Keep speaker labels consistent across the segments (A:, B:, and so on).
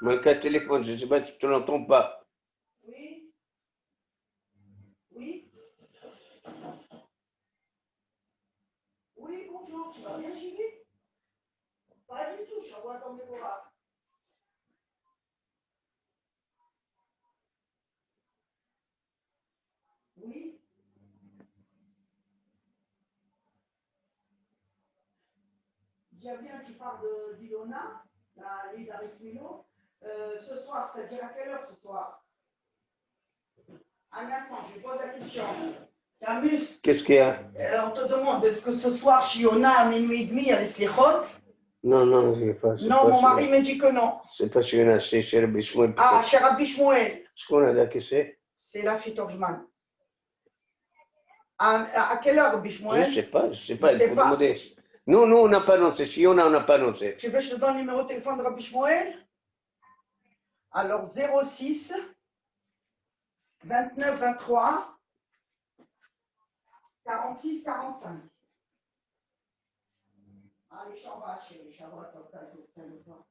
A: Malika téléphone, je ne sais pas si tu l'entends pas.
B: Oui, oui, oui, bonjour, tu vas bien, Chili? Pas du tout, je suis dans mes bras. Oui, j'aime bien, tu parles d'Ilona, la Lida Resmilo. Ce soir, c'est-à-dire à quelle heure ce soir? Un instant, je pose la question. Camus,
A: Qu'est-ce qu'il y a?
B: on te demande, est-ce que ce soir, chez Yona, à minuit et demi, il y a les slichot?
A: Non, non, c'est pas.
B: Non, mon mari me dit que non.
A: C'est pas chez Yona, c'est chez Rabbi Shmuel.
B: Ah, chez Rabbi Shmuel.
A: Ce qu'on a là, qu'est-ce que c'est?
B: C'est la fille Torjman. À quelle heure, Rabbi Shmuel?
A: Je ne sais pas,
B: Il
A: il
B: sait
A: faut
B: pas.
A: demander. Non, non, on n'a pas annoncé. Chez Yona, on n'a pas annoncé.
B: Tu veux que je te donne le numéro de téléphone de Rabbi Shmuel? Alors, 06 29 23 46 45. Allez, Shabbat, chérie, Shabbat, Shabbat.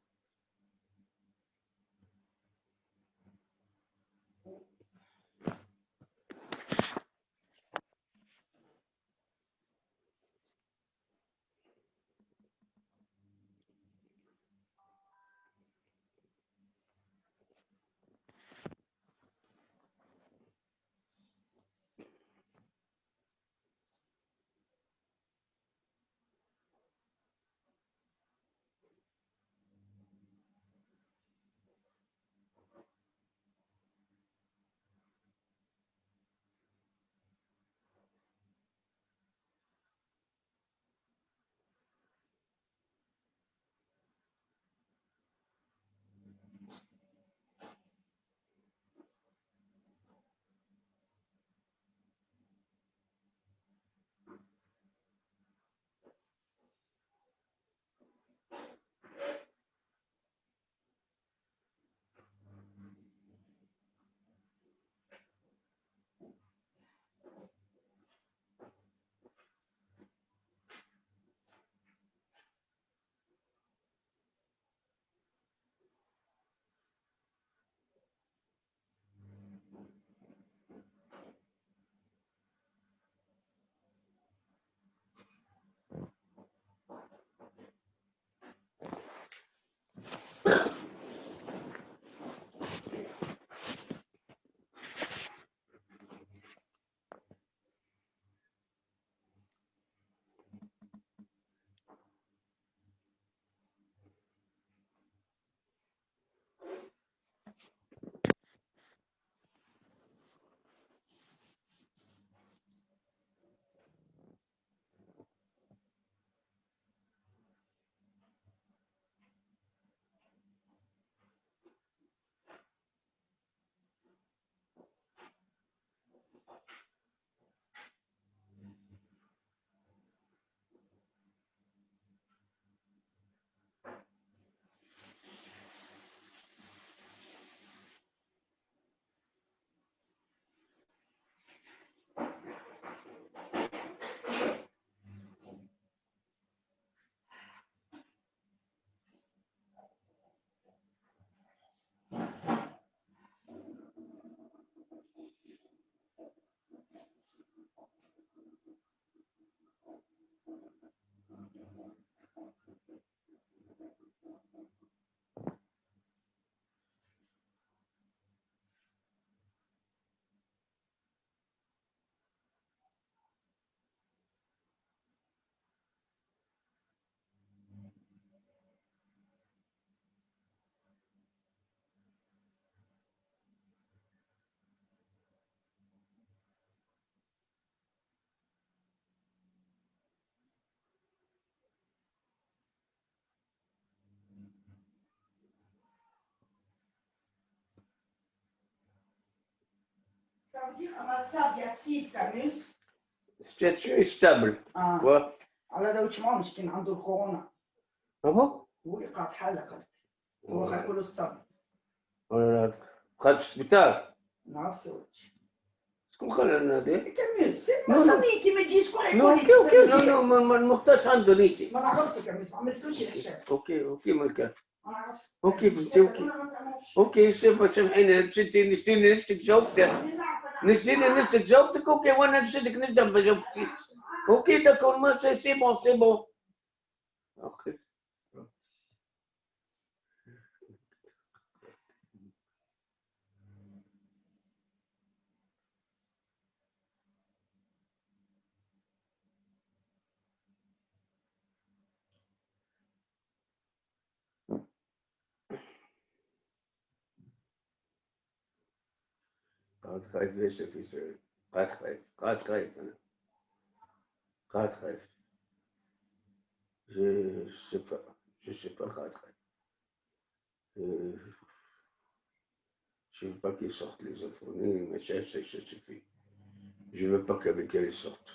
B: Ça veut dire המצב יציב כנס.
A: Situation stable. Quoi?
B: على ده وش ما مسكين عنده الكورونا.
A: Ah bon?
B: هو قاعد حالة هو قاعد كله ستابل.
A: قاعد في السبيطار.
B: نفس الوش.
A: شكون خلى هذا؟
B: كميس. ما سميكي ما تجيش كل
A: نو اوكي ما المختاش عنده نيتي.
B: ما نعرفش كميس ما عملتلوش الحساب.
A: اوكي ما كان.
B: ما نعرفش.
A: اوكي فهمتي اوكي سامحيني مشيتي نشتيني نشتك جاوبتك. نشتيني نشتك جاوبتك اوكي وانا نشتك نشتك ما جاوبتكيش. اوكي داكور ما سي بون. اوكي. قاعد خايف ليش في سؤال قاعد خايف أنا قاعد خايف je sais pas قاعد خايف je veux pas qu'ils sortent les infos ma chef c'est que ça suffit je veux pas qu'avec elle ils sortent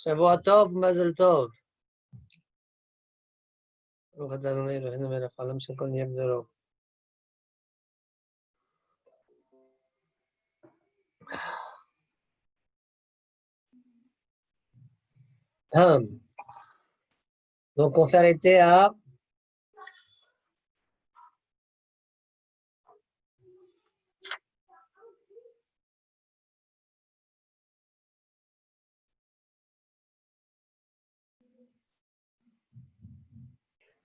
C: שבוע טוב, מזל טוב. ברוך אתה ה' אלוהינו מלך העולם שהכל נהיה בדברו. Donc on s'est arrêté à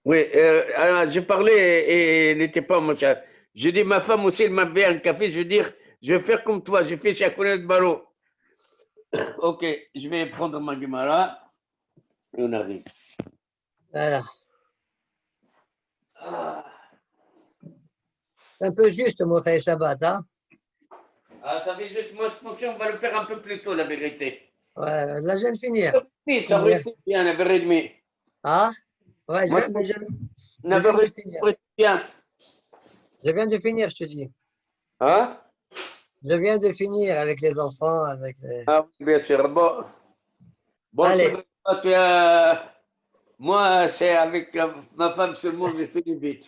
A: Oui, alors, j'ai parlé et elle n'était pas mon chat. Je dis, ma femme aussi, elle m'a fait un café. Je veux dire, je vais faire comme toi. J'ai fait Chakonet Baro. Ok, je vais prendre ma Guimara et on arrive.
C: voilà. C'est un peu juste, Mochaï Shabbat, hein?
A: Ah, ça fait juste, moi je pensais on va le faire un peu plus tôt, la vérité.
C: Ouais, là je viens de finir.
A: Oui, ça aurait été bien, 9h30.
C: Ah? Ouais,
A: Moi,
C: je viens de finir.
A: 9h30, bien.
C: Je viens de finir, je te dis.
A: Hein?
C: Je viens de finir avec les enfants, avec les...
A: Ah oui, bien sûr. Bon,
C: Allez.
A: c'est toi, moi, c'est avec ma femme seulement, j'ai fait du vite.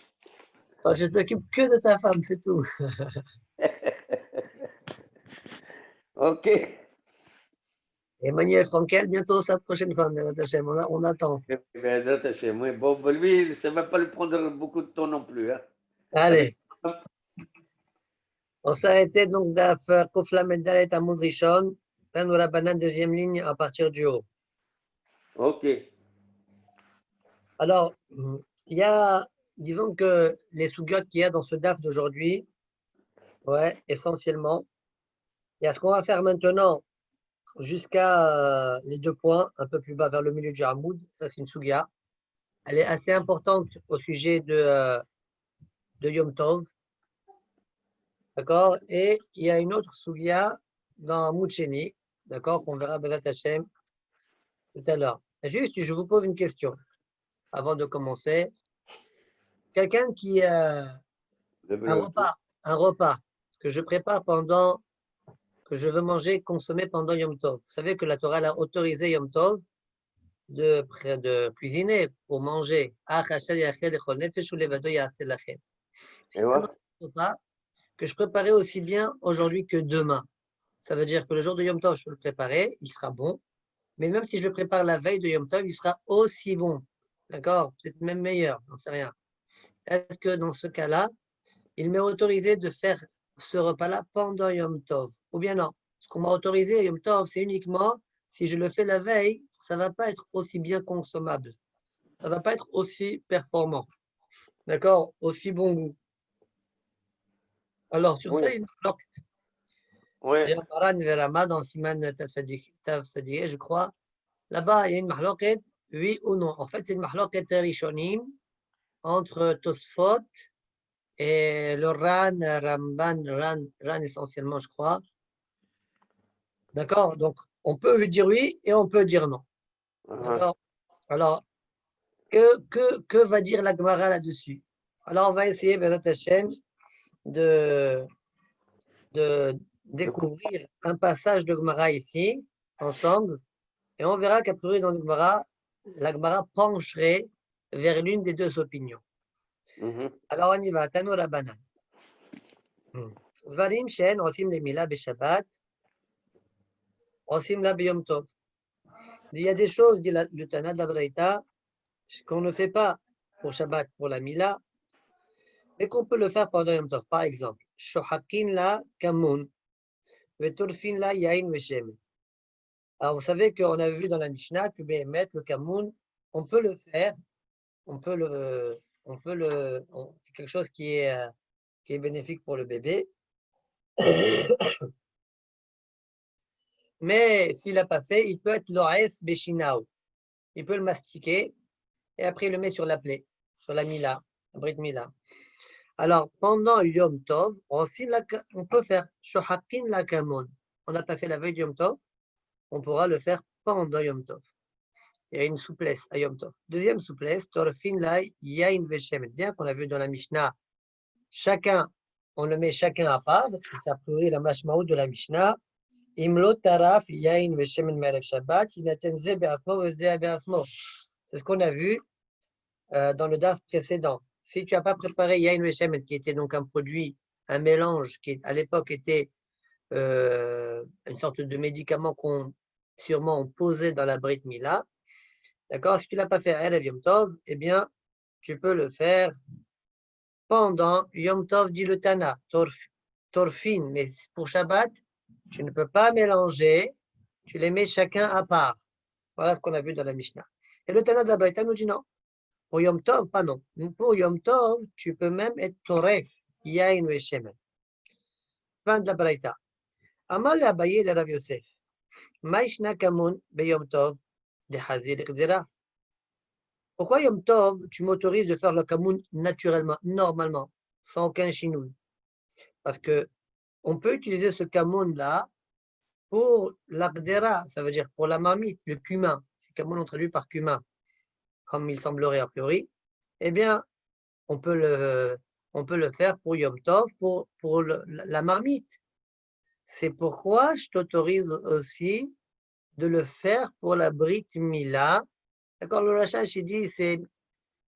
C: Je t'occupe que de ta femme, c'est tout.
A: Ok.
C: Emmanuel Frankel, bientôt sa prochaine femme, on attend.
A: Bon, lui, ça ne va pas lui prendre beaucoup de temps non plus. Hein.
C: Allez. On s'arrêtait donc d'affaire Kofla Medalet à Moudrichon, Tano la banane, deuxième ligne à partir du haut.
A: Ok.
C: Alors, il y a, disons que les sous-gottes qu'il y a dans ce DAF d'aujourd'hui, ouais, essentiellement, il y a ce qu'on va faire maintenant jusqu'à les 2 points, un peu plus bas vers le milieu du Hamoud, ça c'est une sugia. Elle est assez importante au sujet de Yom Tov. D'accord? Et il y a une autre sugia dans Hamoud Sheni, d'accord, qu'on verra Bezat Hashem tout à l'heure. Juste, je vous pose une question avant de commencer. Quelqu'un qui un repas que je prépare pendant, que je veux manger, consommer pendant Yom Tov. Vous savez que la Torah a autorisé Yom Tov de cuisiner pour manger. C'est un repas que je préparais aussi bien aujourd'hui que demain. Ça veut dire que le jour de Yom Tov, je peux le préparer, il sera bon. Mais même si je le prépare la veille de Yom Tov, il sera aussi bon. D'accord? Peut-être même meilleur, j'en sais rien. Est-ce que dans ce cas-là, il m'est autorisé de faire ce repas-là pendant Yom Tov? Ou bien non? Ce qu'on m'a autorisé à Yom Tov, c'est uniquement si je le fais la veille, ça ne va pas être aussi bien consommable. Ça ne va pas être aussi performant. D'accord? Aussi bon goût. Alors, sur ça, il y a une marloquette. D'ailleurs, Paran Verama, dans Siman Tav Sadiq, je crois, là-bas, il y a une marloquette, oui ou non. En fait, c'est une marloquette Rishonim entre Tosfot et le Ran, Ramban, Ran essentiellement, je crois. D'accord? Donc, on peut dire oui et on peut dire non. D'accord? Alors, que va dire la Gemara là-dessus? Alors, on va essayer, Bezat Hashem, de découvrir un passage de Gemara ici, ensemble, et on verra qu'a priori dans la Gemara pencherait vers l'une des deux opinions. Alors, on y va. Tano la banane. Dvarim shen osim le mila beshabbat, osim la biyom tov. Il y a des choses, dit le Tana d'Abraïta, qu'on ne fait pas pour Shabbat, pour la Mila, mais qu'on peut le faire pendant Yom Tov. Par exemple, shohakin la kamun, veturfin la yain veshem. Alors, vous savez qu'on a vu dans la Mishnah que Béhémet, le kamun, on peut le faire, c'est quelque chose qui est bénéfique pour le bébé. Mais s'il n'a pas fait, il peut être l'oès beshinao. Il peut le mastiquer et après il le met sur la plaie, sur la mila, la brit mila. Alors, pendant Yom Tov, on peut faire shohakin la kamon. On n'a pas fait la veille de Yom Tov, on pourra le faire pendant Yom Tov. Il y a une souplesse à Yom Tov. Deuxième souplesse, torfin la yain veshem. Bien qu'on a vu dans la Mishnah, on le met chacun à part, c'est a priori la mashmaout de la Mishnah. Imlo taraf yain veshemen me'erev Shabbat, yinaten ze be'asmo veze be'asmo. C'est ce qu'on a vu dans le DAF précédent. Si tu n'as pas préparé yain veshemen, qui était donc un produit, un mélange qui à l'époque était une sorte de médicament qu'on sûrement on posait dans la Brit Mila, d'accord? Si tu ne l'as pas fait à Erev Yom Tov, eh bien, tu peux le faire pendant Yom Tov, dit le Tana, torfin, mais pour Shabbat, tu ne peux pas mélanger, tu les mets chacun à part. Voilà ce qu'on a vu dans la Mishnah. Et le Tana de la Braïta nous dit non. Pour Yom Tov, pas non. Pour Yom Tov, tu peux même être toref, yain ve shemen. Fin de la Braïta. Amal Abaye le Rav Yosef. Maïshna kamun be Yom Tov de Hazir Gzera. Pourquoi Yom Tov, tu m'autorises de faire le kamoun naturellement, normalement, sans aucun chinouille? Parce que on peut utiliser ce kamoun-là pour l'agdera, ça veut dire pour la marmite, le cumin. C'est kamoun on traduit par cumin, comme il semblerait a priori. Eh bien, on peut le faire pour Yom Tov, pour la marmite. C'est pourquoi je t'autorise aussi de le faire pour la Brit Mila. D'accord, le Rashash, il dit,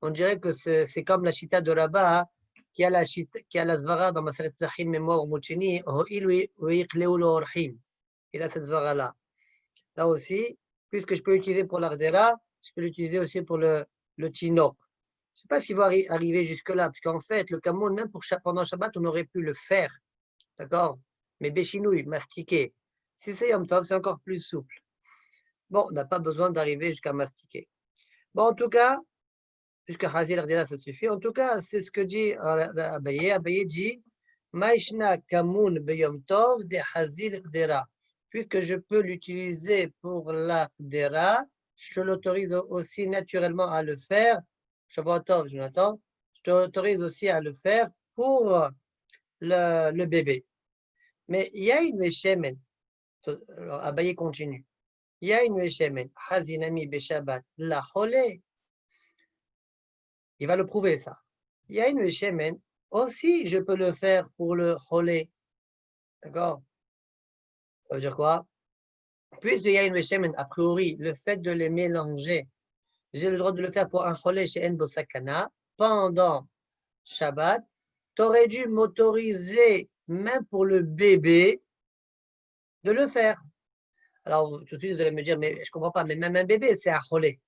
C: on dirait que c'est comme la Chita de Rabat, qui a la Zvara dans Maseret Zachin Mémoire au Moucheni, il a cette Zvara-là. Là aussi, puisque je peux l'utiliser pour l'Ardera, je peux l'utiliser aussi pour le Tchinok. Je ne sais pas s'il va arriver jusque-là, parce qu'en fait, le Kamoun, même pendant Shabbat, on aurait pu le faire. D'accord? Mais béchinouille, mastiquer. Si c'est Yom Tov, c'est encore plus souple. Bon, on n'a pas besoin d'arriver jusqu'à mastiquer. Bon, en tout cas, puisque Hazil Ardela, ça suffit, en tout cas, c'est ce que dit Abaye. Abaye dit Maïshna Kamoun Beyom Tov de Hazil Ardela. Puisque je peux l'utiliser pour l'Ardera, je te l'autorise aussi naturellement à le faire. Shavuot, Jonathan, je t'autorise aussi à le faire pour le bébé. Mais il y a une Shemen. Abaye continue. Il y a une Shemen. Hazinami Beshabat la Hole. Il va le prouver ça. Il y a une Shemen. Aussi, je peux le faire pour le Hole. D'accord? Ça veut dire quoi? Puisqu'il y a une Shemen, a priori, le fait de les mélanger, j'ai le droit de le faire pour un Hole chez En Bosakana pendant Shabbat. Tu aurais dû m'autoriser, même pour le bébé, de le faire. Alors, tout de suite, vous allez me dire, mais je ne comprends pas, mais même un bébé, c'est un cholé.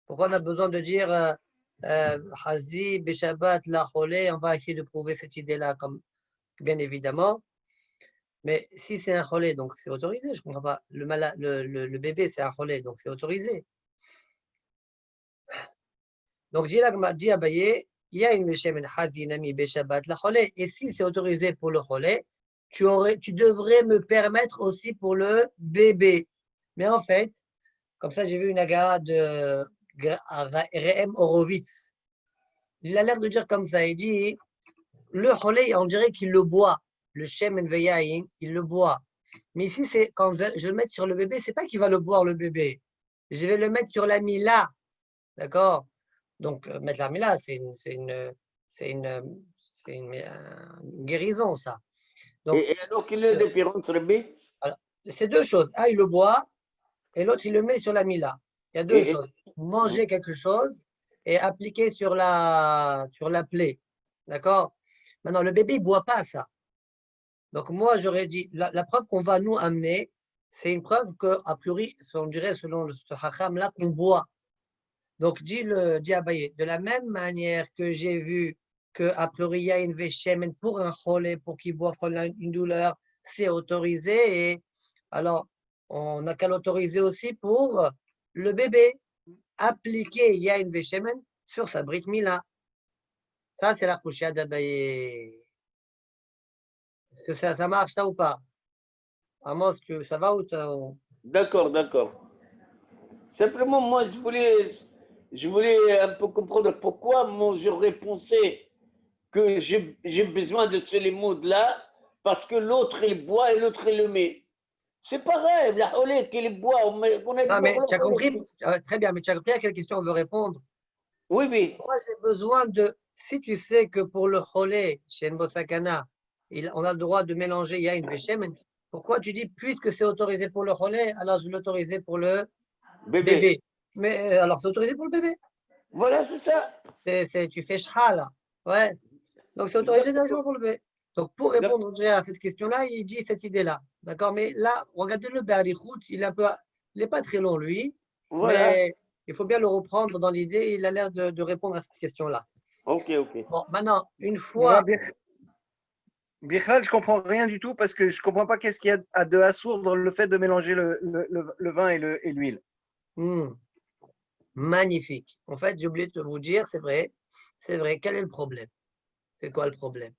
C: Pourquoi on a besoin de dire Hazi, Beshabat, la cholé? On va essayer de prouver cette idée-là, comme bien évidemment. Mais si c'est un cholé, donc c'est autorisé, je ne comprends pas. Le bébé, c'est un cholé, donc c'est autorisé. Donc, dit Abaye, il y a une Meshemen Hazi, Nami, Beshabat, la cholé. Et si c'est autorisé pour le cholé, tu devrais me permettre aussi pour le bébé. Mais en fait, comme ça, j'ai vu une agara de Rehem Horowitz. Il a l'air de dire comme ça, il dit, le cholé, on dirait qu'il le boit. Le Shem en Veyayin, il le boit. Mais ici, c'est quand je vais le mettre sur le bébé, c'est pas qu'il va le boire, le bébé. Je vais le mettre sur la mila. D'accord? Donc, mettre la mila, c'est une guérison, ça. Donc,
A: et alors, quelle est la différence, Rabbi?
C: C'est deux choses. Un, il le boit, et l'autre, il le met sur la mila. Il y a deux choses. Manger quelque chose et appliquer sur la plaie. D'accord? Maintenant, le bébé ne boit pas ça. Donc, moi, j'aurais dit, la preuve qu'on va nous amener, c'est une preuve qu'a priori, on dirait selon ce hacham-là, qu'on boit. Donc, dit Abaye, de la même manière que j'ai vu qu'a priori, il y a une veshemen pour un cholé, pour qu'il boive une douleur, c'est autorisé. Et alors, on n'a qu'à l'autoriser aussi pour le bébé. Appliquer Yain Veshemen sur sa Brit Mila. Ça, c'est la Kouchia d'Abaye. Est-ce que ça marche, ça ou pas? Amos, ça va ou
A: D'accord, d'accord. Simplement, moi, je voulais un peu comprendre pourquoi moi, j'aurais pensé que j'ai besoin de ce mots-là, parce que l'autre, il boit et l'autre, il le met. C'est pareil, la olé qu'il boit. On a
C: mais tu as compris? Très bien, mais tu as compris à quelle question on veut répondre?
A: Oui, oui.
C: Moi, j'ai besoin de. Si tu sais que pour le cholé, chez Nbosakana, on a le droit de mélanger Yain Veshemen, Pourquoi tu dis puisque c'est autorisé pour le relais, alors je vais l'autoriser pour le
A: Bébé.
C: bébé. Mais alors c'est autorisé pour le bébé.
A: Voilà, c'est ça.
C: Tu fais shra là. Ouais. Donc c'est autorisé directement pour le bébé. Donc pour répondre déjà à cette question-là, il dit cette idée-là. D'accord? Mais là, regardez-le, Béarichout, il est pas très long lui,
A: Voilà.
C: mais il faut bien le reprendre dans l'idée. Il a l'air de répondre à cette question-là.
A: Ok, ok.
C: Bon, maintenant, une
D: Moi,
C: fois.
D: Bichal, je comprends rien du tout parce que je comprends pas qu'est-ce qu'il y a de assourd dans le fait de mélanger le vin et l'huile.
C: Magnifique. En fait, j'ai oublié de vous dire, c'est vrai. Quel est le problème? C'est quoi le problème?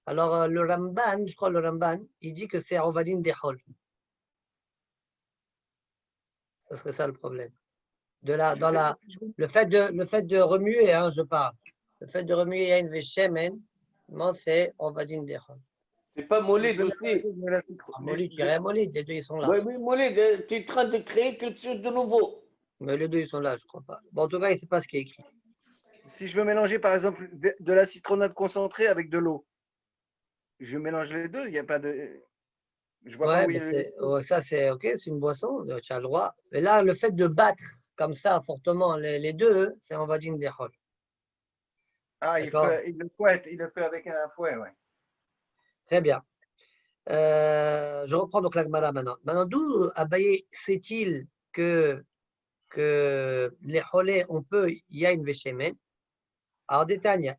C: Alors, le Ramban, je crois le Ramban, il dit que c'est Ovadin Dehol. Ça serait ça le problème. Le fait de remuer, hein, je parle. Le fait de remuer Yain Veshemen, c'est Ovadin Dehol.
A: C'est pas Molid aussi.
C: Molid, tu dirais Molid, les deux ils sont là.
A: Oui, oui, Molid, tu es en train de créer quelque chose de nouveau.
C: Mais les deux ils sont là, je crois pas. Bon, en tout cas, il ne sait pas ce qui est écrit.
D: Si je veux mélanger par exemple de la citronnade concentrée avec de l'eau, je mélange les deux, il n'y a pas de. Je vois pas
C: Ouais,
D: où
C: mais
D: il y a.
C: ça c'est ok, c'est une boisson, tu as le droit. Mais là, le fait de battre comme ça fortement les deux, c'est Ovadin Dehol.
D: Ah, il le fouette, il le fait avec un fouet, ouais.
C: Très bien. Je reprends donc la Gemara maintenant. Maintenant, d'où Abaye sait-il que les cholés, on peut, il y a une veshemen. Alors, détail, il y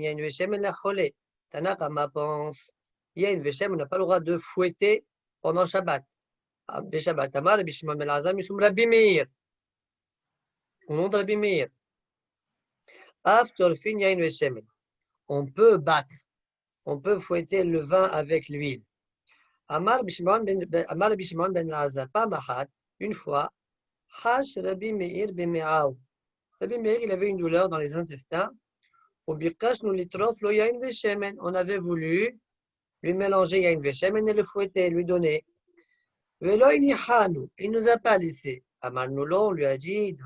C: a une veshemen, la cholé. Tanakama pense, il y a une veshemen, on n'a pas le droit de fouetter pendant Shabbat. Shabbat, Amar, Rabbi Shimon ben Elazar, Mishum Rabbi Meir. Au nom de Rabbi Meir. After fin, il y a une veshemen. On peut battre, on peut fouetter le vin avec l'huile. Amar Rabbi Shimon ben Elazar, pas Mahat, une fois, Hash Rabbi Meir beme'aou. Rabbi Meir, il avait une douleur dans les intestins. On avait voulu lui mélanger yain veshemen et le fouetter, lui donner. Il ne nous a pas laissé. Amarnulo, on lui a dit,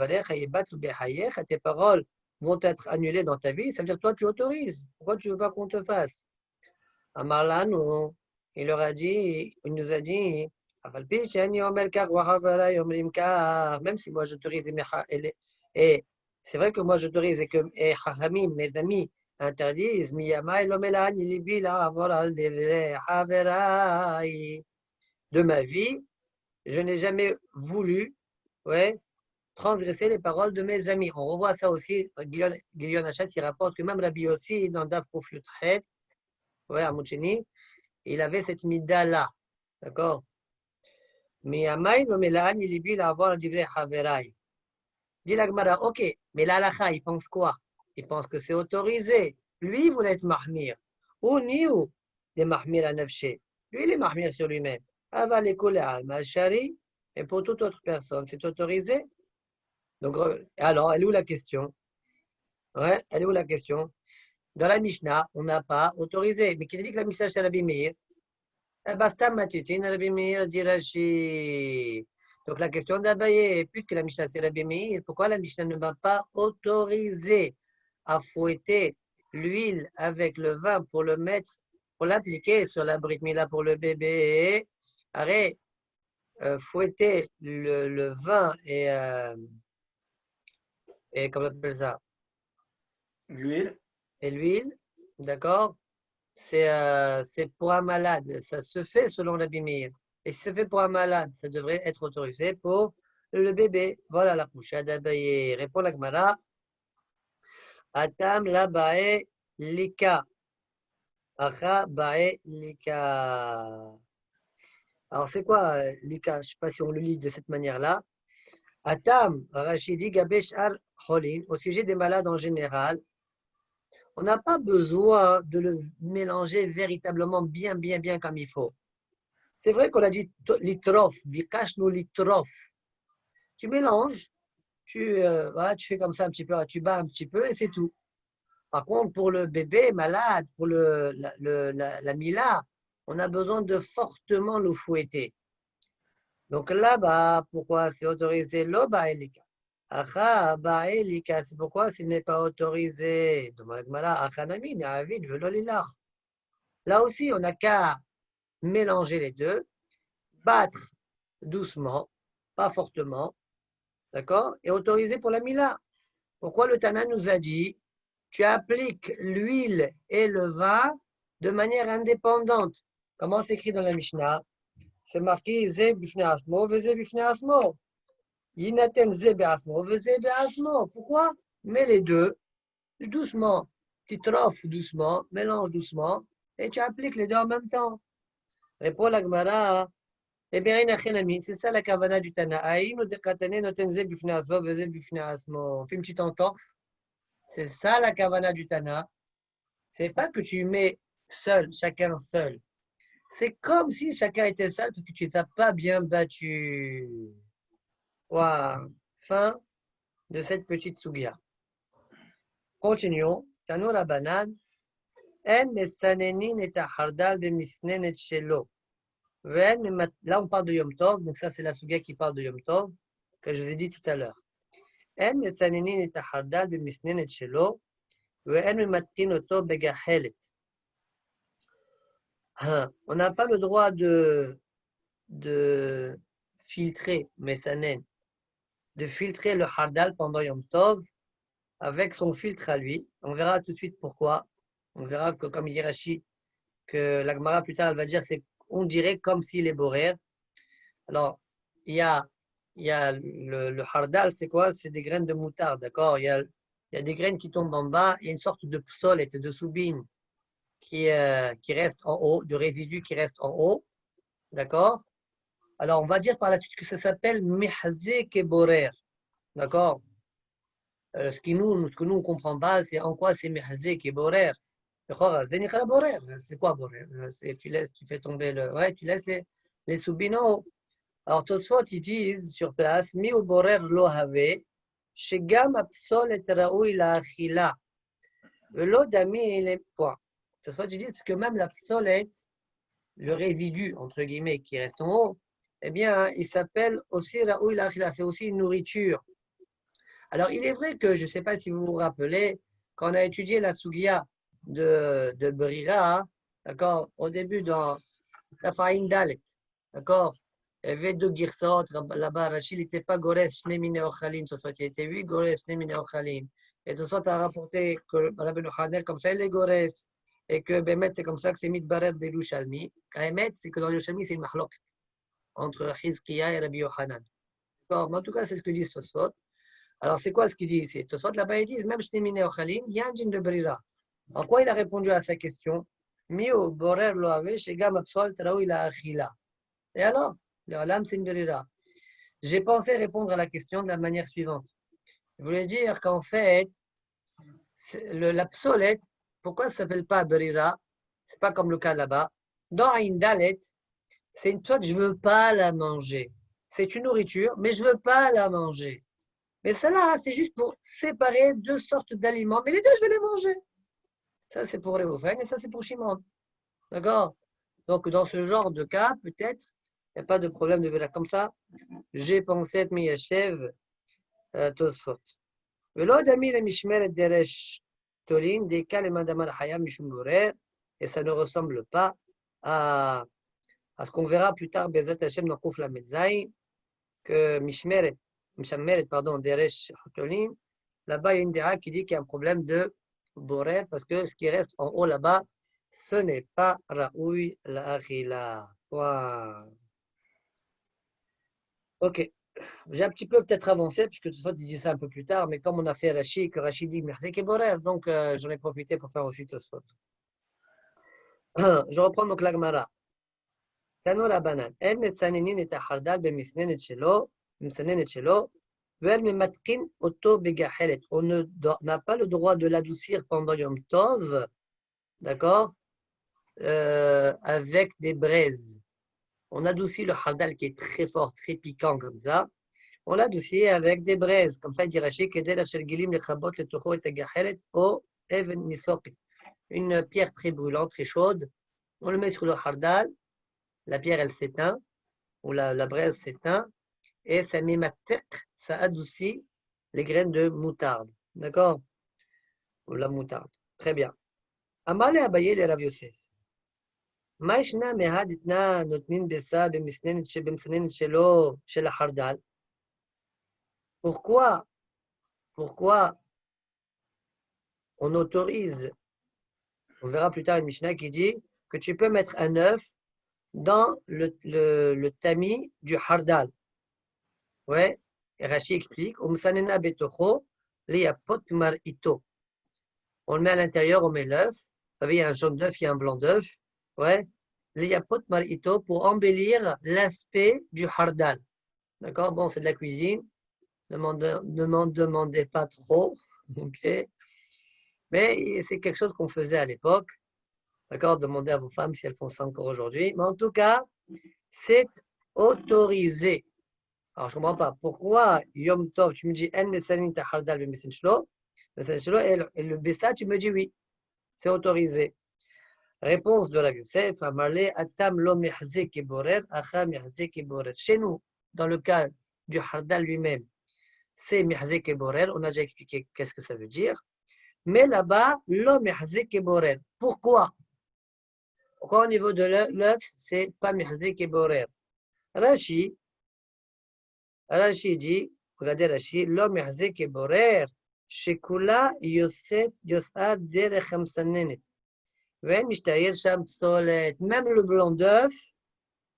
C: tes paroles vont être annulées dans ta vie. Ça veut dire toi, tu autorises. Pourquoi tu ne veux pas qu'on te fasse? Amarlano, il leur a dit, il nous a dit, même si moi j'autorise et c'est vrai que moi j'autorise et que Haramim, mes amis, interdisent, de ma vie, je n'ai jamais voulu transgresser les paroles de mes amis. On revoit ça aussi, Guillaume Hachas, il rapporte que même Rabbi aussi, dans Daf Kufyutchet, à Moucheni, il avait cette mida-là, d'accord? Mais Yamaï, le Mélan, il est bu d'avoir un divrei Haverai. Dit la Gemara, ok, mais l'Alacha, il pense quoi? Il pense que c'est autorisé. Lui, il voulait être Mahmir. Ou Niou, des Mahmir à Nefché. Lui, il est Mahmir sur lui-même. Ava l'école à Al-Mashari, et pour toute autre personne, c'est autorisé. Donc, alors, elle est où la question? Ouais, elle est où la question? Dans la Mishnah, on n'a pas autorisé. Mais qui dit que la Mishnah, c'est Rabbi Meir? Basta matitin, Rabbi Meir dit Rashi. Donc la question d'Abaye, puisque la Mishnah c'est Rabbi Meir, pourquoi la Mishnah ne m'a pas autorisé à fouetter l'huile avec le vin pour le mettre, pour l'appliquer sur la Brit Mila pour le bébé? Arrête, fouetter le vin et comment on appelle ça?
D: L'huile.
C: Et l'huile, d'accord? C'est pour un malade. Ça se fait selon Rabbi Meir. Et si ça fait pour un malade, ça devrait être autorisé pour le bébé. Voilà la couche d'Abaye. Répond la Gemara. Atam la bae lika. Acha bae lika. Alors c'est quoi lika? Je ne sais pas si on le lit de cette manière-là. Atam, Rachidi Gabesh al Cholin, au sujet des malades en général, on n'a pas besoin de le mélanger véritablement bien comme il faut. C'est vrai qu'on a dit litrof, bikashnu litrof. Tu mélanges, voilà, tu fais comme ça un petit peu, tu bats un petit peu et c'est tout. Par contre, pour le bébé malade, pour la Mila, on a besoin de fortement le fouetter. Donc là-bas, pourquoi c'est autorisé l'oba elika? Acha ba elika, c'est pourquoi ce n'est pas autorisé. Là aussi, on n'a qu'à mélanger les deux. battre doucement, pas fortement, d'accord, et autorisé pour la Mila. Pourquoi le Tana nous a dit, tu appliques l'huile et le vin de manière indépendante. Comment c'est écrit dans la Mishnah? C'est marqué Ze bifne asmo, Veze bifne asmo. Yinaten Ze be'asmo, Veze be'asmo. Pourquoi? Mets les deux doucement. Tu troffes doucement, mélange doucement, et tu appliques les deux en même temps. Répond la Gemara. Eh bien, c'est ça la kavana du Tana. On fait une petite entorse. C'est ça la kavana du Tana. C'est pas que tu mets seul, chacun seul. C'est comme si chacun était seul parce que tu ne t'as pas bien battu. Wow. Fin de cette petite sougia. Continuons. Tano la banane. En mesanenin et hardal bemisnenet shelo. Là, on parle de Yom Tov, donc ça, c'est la souga qui parle de Yom Tov, que je vous ai dit tout à l'heure. On n'a pas le droit de filtrer, mesanen, de filtrer le hardal pendant Yom Tov avec son filtre à lui. On verra tout de suite pourquoi. On verra que, comme il dit Rashi, que la Gemara plus tard, elle va dire, c'est on dirait comme s'il est borer. Alors, il y a le hardal, c'est quoi? C'est des graines de moutarde, d'accord? Il y a des graines qui tombent en bas, il y a une sorte de psolette, de soubine qui reste en haut, de résidus qui reste en haut, d'accord? Alors, on va dire par la suite que ça s'appelle mihzé borer, d'accord? Ce que nous, on ne comprend pas, c'est en quoi c'est mihzé borer. C'est quoi borer? Tu fais tomber tu laisses les soubines en haut. Alors, Tosfot, ils disent sur place, mi ou borer lo have, shegam apsolet raoui la achila. Velo dami il est point. Tosfot, ils disent que même la psolette, le résidu, entre guillemets, qui reste en haut, eh bien, il s'appelle aussi raoui la achila. C'est aussi une nourriture. Alors, il est vrai que, je ne sais pas si vous vous rappelez, quand on a étudié la Sugia de Brira, d'accord, au début dans la Faïn Dalet, d'accord, il y avait deux girsot, là-bas, Rachid n'était pas Gores, Shnemine Ochalin, il était 8 Gores, Shnemine Ochalin. Et tout ça, a rapporté que Rabbi Hanel, comme ça, il est Gores, et que Bémet, c'est comme ça que c'est Mitbarer Belushalmi. Bémet, c'est que dans Yerushalmi, c'est une mahlok entre Hizkiya et Rabbi Yohanan. D'accord, mais en tout cas, c'est ce que dit Tosfot. Alors, c'est quoi ce qu'il dit ici? Tosfot, là-bas, ils disent, même Shnemine Ochalin, il y a un djinn de Brira. En quoi il a répondu à sa question? Mio Borer lo ave, Shegam Absol, Traoui la Achila. Et alors? C'est une Brira. J'ai pensé répondre à la question de la manière suivante. Je voulais dire qu'en fait, la psolette, pourquoi ça ne s'appelle pas Brira? C'est pas comme le cas là-bas. Dans Aïn Dalet, c'est une psolette, je ne veux pas la manger. C'est une nourriture, mais je ne veux pas la manger. Mais celle-là, c'est juste pour séparer deux sortes d'aliments. Mais les deux, je vais les manger. Ça, c'est pour Réhouven et ça, c'est pour Shimon. D'accord? Donc, dans ce genre de cas, peut-être, il n'y a pas de problème de verre comme ça. J'ai pensé être Miyachev Tosfot. Velo dami le mishmeret deresh tolin deka le madamar hayam mishum borer, et ça ne ressemble pas à ce qu'on verra plus tard Bezat Hashem dans Kouf la Mezaï, que mishmeret pardon deresh tolin, là-bas il y a une déra qui dit qu'il y a un problème de borer parce que ce qui reste en haut là-bas, ce n'est pas raoui la achila. Wow. Ok. J'ai un petit peu peut-être avancé, puisque tout ça, tu dis ça un peu plus tard, mais comme on a fait Rachid, que Rachid dit merci Borer, donc j'en ai profité pour faire aussi Tosfot. Je reprends donc l'Agmara. Tano la banane. El metsaninin et hardal bemisnenet shelo, misnenet shelo, vel mematkin auto begahelet. On n'a pas le droit de l'adoucir pendant Yom Tov, d'accord, avec des braises. On adoucit le hardal qui est très fort, très piquant comme ça. On l'adoucit avec des braises. Comme ça, il dit Rachid, une pierre très brûlante, très chaude. On le met sur le hardal. La pierre, elle s'éteint, ou la braise s'éteint. Et ça ça adoucit les graines de moutarde. D'accord? Ou la moutarde. Très bien. Amalé Abaye le Rav Yosef. מה ישנה מהד אתנה נותנין ביסה במצננת שלו של החרדל? Pourquoi on autorise, on verra plus tard une Mishnah qui dit que tu peux mettre un œuf dans le tamis du hardal. Ouais, et Rashi explique, on le met à l'intérieur, on met l'œuf. Vous savez, il y a un jaune d'œuf, il y a un blanc d'œuf. Ouais, pour embellir l'aspect du hardal. D'accord? Bon, c'est de la cuisine. Ne m'en demandez pas trop. Ok? Mais c'est quelque chose qu'on faisait à l'époque. D'accord? Demandez à vos femmes si elles font ça encore aujourd'hui. Mais en tout cas, c'est autorisé. Alors, je ne comprends pas. Pourquoi Yom Tov, tu me dis En Mesanin Tahardal Bemesin Shlo, et le Bessa, tu me dis oui, c'est autorisé. Réponse de Rav Yosef, Amarle Atam Lo Mehze Keborer, Acha Mehze Keborer. Chez nous, dans le cas du Hardal lui-même, c'est Mehze Keborer. On a déjà expliqué qu'est-ce que ça veut dire. Mais là-bas, Lo Mehze Keborer. Pourquoi? Pourquoi au niveau de l'œuf, c'est pas Mehze Keborer? Rashi dit, regardez Rashi, l'homme Mehze Keborer, Shekula Yosad Derech Hamsanenet. Même le blanc d'œuf,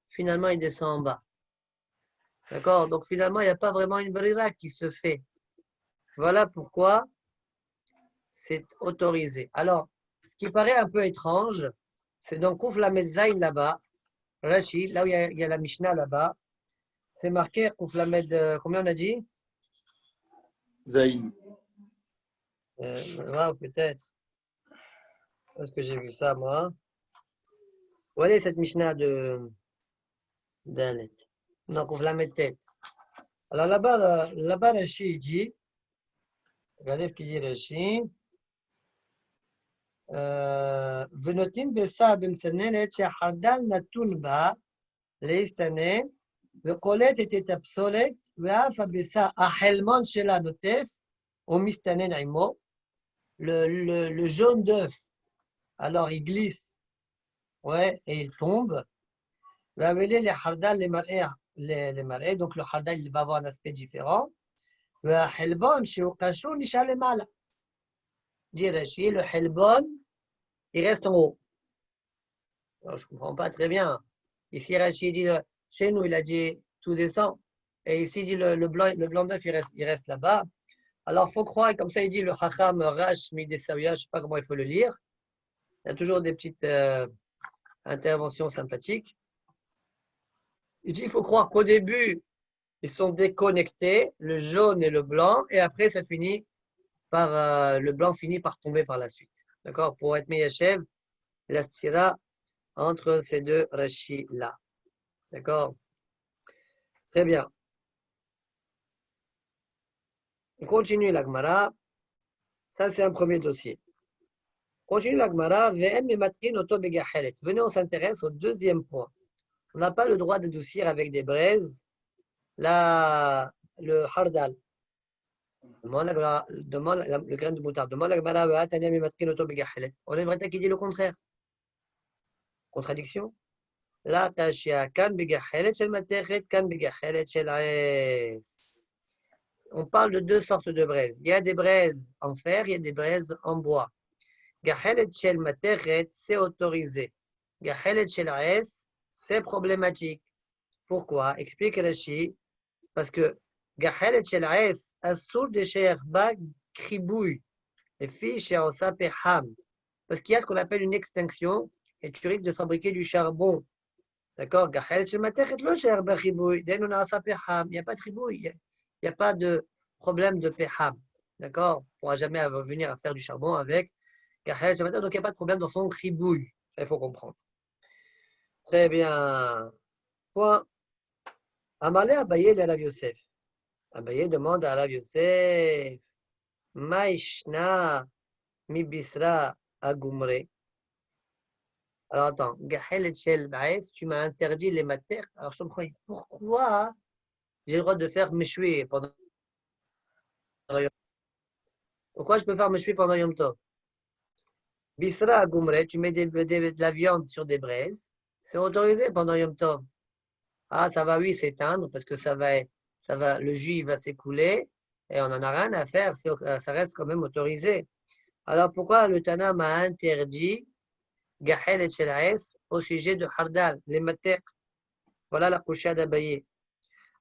C: finalement, il descend en bas. D'accord? Donc, finalement, il n'y a pas vraiment une brira qui se fait. Voilà pourquoi c'est autorisé. Alors, ce qui paraît un peu étrange, c'est dans Kouf Lamed Zayn là-bas, Rashi, là où il y a la Mishnah là-bas, c'est marqué Kouf Lamed, combien on a dit?
E: Zayn.
C: Peut-être. Est-ce que j'ai vu ça, moi? Où est cette Mishnah de Dalet? Non, qu'on la met tête. Alors là-bas, Rashi dit, regardez ce qu'il dit Rashi. ונותנים ביסה במצננת שהחרדל נתון בה להסתנן וקולטת את הפסולת ואף הביסה החלמון שלה נוטף ומסתנן עמו. Le jaune d'œuf, alors il glisse, ouais, et il tombe. Les hardal, les marées, donc le hardal il va avoir un aspect différent. Le helbon, chez Okashou, Nishal Mala. Dit Rashi, le helbon, il reste en haut. Alors, je ne comprends pas très bien. Ici, Rashi dit, chez nous, il a dit tout descend. Et ici, il dit le blanc d'œuf, il reste là-bas. Alors, il faut croire, comme ça, il dit le Chacham Rash Midesavia, je ne sais pas comment il faut le lire. Il y a toujours des petites interventions sympathiques. Il dit il faut croire qu'au début, ils sont déconnectés, le jaune et le blanc, et après, ça finit par le blanc finit par tomber par la suite. D'accord? Pour être Meyachev, la stira entre ces deux rachis-là. D'accord? Très bien. On continue la Gemara. Ça, c'est un premier dossier. Continue la Gemara. Venez, on s'intéresse au deuxième point. On n'a pas le droit d'adoucir avec des braises le hardal. Demande le grain de moutarde. Demande la Gemara. On aimerait qu'il dit le contraire. Contradiction. La tashia kan bigachelet shel matechet kan bigachelet shel aes. On parle de deux sortes de braises. Il y a des braises en fer, il y a des braises en bois. Gachelet shel matechet, c'est autorisé. Gachelet shel aes, c'est problématique. Pourquoi? Explique Rashi. Parce que Gachelet shel aes, assour de sheikh ba kribouy, les filles chez Osa Peham. Parce qu'il y a ce qu'on appelle une extinction et tu risques de fabriquer du charbon. D'accord? Gachelet shel matechet, lo sheikh ba kribouy, den on a Osa Peham. Il n'y a pas de kribouy. Il n'y a pas de problème de Peham. D'accord? On ne pourra jamais venir à faire du charbon avec Gachelet shel matechet, donc il n'y a pas de problème dans son kribouy. Ça, il faut comprendre. Très bien. Point. Amalé Abaye le Rav Yosef. Abaye demande à Rav Yosef, Maïshna mi bisra agumre. Alors attends, Gachelet shel baes, tu m'as interdit les matières. Alors je te comprends, pourquoi j'ai le droit de faire meshoué pendant Yom Tov? Pourquoi je peux faire meshoué pendant Yom Tov? Bisra Goumre, tu mets de la viande sur des braises, c'est autorisé pendant Yom Tov. Ah, ça va, oui, s'éteindre parce que le jus va s'écouler et on n'en a rien à faire, ça reste quand même autorisé. Alors pourquoi le Tana m'a interdit Gahel et Shelaes au sujet de Hardal, les matek? Voilà la couchée d'Abaye.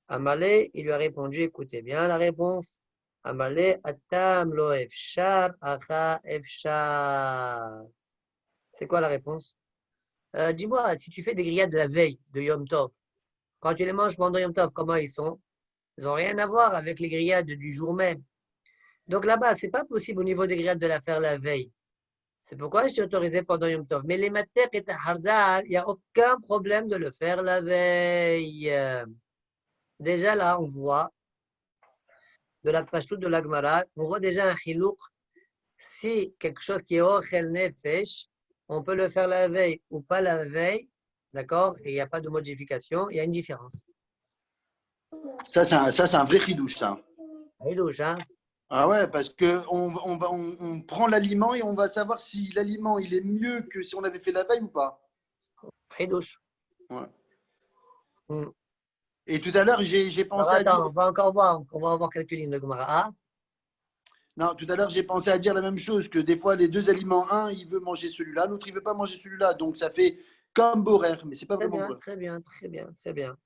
C: Amalé, il lui a répondu, écoutez bien la réponse. Amalé, Atam lo efshar, acha efshar. C'est quoi la réponse? Dis-moi, si tu fais des grillades de la veille de Yom Tov, quand tu les manges pendant Yom Tov, comment ils sont? Ils n'ont rien à voir avec les grillades du jour même. Donc là-bas, ce n'est pas possible au niveau des grillades de la faire la veille. C'est pourquoi je suis autorisé pendant Yom Tov. Mais les matek et hardal, il n'y a aucun problème de le faire la veille. Déjà là, on voit de la pashtout de l'Agmara, on voit déjà un chilouk. Si quelque chose qui est ochel nefesh, on peut le faire la veille ou pas la veille, d'accord? Et il n'y a pas de modification, il y a une différence.
E: Ça, c'est un vrai chidouche, ça.
C: Chidouche, hein?
E: Ah ouais, parce qu'on prend l'aliment et on va savoir si l'aliment il est mieux que si on l'avait fait la veille ou pas.
C: Chidouche.
E: Ouais.
C: Mm.
E: Et tout à l'heure, j'ai
C: Alors
E: pensé à
C: attends,
E: dire.
C: on va encore voir, on va voir quelques lignes de Gemara. Ah,
E: Non, tout à l'heure, j'ai pensé à dire la même chose, que des fois, les deux aliments, un, il veut manger celui-là, l'autre, il veut pas manger celui-là. Donc, ça fait comme borer, mais c'est pas
C: très
E: vraiment
C: bien,
E: borer.
C: très bien, très bien, très bien.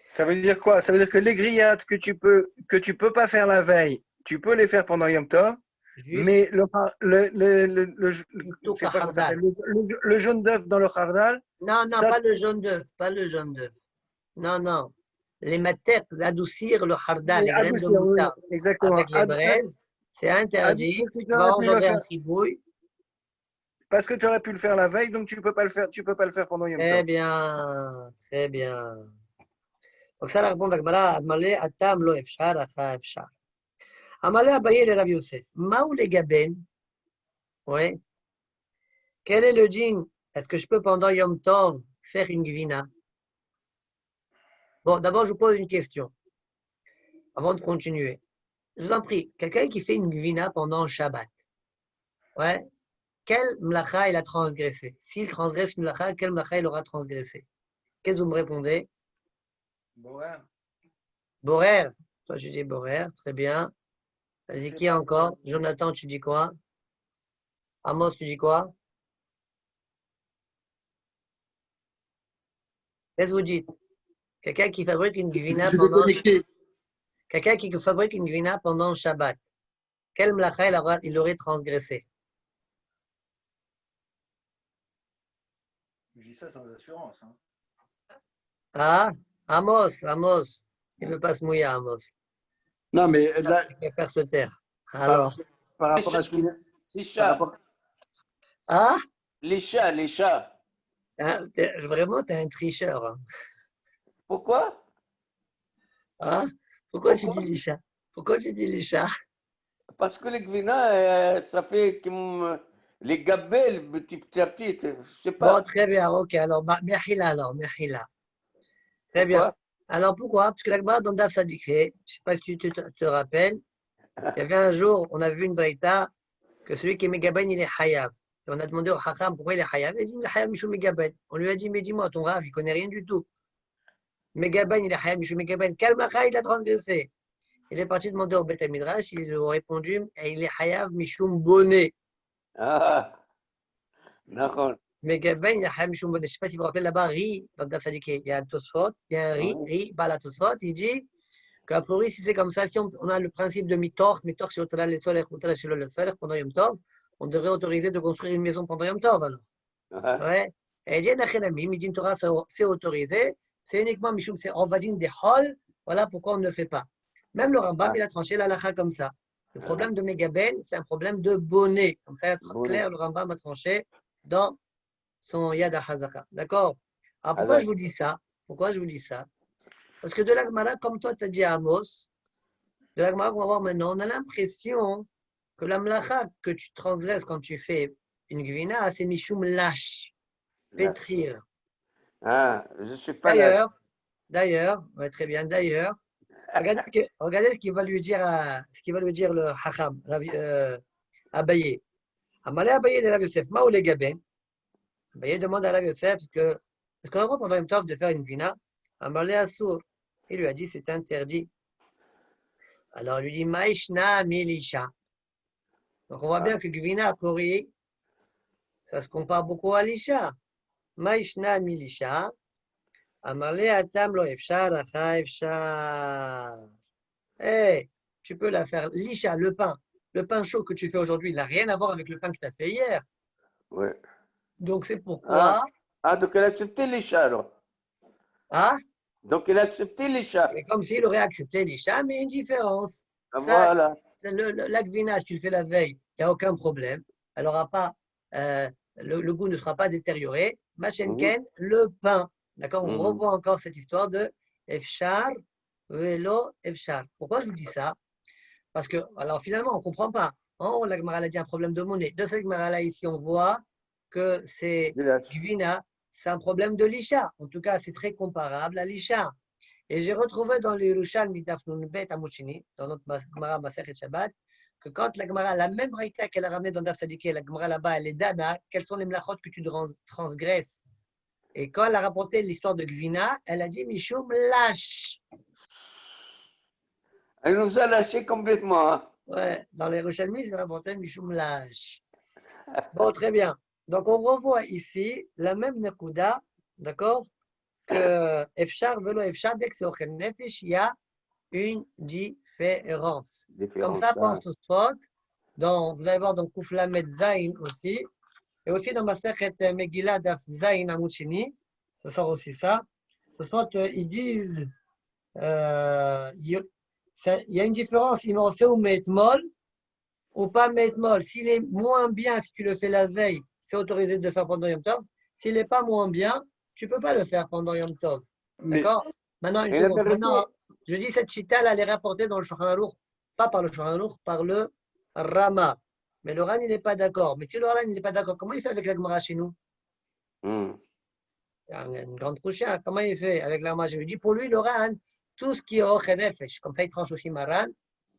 D: Ça veut dire quoi? Ça veut dire que les grillades que tu peux pas faire la veille, tu peux les faire pendant Yom Tov,
C: Juste
D: mais je
C: tout
D: sais pas comment ça
C: hardal.
D: s'appelle, le jaune d'œuf dans le hardal,
C: Non, non,
D: ça,
C: pas le jaune d'œuf, pas le jaune d'œuf. Non, non. Les matek, adoucir le hardal, les graines de
D: adoucir, oui,
C: moutarde
D: exactement.
C: avec les braises, c'est interdit.
D: Parce que tu
C: Tu vas
D: aurais pu le
C: engendrer un
D: faire,
C: tribouille.
D: parce que tu aurais pu le faire la veille, donc tu peux pas le faire, tu peux pas le faire pendant Yom
C: Très
D: Tov.
C: bien, très bien. Donc ça, la réponse d'Agmara, Amalé, Atam, lo efshar, acha efshar. Amalé, Abaye, le Rav Yosef. Maou les gaben, oui. Quel est le djinn? Est-ce que je peux pendant Yom Tov faire une gvina? Bon, d'abord, je vous pose une question avant de continuer. Je vous en prie, quelqu'un qui fait une gvina pendant Shabbat, ouais, quel mlacha il a transgressé? S'il transgresse une mlacha, quel mlacha il aura transgressé? Qu'est-ce que vous me répondez?
D: Borer.
C: Borer. Toi, je dis Borer, très bien. Vas-y,
D: C'est
C: qui
D: pas
C: encore? Jonathan, tu dis quoi? Amos, tu dis quoi? Qu'est-ce que vous dites? Quelqu'un qui fabrique une gvina
E: Je suis
C: pendant
E: déconnecté.
C: quelqu'un qui fabrique une gvina pendant Shabbat, quel mlacha il aurait transgressé?
D: Je dis ça sans assurance. Hein.
C: Ah, Amos, il ne veut pas se mouiller, Amos.
E: Non, mais là,
C: Il préfère se taire.
E: par,
C: Alors,
E: par rapport à ce qu'on vient.
A: Les
E: Par
A: chats,
E: rapport,
C: ah,
A: les chats, les chats.
C: hein, vraiment, tu es un tricheur. Hein.
A: Pourquoi?
C: Hein? Pourquoi tu
A: Pourquoi?
C: dis les chats? Pourquoi tu dis les chats?
A: Parce que les gvina, ça fait comme les gabelles petit à petit. Je sais
C: Bon,
A: pas.
C: très bien, ok. Alors, Mehila, alors, Mehila. Très bien.
A: Pourquoi?
C: Alors, pourquoi? Parce que la Gemara dans Daf Sadikhe, je ne sais pas si tu te rappelles, il y avait un jour, on a vu une braïta, que celui qui est Megaben, il est Hayab. Et on a demandé au Hakam pourquoi il est Hayab. Il a dit, il est Hayab Mishou Megaben. On lui a dit, mais dis-moi, ton Rav, il ne connaît rien du tout. Megaben, il est Hayab Mishou Megaben. Quel Macha il a transgressé? Il est parti demander au Beth Midrash, ils lui ont répondu, il est Hayab Mishum Bonnet.
A: Ah, d'accord.
C: Megaben, il est Hayab Mishum Bonnet. Je ne sais pas si vous vous rappelez là-bas, Ri, dans Daf Sadikhe, il y a un Tosfot, il y a un Ri, Bala Tosfot, il dit qu'a priori, si c'est comme ça, si on a le principe de Mitor c'est Otala le Soler, Otala Shelo le Soler pendant Yom Tov, on devrait autoriser de construire une maison pendant Yom Tov alors.
A: Ah,
C: Ouais. Et il dit, Nachenami, Midin Torah, c'est autorisé, c'est uniquement Mishum, c'est Ovadin des Hol, voilà pourquoi on ne le fait pas. Même le Rambam, il a tranché la lacha comme ça. Le problème de Megaben, c'est un problème de bonnet. Comme ça, être clair, le Rambam a tranché dans son Yad HaZaka. D'accord? Alors pourquoi je vous dis ça? Pourquoi je vous dis ça? Parce que de la Gemara, comme toi, tu as dit à Amos, de la Gemara qu'on va voir maintenant, on a l'impression que la mlacha que tu transgresses quand tu fais une gvina, c'est Mishum lâche, pétrir.
A: ah, je ne suis pas là.
C: D'ailleurs, ouais, très bien, d'ailleurs, regardez ce qu'il va lui dire le Hacham, Abaye. Amalé Abaye de Rav Yosef, Maou les Gaben. Abaye demande à Rav Yosef est-ce qu'on a le droit pendant Yom Tov de faire une gvina? Amalé Assour. Il lui a dit c'est interdit. Alors il lui dit Maïshna Milisha. Donc on voit bien que gvina pori, ça se compare beaucoup à l'isha. Maïshna Milisha. Amalé Atam lo efshar, acha efshar. Hey, tu peux la faire l'isha, le pain chaud que tu fais aujourd'hui, il n'a rien à voir avec le pain que tu as fait hier.
A: Ouais.
C: Donc c'est pourquoi.
A: Donc il a accepté l'Isha alors.
C: Ah,
A: Donc il a accepté l'Isha.
C: c'est comme s'il aurait accepté l'isha, mais une différence. Ça,
A: Voilà.
C: c'est la gvina, tu le fais la veille, il n'y a aucun problème. Elle aura pas, le goût ne sera pas détérioré. Machenken, le pain. D'accord, on revoit encore cette histoire de efshar, velo efshar. Pourquoi je vous dis ça? Parce que, alors finalement, on ne comprend pas. Oh, la Gemara a dit un problème de monnaie. De cette Gemara-là, ici, on voit que c'est Gvina, c'est un problème de l'Isha. En tout cas, c'est très comparable à l'Isha. Et j'ai retrouvé dans les Yerushalmi d'Afnun Bet à Mouchini, dans notre Gemara Masechet Shabbat, que quand la Gemara, la même Raïta qu'elle a ramenée dans Daf Sadiké, la Gemara là-bas, elle est Dana, quelles sont les mlachot que tu transgresses? Et quand elle a rapporté l'histoire de Gvina, elle a dit Mishum lâche.
A: Elle nous a lâchés complètement. Hein.
C: Ouais, dans les Yerushalmi, c'est rapporté Mishum lâche. Bon, très bien. Donc, on revoit ici la même Nekuda, d'accord, que Efshar, Velo Efshar, dès que c'est Ochel Nefesh, il y a une différence. Comme ça, pense au spot. Vous allez voir dans Koufla Zain aussi. Et aussi dans Masechet Megillah Daf Zain Amouchini. Ce sort aussi ça. Ce soir, ils disent il y a une différence. Il m'en sait ou Metmol ou pas Metmol. S'il est moins bien, si tu le fais la veille, c'est autorisé de le faire pendant Yom Tov. S'il n'est pas moins bien, tu ne peux pas le faire pendant Yom Tov. D'accord? Maintenant, une seconde. Maintenant, je dis cette chita, elle est rapportée dans le Shulchan Aruch, pas par le Shulchan Aruch, par le Rama. Mais le Ran, il n'est pas d'accord. Mais si le Ran, il n'est pas d'accord, comment il fait avec la Gemara chez nous? Il y a une grande couchée. Comment il fait avec la Gemara? Je lui dis, pour lui, le Ran, tout ce qui est Ochel Nefesh, comme ça, il tranche aussi Maran.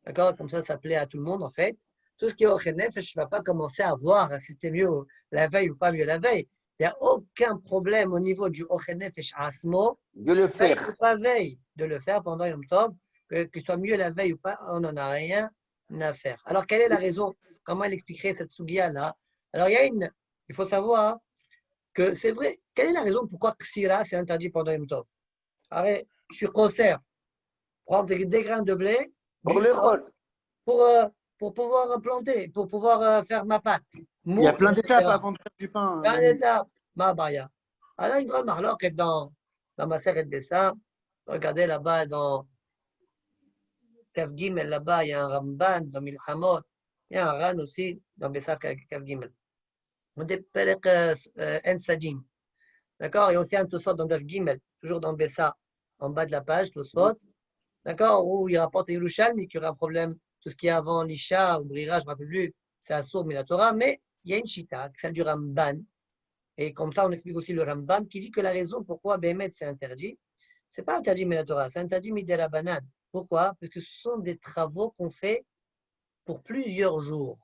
C: D'accord? Comme ça plaît à tout le monde, en fait. Tout ce qui est Ochel Nefesh, je ne vais pas commencer à voir si c'était mieux la veille ou pas mieux la veille. Il n'y a aucun problème au niveau du Ochel Nefesh Asmo.
A: De le faire.
C: Veille ou pas veille, de le faire pendant Yom Tov, que ce soit mieux la veille ou pas, on n'en a rien à faire. Alors, quelle est la raison? Comment elle expliquerait cette soubia-là? Alors, il faut savoir que c'est vrai. Quelle est la raison pourquoi Ksira c'est interdit pendant Yom Tov? Arrête, je suis concert. Prendre des grains de blé,
A: Pour
C: du
A: le
C: sol,
A: rôle.
C: pour pouvoir planter, pour pouvoir faire ma pâte.
E: Il y a plein d'étapes avant de faire du pain.
C: Plein d'étapes, ma baya. Alors, une grande marloque est dans ma serre de Bessa. Regardez là-bas, dans Kaf Gimel, là-bas, il y a un Ramban, dans Milhamot. Il y a un Ran aussi, dans Bessa Kaf Gimel. On dit Perek En Sadim. D'accord? Il y a aussi un Tosfot dans Daf Gimel, toujours dans Bessa, en bas de la page, Tosfot. D'accord? Où il rapporte Yerushalmi, qu'il y aura un problème, tout ce qui est avant l'Isha ou Brira, je ne me rappelle plus, c'est Assour, mais la Torah. Mais il y a une Chita, celle du Ramban. Et comme ça, on explique aussi le Rambam, qui dit que la raison pourquoi Bémet c'est interdit, ce n'est pas interdit mais la Torah, c'est interdit Midera Banan. Pourquoi? Parce que ce sont des travaux qu'on fait pour plusieurs jours.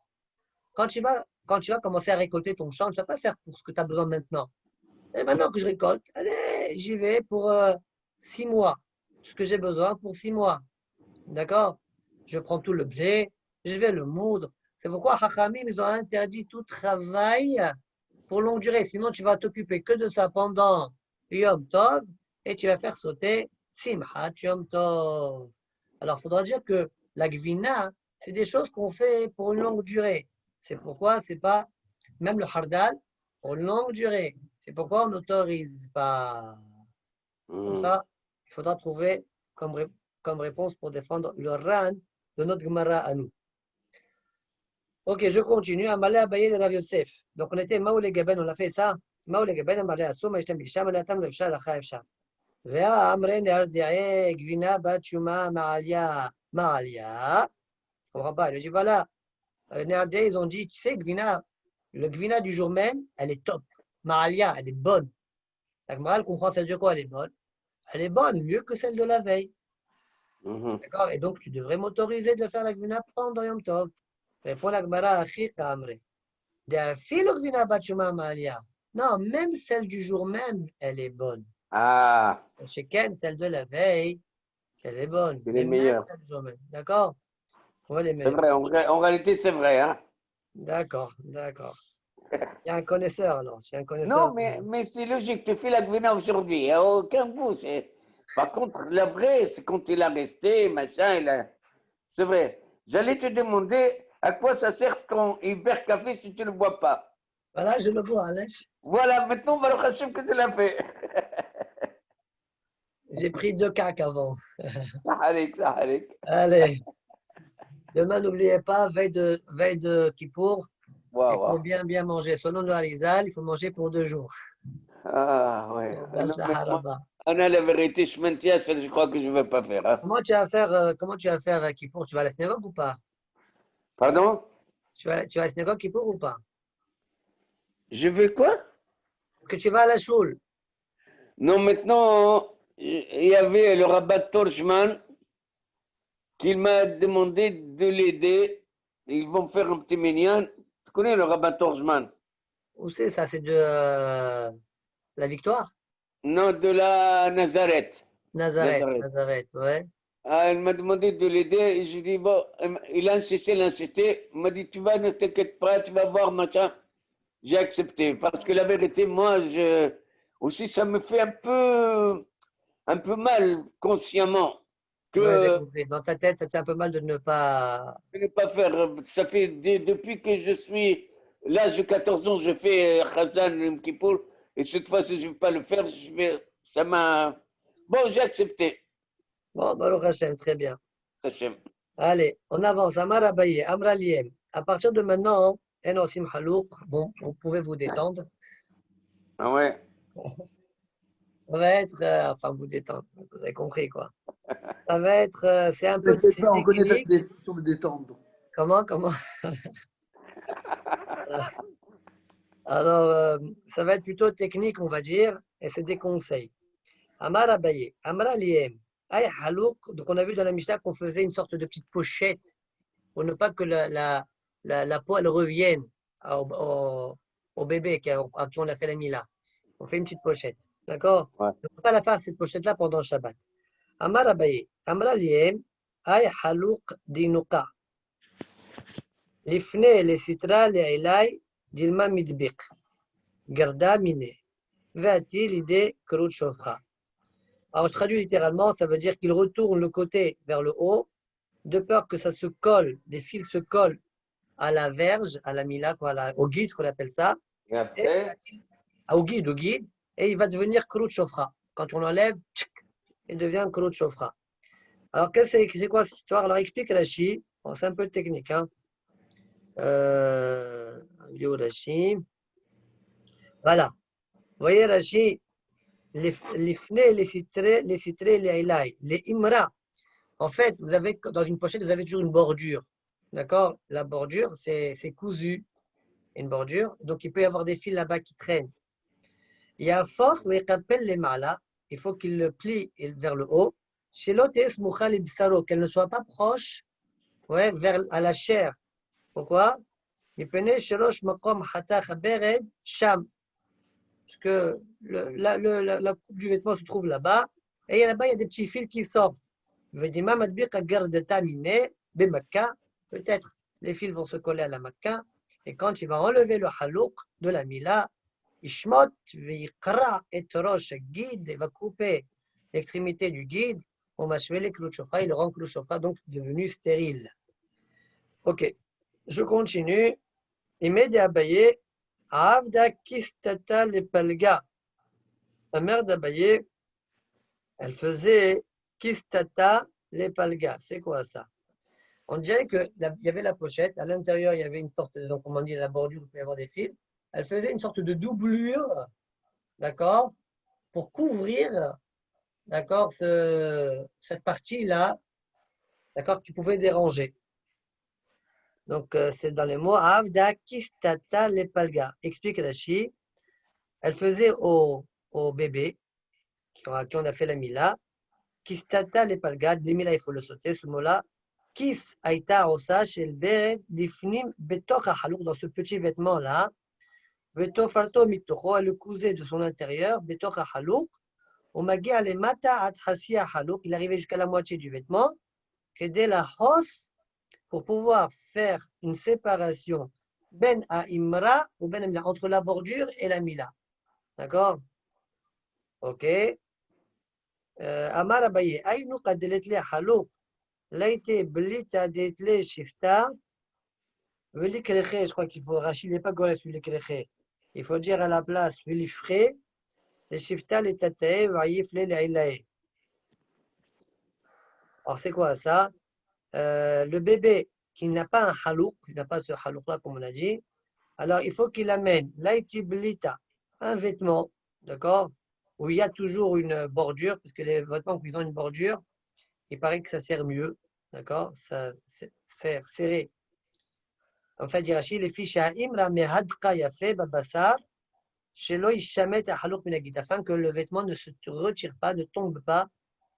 C: Quand tu vas commencer à récolter ton champ, tu ne vas pas faire pour ce que tu as besoin maintenant. Et maintenant que je récolte, allez, j'y vais pour 6 mois. Ce que j'ai besoin pour 6 mois. D'accord? Je prends tout le blé, je vais le moudre. C'est pourquoi Chachamim, ils ont interdit tout travail pour longue durée. Sinon, tu vas t'occuper que de ça pendant Yom Tov et tu vas faire sauter Simchat Yom Tov. Alors, il faudra dire que la Gvina, c'est des choses qu'on fait pour une longue durée. C'est pourquoi c'est pas, même le Hardal, pour une longue durée. C'est pourquoi on n'autorise pas. Comme ça, il faudra trouver comme réponse pour défendre le Ran de notre Gemara à nous. Ok, je continue. Amalé Abaye de Rav Yosef. Donc, on était Maoulé Gaben, on a fait ça. Maoulé Gaben, Amalé Assou, Maïshtem Bisham, Alatam, Lefshar, Lacha, Efshar. Vea Amre, Neardiae, Gvina, Batchuma, Maalia. Je comprends pas. Il dit voilà, Neardiae, ils ont dit, tu sais, Gvina, le Gvina du jour même, elle est top. Maalia, elle est bonne. La Gemara, elle comprend celle de quoi elle est bonne. Elle est bonne, mieux que celle de la veille. D'accord? Et donc, tu devrais m'autoriser de faire la Gvina pendant Yom Tov. Répond la Gemara, Achir Amre. Non, même celle du jour même, elle est bonne.
A: Ah,
C: Chez Ken, celle de la veille, elle est bonne.
A: c'est
C: Mais
A: les
C: même
A: meilleurs.
C: celle du jour même. D'accord? On va les
A: C'est
C: meilleurs.
A: vrai, en réalité, c'est vrai. Hein.
C: D'accord, d'accord. Tu es un connaisseur alors. Tu es un connaisseur.
A: Non, mais c'est logique. Tu fais la gvina aujourd'hui. Il n'y a aucun goût. Par contre, la vraie, c'est quand il a resté, machin. C'est vrai. J'allais te demander à quoi ça sert ton hyper café si tu ne le bois pas.
C: Voilà, je le vois, Alech.
A: Voilà, maintenant, Baruch Hashem que tu l'as fait.
C: J'ai pris 2 cacs avant.
A: Sahalik, sahalik.
C: Allez. Demain, n'oubliez pas, veille de Kippour, il
A: Waouh,
C: faut
A: waouh.
C: bien manger. Selon le Harizal, il faut manger pour 2 jours.
A: Ah, ouais.
C: Dans
A: Non, mais moi,
C: Saharaba.
A: Anna, la vérité, je maintiens, je crois que je ne vais pas faire. Hein.
C: Comment tu vas faire Kippour? Tu vas à la synagogue ou pas?
A: Pardon?
C: Tu vas à la synagogue Kippour ou pas?
A: Je vais quoi?
C: Que tu vas à la choule.
A: Non, maintenant, il y avait le rabbin Torjman qui m'a demandé de l'aider. Ils vont faire un petit minyan. Tu connais le rabbin Torjman?
C: Où c'est ça? C'est de la Victoire?
A: Non, de la Nazareth.
C: Nazareth,
A: Nazareth.
C: Nazareth, ouais.
A: Ah, elle m'a demandé de l'aider et je dis, bon, il a insisté, Il m'a dit, tu vas, ne t'inquiète pas, tu vas voir, machin. J'ai accepté parce que la vérité, moi, aussi, ça me fait un peu mal consciemment
C: Ouais, j'ai
A: que
C: compris. Dans ta tête, ça te fait un peu mal de ne pas.
A: de ne pas faire. Ça fait depuis que je suis l'âge de 14 ans, je fais Khazan Yom Kippour et cette fois-ci, je ne vais pas le faire. Ça m'a. Bon, j'ai accepté.
C: Bon, Baruch Hashem, très bien.
A: Hachem.
C: Allez, on avance. Amar Abaye, Amra Liem. À partir de maintenant, Enosim Halouk, bon, vous pouvez vous détendre.
A: Ah ouais.
C: Ça va être, enfin, vous détendre, vous avez compris quoi. Ça va être, c'est un peu
E: T'inquiète
C: c'est
E: pas, on connaît ta
C: technique.
E: définition de détendre.
C: Comment? Alors, ça va être plutôt technique, on va dire, et c'est des conseils. Amar Abaye, Amra Liem, Ay Halouk. Donc, on a vu dans la Mishnah qu'on faisait une sorte de petite pochette pour ne pas que la peau elle revienne au bébé à qui on a fait la mila. On fait une petite pochette. D'accord?
A: Ouais.
C: On ne peut pas la faire cette pochette-là pendant le Shabbat. Amar Abaye, Amra Liem, Ay Halouk Dinuka. Lifne le sitra le ilay dilma midbik. Garda mine. Va-t-il l'idée krut shofra. Alors, je traduis littéralement, ça veut dire qu'il retourne le côté vers le haut, de peur que ça se colle, les fils se collent à la verge, à la mila, quoi, au guide qu'on appelle ça,
A: Et
C: et
A: après,
C: au guide, et il va devenir krut shofra. Quand on l'enlève, il devient krut shofra. Alors, c'est quoi cette histoire? Alors, explique Rashi. Bon, c'est un peu technique. Hein. Rashi. Voilà. Vous voyez, Rashi, les fnés, les citrés, les ilaï, les imra. En fait, vous avez, dans une pochette, vous avez toujours une bordure. D'accord? La bordure, c'est cousu. Une bordure. Donc, il peut y avoir des fils là-bas qui traînent. Il y a un fort, où il appelle les malas. Il faut qu'il le plie vers le haut. Chez l'autre, qu'elle ne soit pas proche, ouais, à la chair. Pourquoi? Parce que la coupe du vêtement se trouve là-bas. Et là-bas, il y a des petits fils qui sortent. Peut-être les fils vont se coller à la Makkah. Et quand il va enlever le halouk de la Mila, Ishmot v'yikra et rosh guide, il va couper l'extrémité du guide. On va chever les clouchofra, il le rend clouchofra, donc devenu stérile. Ok, je continue. Immédiat d'Abaye, Avda kistata le palga. La mère d'Abaye, elle faisait kistata le palga. C'est quoi ça? On dirait qu'il y avait la pochette, à l'intérieur, il y avait une sorte, donc on dit la bordure, il peut y avoir des fils. Elle faisait une sorte de doublure, d'accord, pour couvrir, d'accord, cette partie-là, d'accord, qui pouvait déranger. Donc, c'est dans les mots Avda kistata le palga. Explique Rashi. Elle faisait au bébé, à qui on a fait la mila, kistata le palga. Des mila, il faut le sauter, ce mot-là. Kis Aïta Osa Shel Beret Difnim Betok Halouk, dans ce petit vêtement-là, Betofarto Mitocho, elle le cousait de son intérieur, Betok Halouk, Omagi Alemata Adhasia Halouk, il arrivait jusqu'à la moitié du vêtement, Kedé la Hos, pour pouvoir faire une séparation Ben à Imra ou Ben Amila, entre la bordure et la Mila. D'accord? Ok. Amar Abaye, Aïnou Kadeletli Halouk, Laïté Blita Detle Shifta, Veli Kreche, je crois qu'il faut, Rachid n'est pas correct, Veli Kreche. Il faut dire à la place, Veli Fre, les Shifta, les Tatae, Vaïfle, les Ilae. Alors c'est quoi ça? Le bébé qui n'a pas un halouk, qui n'a pas ce halouk-là, comme on a dit, alors il faut qu'il amène l'aïtiblita, un vêtement, d'accord, où il y a toujours une bordure, parce que les vêtements qui ont une bordure, il paraît que ça sert mieux, d'accord, ça sert serré. En fait, dit Rachid, les fiches à imra mehadka yafe babasar, shelo ishamet à halouk minagid, afin que le vêtement ne se retire pas, ne tombe pas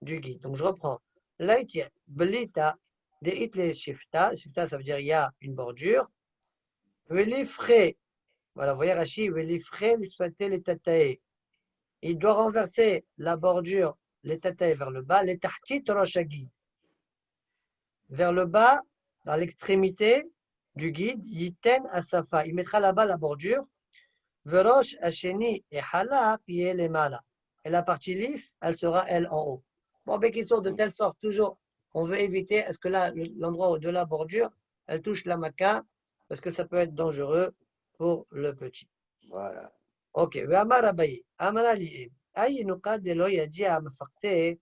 C: du guide. Donc je reprends. L'aïtiblita, des itle shifta, shifta ça veut dire il y a une bordure, velifre. Voilà, vous voyez Rachid, il doit renverser la bordure, les tatae vers le bas, les tahtit roshagi. Vers le bas, dans l'extrémité du guide, yiten asafa. Il mettra là-bas la bordure. Verosh hasheni et halak les mala. Et la partie lisse, elle sera elle en haut. Bon, mais qu'ils sont de telle sorte, toujours, on veut éviter, est-ce que là, l'endroit de la bordure, elle touche la maca, parce que ça peut être dangereux pour le petit.
A: Voilà.
C: Ok, Amar Abaye, Amar Ali, Aïnouka Delo Yadji Amfakte,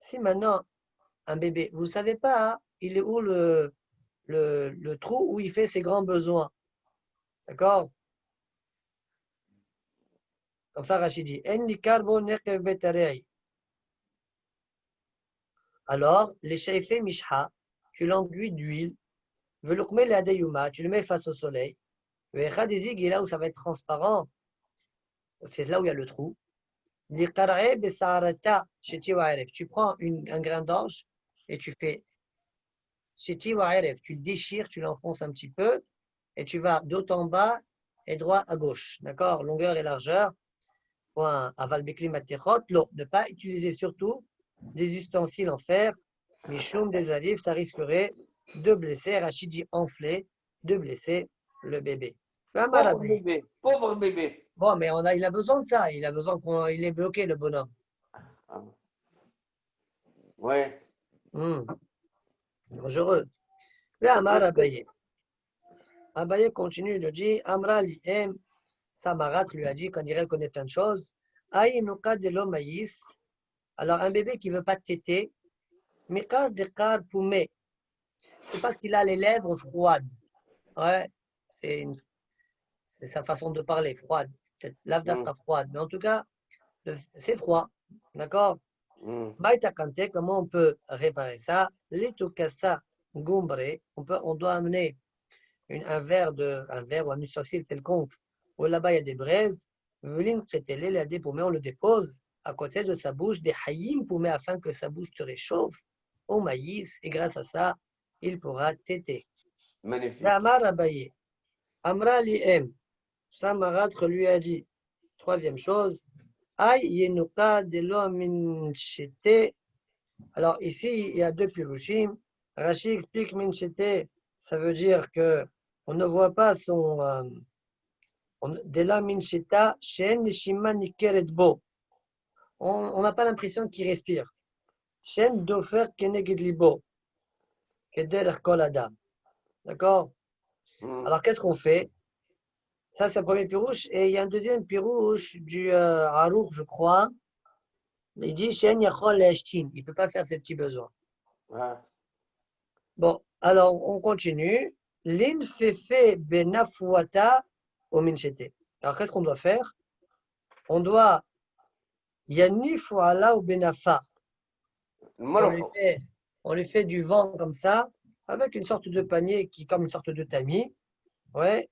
C: si maintenant un bébé, vous ne savez pas, hein, il est où le trou où il fait ses grands besoins. D'accord? Comme ça, Rachid dit, Enni Karbo Nekev Betarei. Alors, les shaifé mishha, tu l'enduis d'huile, velukme la deyuma, tu le mets face au soleil, vechadizig, là où ça va être transparent, c'est là où il y a le trou. Tu prends un grain d'orge et tu fais tu le déchires, tu l'enfonces un petit peu et tu vas d'haut en bas et droit à gauche. D'accord? Longueur et largeur. Point aval bekli matechot. Ne pas utiliser surtout des ustensiles en fer. Michoum des alifs, ça risquerait de blesser, Rachid dit enfler, de blesser le bébé.
A: Pauvre bébé, pauvre bébé.
C: Bon, mais il a besoin de ça. Il a besoin qu'il est bloqué, le bonhomme.
A: Ah. Ouais.
C: Dangereux. Mais Amar Abaye. Abaye continue de dire Amra li'em, Samarat lui a dit, quand il connaît plein de choses. Aïnuka de l'omaïs. Alors, un bébé qui ne veut pas téter, Mikar de kar poumé. C'est parce qu'il a les lèvres froides. Ouais, c'est sa façon de parler, froide. Peut-être l'avdafka froide. Mais en tout cas, c'est froid. D'accord? Baïta Kante, comment on peut réparer ça? L'itokasa gombre, on doit amener un verre ou un ustensile quelconque où là-bas il y a des braises. Velin Kretele, il y a des poumées, on le dépose à côté de sa bouche, des hayim poumées afin que sa bouche te réchauffe au maïs et grâce à ça, il pourra téter.
A: Magnifique.
C: Amar Abaye, Amra li'em, Samarat lui a dit, troisième chose, Aïe yenuka de lo minchete. Alors ici, il y a deux pirushim. Rashi explique minchete, ça veut dire que on ne voit pas son de la mincheta shen nishima nikeret bo. On n'a pas l'impression qu'il respire. Shen dofer keneged libo. Keder kol adam. D'accord? Alors qu'est-ce qu'on fait? Ça, c'est le premier pirouche. Et il y a un deuxième pirouche du Harouk, je crois. Il dit Shen yachol le'ashtin. Il ne peut pas faire ses petits besoins.
A: Ah.
C: Bon, alors on continue. Lin fefe benafouata au minchete. Alors qu'est-ce qu'on doit faire? On doit yanifouala au benafa. On lui fait du vent comme ça, avec une sorte de panier qui comme une sorte de tamis. Ouais.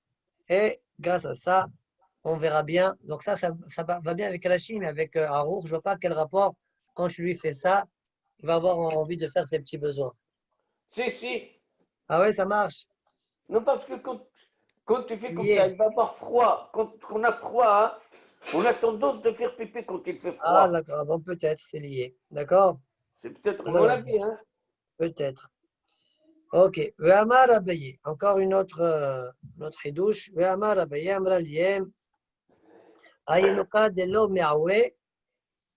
C: Et grâce à ça, on verra bien. Donc ça va bien avec Rachid, mais avec Harouk, je ne vois pas quel rapport, quand je lui fais ça, il va avoir envie de faire ses petits besoins.
A: Si.
C: Ah ouais, ça marche.
A: Non, parce que quand tu fais comme
C: Lié.
A: ça, il va avoir froid. Quand on a froid, hein, on a tendance de faire pipi quand il fait
C: Ah,
A: froid.
C: d'accord. Bon, peut-être, c'est lié. D'accord?
A: C'est peut-être
C: On
A: mon
C: verra bien.
A: avis, hein.
C: Peut-être. Ok. Ve'amar Abaye. Encore notre hidouche. Ve'amar Abaye, Amra Liem. Ayinuka de lo me'awe.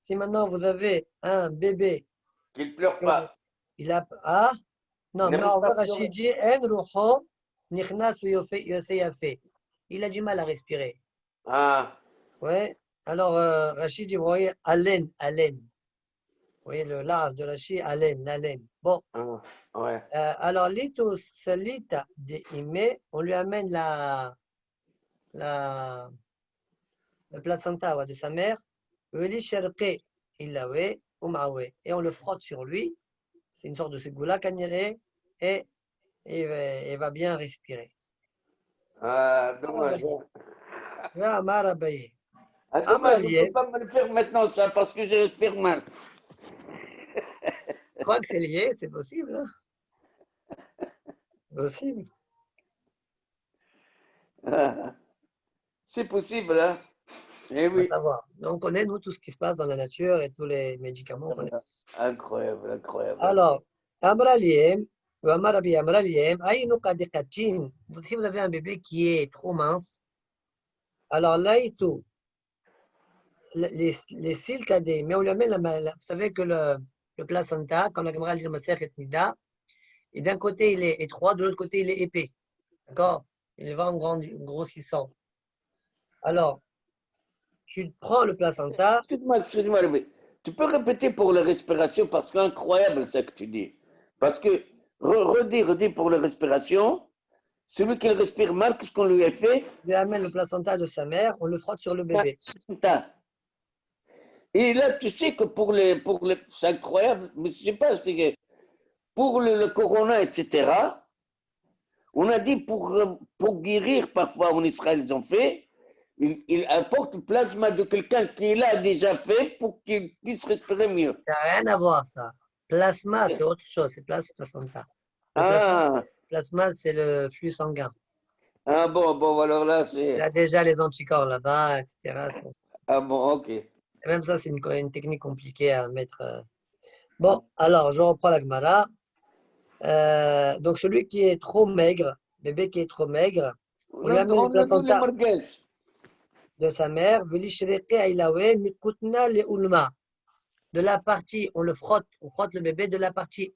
C: Si maintenant vous avez un bébé,
A: Qu'il pleure
C: que
A: pas.
C: il a. Ah?
A: Il
C: Non, mais
A: n'arrive
C: on
A: pas
C: va
A: à pleurer.
C: Rachid dit En ruho nichnas yafe. Il a du mal à respirer.
A: Ah,
C: Ouais. Alors, Rachid dit, vous voyez, haleine. Vous voyez le las de Rachid, haleine. Bon.
A: ah, ouais.
C: Alors, lito salita de ime, on lui amène la placenta ouais, de sa mère. Veli sharqe ilawe umawe. Et on le frotte sur lui. C'est une sorte de ségoula kanyere. Et il va bien respirer.
A: Ah, dommage. Hein.
C: Va amara baye.
A: Ah, dommage, on ne
C: Amralier,
A: peut pas me le faire maintenant, ça, parce que je respire mal.
C: je crois que c'est lié, c'est possible. Hein? Possible.
A: Ah, c'est possible, hein. Eh
C: On va
A: oui.
C: savoir. On connaît, nous, tout ce qui se passe dans la nature et tous les médicaments, on connaît.
A: Incroyable.
C: Alors, Amraliem, ou Amarabi Amraliem, Aïnouka de Kachin. Si vous avez un bébé qui est trop mince, alors là, les cils cadets, mais on lui amène vous savez que le placenta, comme la Gemara dit dans Masechet Nida, et d'un côté il est étroit, de l'autre côté il est épais. D'accord? Il va en grossissant. Alors, tu prends le placenta,
A: Excuse-moi, Rémi. Tu peux répéter pour la respiration, parce que incroyable ce que tu dis. Parce que, redis pour la respiration, celui qui respire mal, qu'est-ce qu'on lui a fait?
C: on lui amène le placenta de sa mère, on le frotte sur le bébé.
A: Et là, tu sais que c'est incroyable, mais je sais pas, c'est que pour le corona, etc., on a dit pour guérir, parfois en Israël, ils ont fait, il apporte le plasma de quelqu'un qui l'a déjà fait pour qu'il puisse respirer mieux.
C: Ça n'a rien à voir, ça. Plasma, c'est autre chose, c'est placenta. Le plasma, c'est le flux sanguin.
A: Bon, alors là,
C: Il
A: c'est.
C: a déjà les anticorps là-bas, etc.
A: Ah bon, ok.
C: Et même ça, c'est une technique compliquée à mettre. Bon, alors, je reprends la Gemara. Donc, celui qui est trop maigre, bébé qui est trop maigre, on lui amène le
A: On le donne les
C: placenta
A: merguez.
C: de sa mère. De la partie, on frotte le bébé de la partie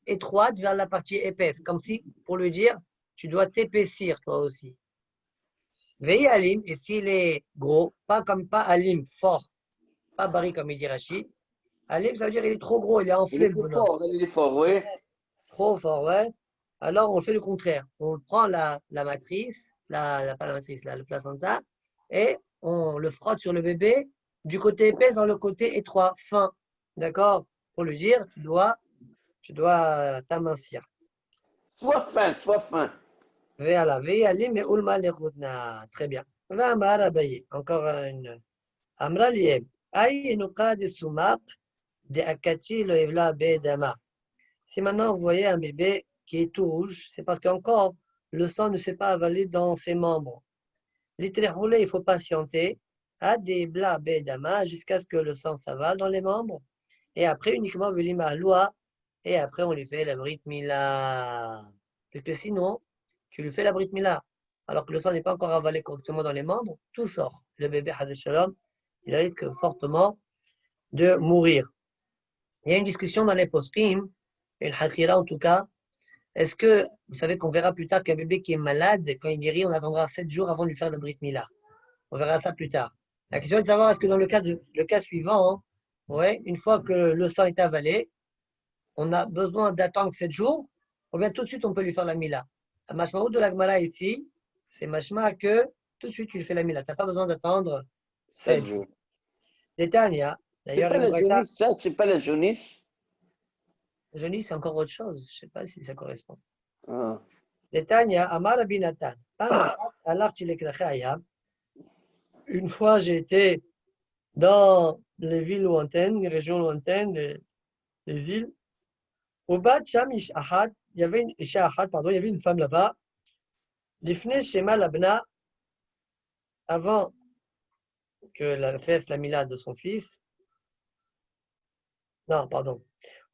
C: étroite vers la partie épaisse, comme si, pour lui dire, tu dois t'épaissir toi aussi. Veille alim, et s'il est gros, pas alim, fort, pas bari comme il dit Rachid. Alim, ça veut dire qu'il est trop gros, il est enflé le bonhomme.
A: Il est fort, oui.
C: Trop fort, ouais. Alors on fait le contraire. On prend la matrice, pas la matrice, le placenta, et on le frotte sur le bébé du côté épais vers le côté étroit, fin. D'accord? Pour lui dire, tu dois t'amincir.
A: Sois fin.
C: Ve'ala, ve'alim, mais ulma lechoutna. Très bien. Ve'amar abaye. Encore une. Amra liem. Aïe nuka de sumak de akati lo evla bedama. Si maintenant vous voyez un bébé qui est tout rouge, c'est parce qu'encore le sang ne s'est pas avalé dans ses membres. L'itrehoulé, il faut patienter à des bla bedama jusqu'à ce que le sang s'avale dans les membres. Et après, uniquement velima loa. Et après, on lui fait la brit mila. Parce que sinon, tu lui fais la brit mila, alors que le sang n'est pas encore avalé correctement dans les membres, tout sort. Le bébé, Hazeh Shalom, il risque fortement de mourir. Il y a une discussion dans les poskim, une hakira en tout cas. Est-ce que, vous savez qu'on verra plus tard qu'un bébé qui est malade, quand il guérit, on attendra 7 jours avant de lui faire la brit mila. On verra ça plus tard. La question est de savoir, est-ce que dans le cas suivant, hein, ouais, une fois que le sang est avalé, on a besoin d'attendre 7 jours, ou bien tout de suite on peut lui faire la mila. La mashmaout de la Gemara ici, c'est mashma que tout de suite tu lui fais la mila. Tu n'as pas besoin d'attendre 7 jours. Netanya,
A: C'est
C: d'ailleurs,
A: pas la jaunisse, ça, c'est pas la jaunisse.
C: jaunisse, c'est encore autre chose. Je ne sais pas si ça correspond.
A: Ah.
C: Netanya, Amar Abinatan. Une fois, j'ai été dans les villes lointaines, les régions lointaines, les îles. Obat Shamish Ahad il y avait une Isha Ahad, pardon, il y avait une femme là-bas. L'Ifne Shema Labna, avant que la fête la Mila de son fils. Non, pardon.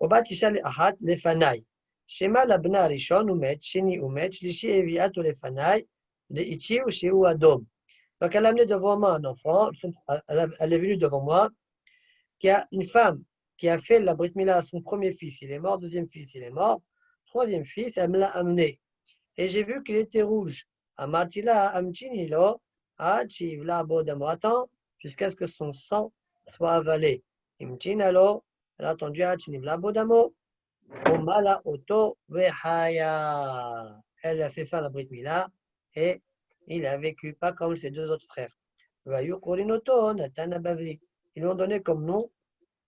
C: Obat Isha Ahad Lefanai. Shema Labna Rishon Umet, Sheni Umet, Shlishi Eviat Lefanai, de Ichi ou Sheu Adom. Donc elle a amené devant moi un enfant, elle est venue devant moi, qui a une femme qui a fait la Brit Mila à son premier fils, il est mort, deuxième fils, il est mort, troisième fils, elle me l'a amené. Et j'ai vu qu'il était rouge. Amartila Amchinilo, Achivla Bodamo. Attends, jusqu'à ce que son sang soit avalé. Imchinalo, elle a attendu Achivla Bodamo. Omala Oto Vehaya. Elle a fait faire la Brit Mila et il a vécu pas comme ses deux autres frères. Vayu Korinoto, Nathan Abavli. Ils lui ont donné comme nom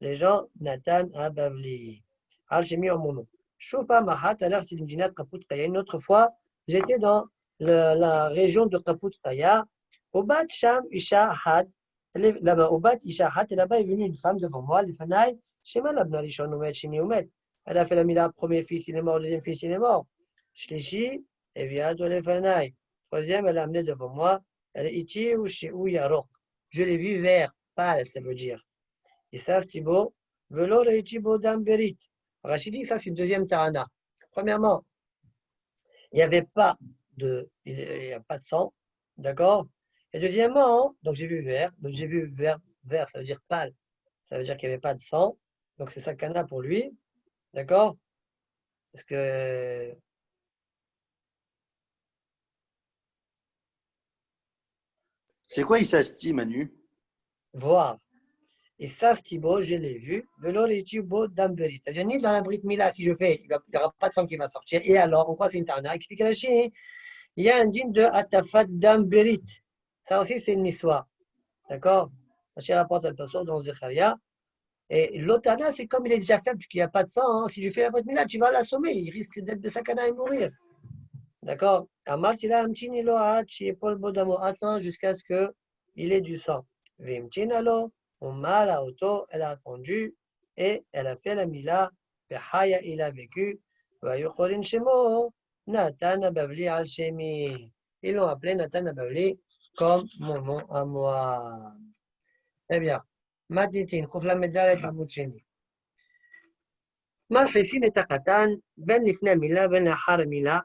C: les gens Nathan Abavli. Al-Shemi en mon nom. Choupa Mahat, à l'heure Tidinat Kaput Kaya. Une autre fois, j'étais dans la région de Kaput Kaya. Obat Sham Isha Had. Là-bas, Obat Isha Had, et là-bas est venue une femme devant moi, les Fanaï. Shema Labna Rishon Umet, Shini Umet. Elle a fait la Mila, premier fils, il est mort, deuxième fils, il est mort. Shlishi, Eviado les Fanaï. Troisième, elle a amené devant moi. Elle est Iti ou Sheu Yarok. Je l'ai vu vert, pâle, ça veut dire. Et ça, c'est beau. Velo le Itibo Damberit. Rachid dit ça, c'est une deuxième tarana. Premièrement, il n'y avait pas de, il y a pas de sang, d'accord. Et deuxièmement, donc j'ai vu vert, vert, ça veut dire pâle, ça veut dire qu'il n'y avait pas de sang, donc c'est sakana pour lui, d'accord. Parce que
E: C'est quoi Issasti, Manu?
C: voir. Et ça, Stibo, je l'ai vu. Velo le Itibo Damberit. C'est-à-dire, ni dans la Brit Mila, si je fais, il n'y aura pas de sang qui va sortir. Et alors, on croit que c'est une tarana. Explique la Chine. Il y a un dîne de Atafat Damberit. Ça aussi, c'est une histoire. D'accord. Rachid rapporte le passage dans Zecharia. Et l'otana, c'est comme il est déjà faible, puisqu'il n'y a pas de sang. Hein. Si je fais la Brit Mila, tu vas l'assommer. Il risque d'être de sakana et mourir. D'accord. Amar tila amtini lo achi epol bodamo. Attends jusqu'à ce qu'il ait du sang. Vimtina lo, on mala auto, elle a attendu et elle a fait la Mila. Behaya, il a vécu. Vayuchorin shemo, Nathan Abavli al shemi. Ils l'ont appelé Nathan Abavli comme mon nom à moi. Eh bien, Matitin, Koufla Medalet Aboucheni. Malchisin et Takatan, Ben Lifne Mila, Ben Lahar Mila.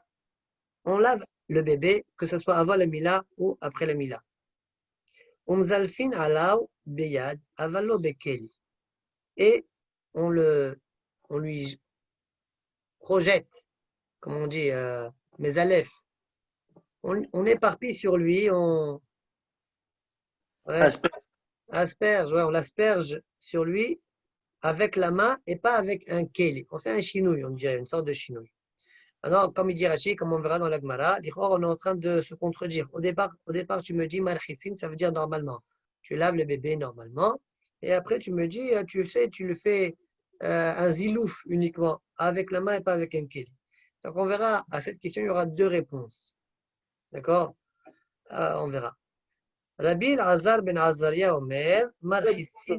C: On lave le bébé, que ce soit avant la Mila ou après la Mila. Umzalfin alaw beyad, avalo bekeli. Et on lui projette, comme on dit, mes aleph. On éparpille sur lui, asperge, on l'asperge sur lui avec la main et pas avec un keli. On fait un chinouille, on dirait, une sorte de chinouille. Alors, comme il dit Rachid, comme on verra dans la Gemara, on est en train de se contredire. Au départ tu me dis malchisin, ça veut dire normalement. Tu laves le bébé normalement, et après tu me dis, tu le fais un zilouf uniquement, avec la main et pas avec un keli. Donc on verra, à cette question, il y aura deux réponses. D'accord. On verra. Rabbi Azar ben Azaria Omer, malchisin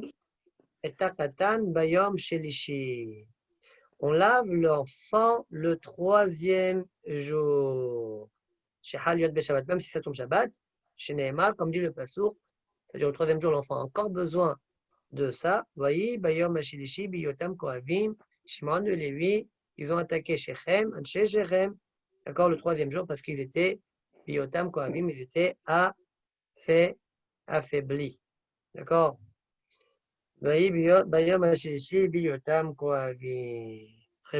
C: et takatan bayom shelishi. On lave l'enfant le troisième jour. Chez Haliot Beshabbat, même si ça tombe Shabbat, chez Nehemar, comme dit le Passour, c'est-à-dire le troisième jour, l'enfant a encore besoin de ça. Voyez, Bayom Ashilishi, Biyotam Kohavim, Shimon et Lévi, ils ont attaqué Shechem, chez Shechem, d'accord, le troisième jour, parce qu'ils étaient Biyotam Kohavim, ils étaient affaiblis. D'accord. Très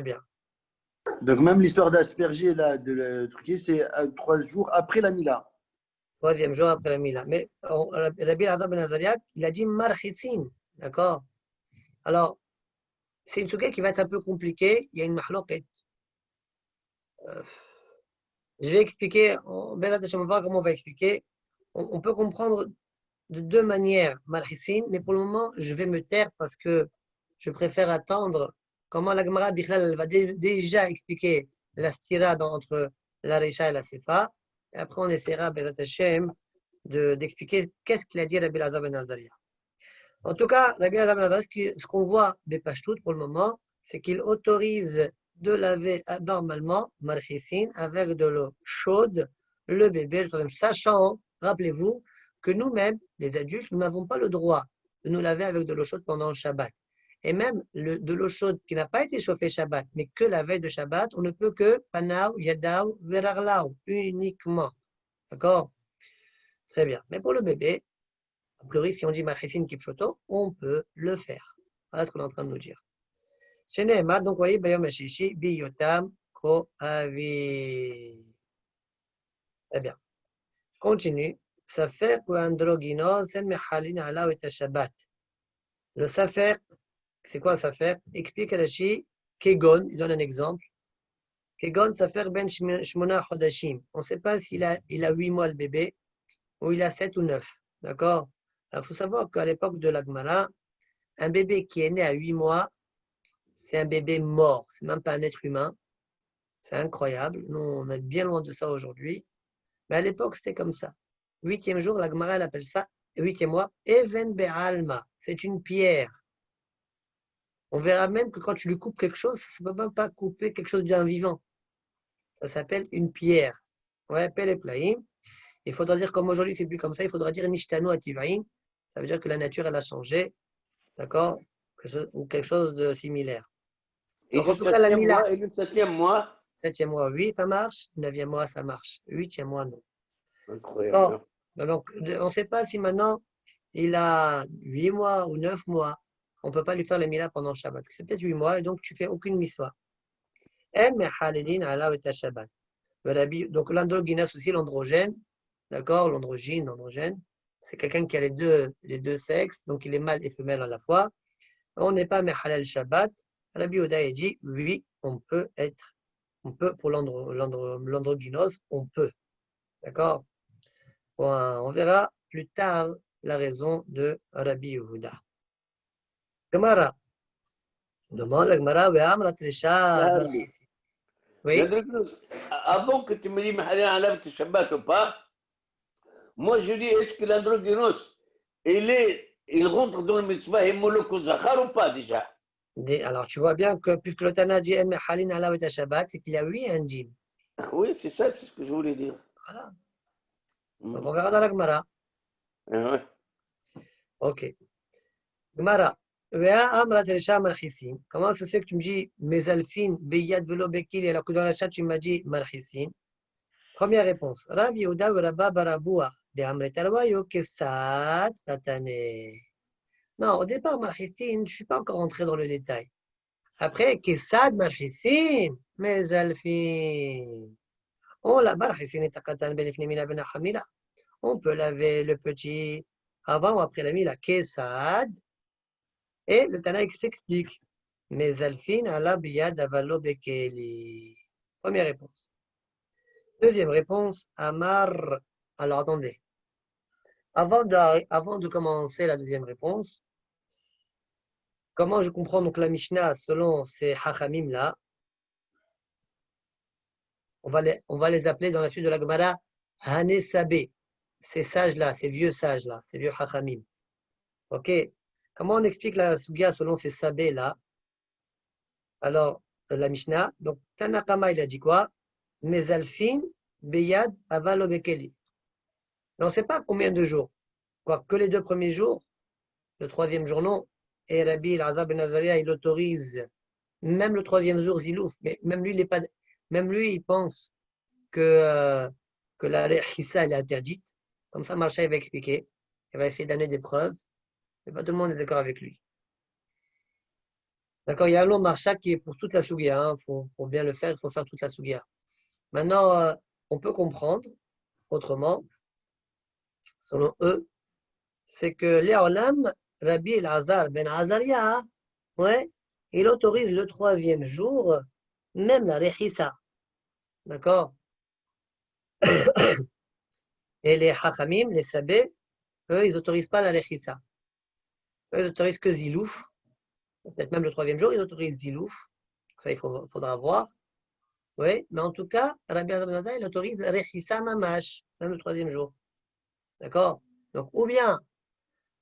C: bien.
E: Donc même l'histoire d'asperger là, de le truquer, c'est 3 jours après la Mila.
C: Troisième jour après la Mila. Mais Rabbi Azar ben Azariak, il a dit marhissin. D'accord. Alors, c'est une souquette qui va être un peu compliquée. Il y a une mahloket. Je vais expliquer, on va voir comment on va expliquer. On peut comprendre de deux manières marhissin, mais pour le moment, je vais me taire parce que je préfère attendre comment la Gemara Bichlal va déjà expliquer la stira entre la Recha et la Sefa. Et après, on essaiera, Bezat Hashem, d'expliquer qu'est-ce qu'il a dit Rabbi Elazar ben Azaria. En tout cas, Rabbi Elazar ben Azaria, ce qu'on voit des Pashtout pour le moment, c'est qu'il autorise de laver normalement, marhissin, avec de l'eau chaude, le bébé, sachant, rappelez-vous, que nous-mêmes, les adultes, nous n'avons pas le droit de nous laver avec de l'eau chaude pendant le Shabbat. Et même de l'eau chaude qui n'a pas été chauffée Shabbat, mais que la veille de Shabbat, on ne peut que panav, yadav, verarlav, uniquement. D'accord? Très bien. Mais pour le bébé, a priori, si on dit marhissin kipchoto, on peut le faire. Voilà ce qu'on est en train de nous dire. Sheneemar, donc, vous voyez, Bayom Hashishi, Biyotam, Kohavi. Très bien. Je continue. Safer ou androgynos, en mehalin ala ou Shabbat. Le safer, c'est quoi safer? Explique Rashi, Kegon, il donne un exemple. Kegon, safer ben shmona chodashim. On ne sait pas s'il a 8 mois le bébé, ou il a 7 ou 9. D'accord? Il faut savoir qu'à l'époque de la Gemara, un bébé qui est né à 8 mois, c'est un bébé mort, c'est même pas un être humain. C'est incroyable. Nous, on est bien loin de ça aujourd'hui. Mais à l'époque, c'était comme ça. 8e jour, la Gemara, elle appelle ça, 8e mois, Even Be'alma. C'est une pierre. On verra même que quand tu lui coupes quelque chose, ça ne peut même pas couper quelque chose d'un vivant. Ça s'appelle une pierre. Ouais, Pele Plaim. Il faudra dire, comme aujourd'hui, c'est plus comme ça, il faudra dire Nishtanu Ativaim. Ça veut dire que la nature, elle a changé. D'accord? Ou quelque chose de similaire.
A: Et
C: Donc,
A: le
C: en tout cas, la
A: 7e
C: Mila.
A: mois, et le 7e mois.
C: 7e mois, oui, ça marche. 9e mois, ça marche. 8e mois, non.
A: Incroyable.
C: Donc, on ne sait pas si maintenant il a 8 mois ou 9 mois. On ne peut pas lui faire les milas pendant le Shabbat. C'est peut-être 8 mois et donc tu fais aucune miswa. Donc l'androgynos aussi, l'androgène. D'accord, l'androgène. C'est quelqu'un qui a les deux sexes, donc il est mâle et femelle à la fois. On n'est pas mehalal Shabbat. Rabbi Oda dit oui, on peut pour l'androgynos, on peut. D'accord? On verra plus tard la raison de Rabbi Yehuda. Gemara. Demande la Gemara, Ve'amrat Risha Marhissi. Oui,
A: Avant que tu me dises Mahalin Alav Shabbat ou pas, moi je dis est-ce que l'androgynos, il rentre dans le mitzvah Hemoloko Zachar ou pas déjà?
C: alors tu vois bien que puisque le Tana dit En Mehalin Alav et Shabbat, c'est qu'il y a 8 indim.
A: Oui, c'est ça, c'est ce que je voulais dire.
C: Voilà. Donc on verra dans la Gemara.
A: Ouais.
C: Ok. Gemara. Ve'amrat Risha Marhissi. Comment ça se fait que tu me dis Mezalfin, Beyad Velo Bekil, alors que dans la chat tu m'as dit Marhissi? Première réponse. Rav Yehuda ou Rabba Barabua de Amret Arwayo Kesat Tatane. Non, au départ, Marhissin, je ne suis pas encore rentré dans le détail. Après, Kesad Marhissin, Mezalfin. On la Marhissin est Takatan Benefnemina Benahamila. On peut laver le petit avant ou après la mila Kesad. Et le Tana explique. Mezalfin ala biyad avalo bekeli. Première réponse. Deuxième réponse, Amar. Alors attendez. Avant de commencer la deuxième réponse, comment je comprends donc la Mishnah selon ces Hachamim là? On va les appeler dans la suite de la Gemara Hanesabé. Ces sages là, ces vieux sages là, ces vieux Hachamim. Ok. Comment on explique la Sugia selon ces sabés là? Alors, la Mishnah, donc Tanakama il a dit quoi? Mezalfin beyad avalo bekeli. Mais on ne sait pas combien de jours. Quoi, que les 2 premiers jours, le 3e jour non. Et Rabbi Elazar ben Azaria, il autorise même le 3e jour zilouf. Mais même lui, il pense que la rechissa elle est interdite. Comme ça, Marcha il va expliquer. Il va essayer d'amener des preuves. Mais pas tout le monde est d'accord avec lui. D'accord, il y a un long Marcha qui est pour toute la Sugia. Pour bien le faire, il faut faire toute la Sugia. Maintenant, on peut comprendre autrement, selon eux, c'est que Léolam, Rabbi Elazar ben Azaria, ouais, il autorise le 3e jour, même la Rechissa. D'accord? Et les Hachamim, les Sabés, eux, ils n'autorisent pas la Rechissa. Eux, ils autorisent que Zilouf. Peut-être même le 3e jour, ils autorisent Zilouf. Ça, il faudra voir. Oui, mais en tout cas, Rabbi Elazar ben Azaria, il autorise Rechissa Mamash, même le 3e jour. D'accord? Donc, ou bien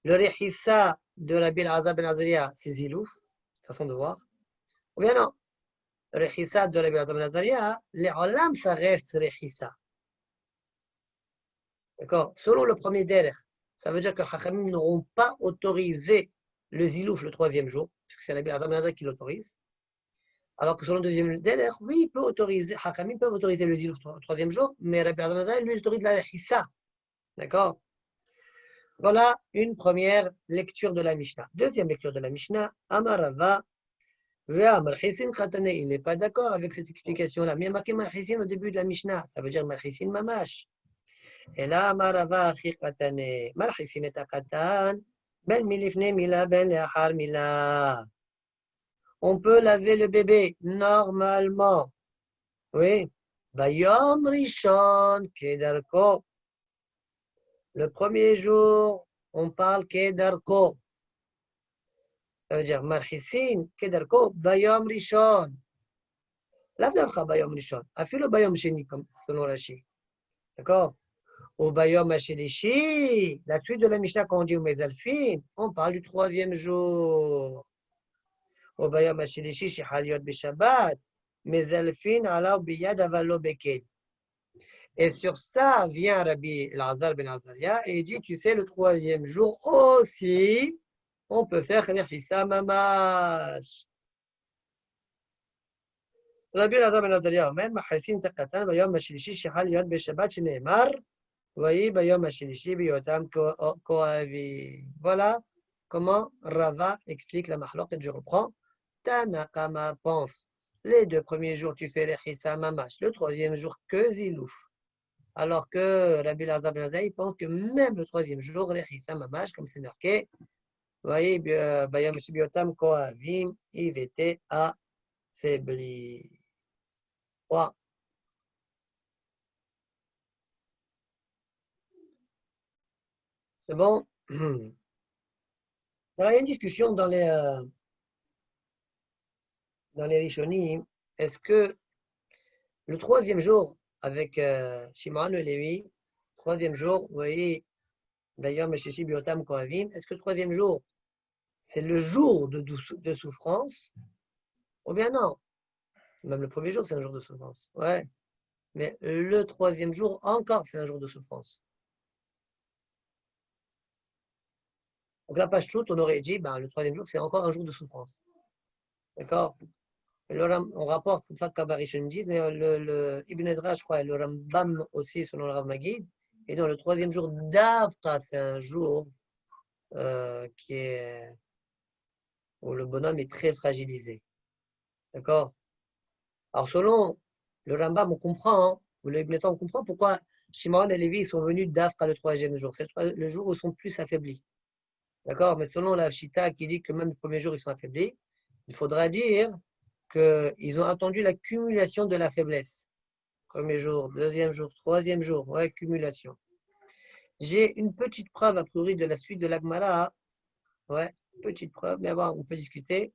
C: le Rechissa de Rabbi Elazar ben Azaria, c'est Zilouf, façon de voir. Ou bien non. Rechissa de Rabbi Elazar ben Azaria, les olam, ça reste Rechissa. D'accord? Selon le premier derech, ça veut dire que Chachamim n'auront pas autorisé le zilouf le troisième jour, puisque c'est Rabbi Elazar ben Azaria qui l'autorise. Alors que selon le deuxième derech, oui, il peut autoriser, Chachamim peuvent autoriser le zilouf le troisième jour, mais Rabbi Elazar ben Azaria, lui, il autorise la Rechissa. D'accord? Voilà une première lecture de la Mishnah. Deuxième lecture de la Mishnah, Amarava, Ve'amar Hisin Khatane. Il n'est pas d'accord avec cette explication-là. Mais il y a marqué Marhisin au début de la Mishnah. Ça veut dire Marhisin Mamash. Et là, Amarava Achi Khatane. Marhisin est Katan. Ben milifne mila, ben leachar mila. On peut laver le bébé normalement. Oui. Bayom Rishon Kedarko. Le premier jour, on parle Kedarko. Ça veut dire Marhisin, Kedarko, Bayom Rishon. L'avdavcha Bayom Rishon. Afilo Bayom Sheni, comme selon Rashi. D'accord? Au Bayom Hashelishi, la suite de la Mishnah, quand on dit au Mezalfin, on parle du troisième jour. Au Bayom Hashelishi, chez Haliot Beshabbat, Mezalfin, ala Biyad Avalo Bekel. Et sur ça vient Rabbi Elazar ben Azaria et il dit, tu sais, le troisième jour aussi, on peut faire Rechissa Mamash. Rabbi Elazar ben Azaria אומר, מחריסין את הקטן ביום השלישי שיכול להיות בשבת שנאמר, ויהי ביום השלישי בהיותם כואבים. Voilà comment Rava explique la mahloket. Je reprends. Tanakama pense, les deux premiers jours tu fais Rechissa Mamash, le troisième jour que Zilouf. Alors que Rabbi Elazar ben Azaria pense que même le troisième jour, Rechissa Mamash, comme c'est marqué, voyez, Bayam Shibiotam Kohavim, ils étaient affaiblis. Wow. C'est bon? Alors, il y a une discussion dans les Rishonim. Est-ce que le troisième jour, avec Shimon et Lévi, troisième jour, vous voyez, Bayam Shibiotam Kohavim, est-ce que le troisième jour, c'est le jour de souffrance? Ou bien non? Même le premier jour, c'est un jour de souffrance. Ouais. Mais le troisième jour, encore, c'est un jour de souffrance. Donc la page shoot, on aurait dit, le troisième jour, c'est encore un jour de souffrance. D'accord? On rapporte, comme ça, Kabarishon dit, mais le Ibn Ezra, je crois, et le Rambam aussi, selon le Rav Magid. Et donc le troisième jour d'Avta, c'est un jour où le bonhomme est très fragilisé. D'accord? Alors selon le Rambam, on comprend, hein, ou le Ibn Ezra, on comprend pourquoi Shimon et Lévi sont venus d'Avta le troisième jour. C'est le jour où ils sont plus affaiblis. D'accord? Mais selon la Shita qui dit que même le premier jour, ils sont affaiblis, il faudra dire qu'ils ont attendu l'accumulation de la faiblesse. Premier jour, deuxième jour, troisième jour, ouais, accumulation. J'ai une petite preuve a priori de la suite de l'Agmara. Ouais, petite preuve, mais bon, on peut discuter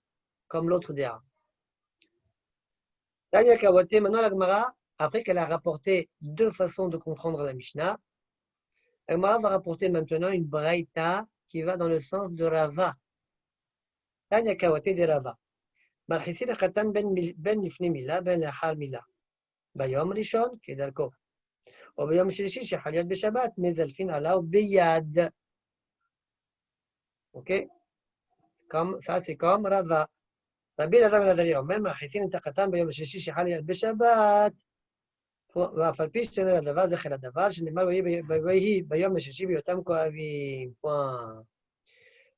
C: comme l'autre déa. Tanya Kawate, maintenant l'Agmara, après qu'elle a rapporté deux façons de comprendre la Mishnah, l'Agmara va rapporter maintenant une braïta qui va dans le sens de Rava. Tanya Kawate de Rava. מלחיסין החתן בין לפני מילה בין לאחר מילה. ביום ראשון כדרכו. או ביום שלישי שיכול להיות בשבת, מזלפין עליו ביד. אוקיי? Ça c'est comme Rava. רבי אלעזר בן עזריה אומר, מלחיסין את החתן ביום השלישי שיכול להיות בשבת, ואף על פי שאין לדבר זכר לדבר, שנאמר ויהי ביום השלישי בהיותם כואבים.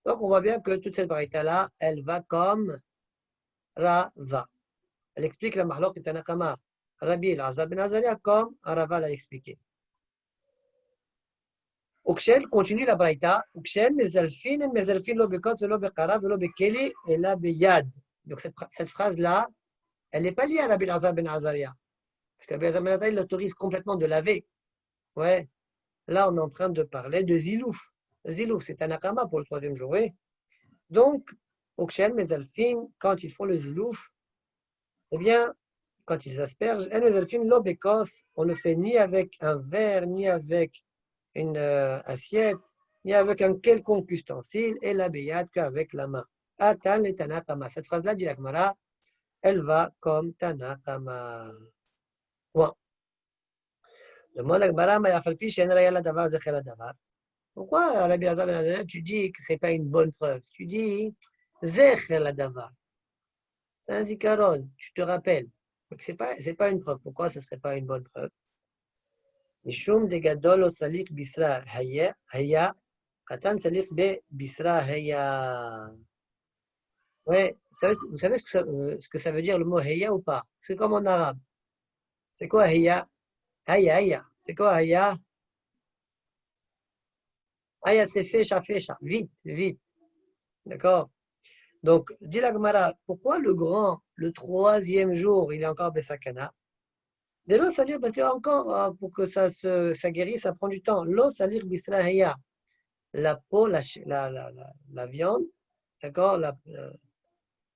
C: Donc on voit bien que toute cette braïta-là, elle va comme Rava. Elle explique la mahlok et Tanakama. Rabbi Elazar ben Azaria comme Rava l'a expliqué. Ukshel continue la braïta. Ukshel mezalfin lo bekot lo bekara lo bekeli et la beyad. Donc cette phrase-là, elle n'est pas liée à Rabbi Elazar ben Azaria. Parce que Rabbi Elazar ben Azaria l'autorise complètement de laver. Ouais. Là, on est en train de parler de Zilouf. Zilouf, c'est Tanakama pour le troisième jour. Oui. Donc, Ukshel mezalfin, quand ils font le Zilouf, eh bien, quand ils aspergent, on ne fait ni avec un verre, ni avec une assiette, ni avec un quelconque ustensile, et la beyad qu'avec la main. Atan le Tanakama. Cette phrase-là dit la Gemara, elle va comme Tanakama. Point. Demande à Gmara, mais Afalpi, Shen Raya la Davar, Zecher la Davar. Pourquoi, Rabbi Elazar ben Azariah, tu dis que ce n'est pas une bonne preuve? Tu dis Zecher la Davar. C'est un zikaron, tu te rappelles. Donc, ce n'est pas une preuve. Pourquoi ce ne serait pas une bonne preuve? Mishum de Gadol o Salik Bisra Haya, Katan Salik be Bisra Haya. Ouais, vous savez ce que ça veut dire le mot Heya ou pas? C'est comme en arabe. C'est quoi Heya? Haya, Haya. C'est quoi Haya? Haya, c'est fécha, fécha. Vite, vite. D'accord? Donc, dit la Gemara, pourquoi le grand, le troisième jour, il est encore Besakana? De l'eau salir, parce que encore, pour que ça guérisse, ça prend du temps. L'eau salir Bisra Heya. La peau, la viande, d'accord?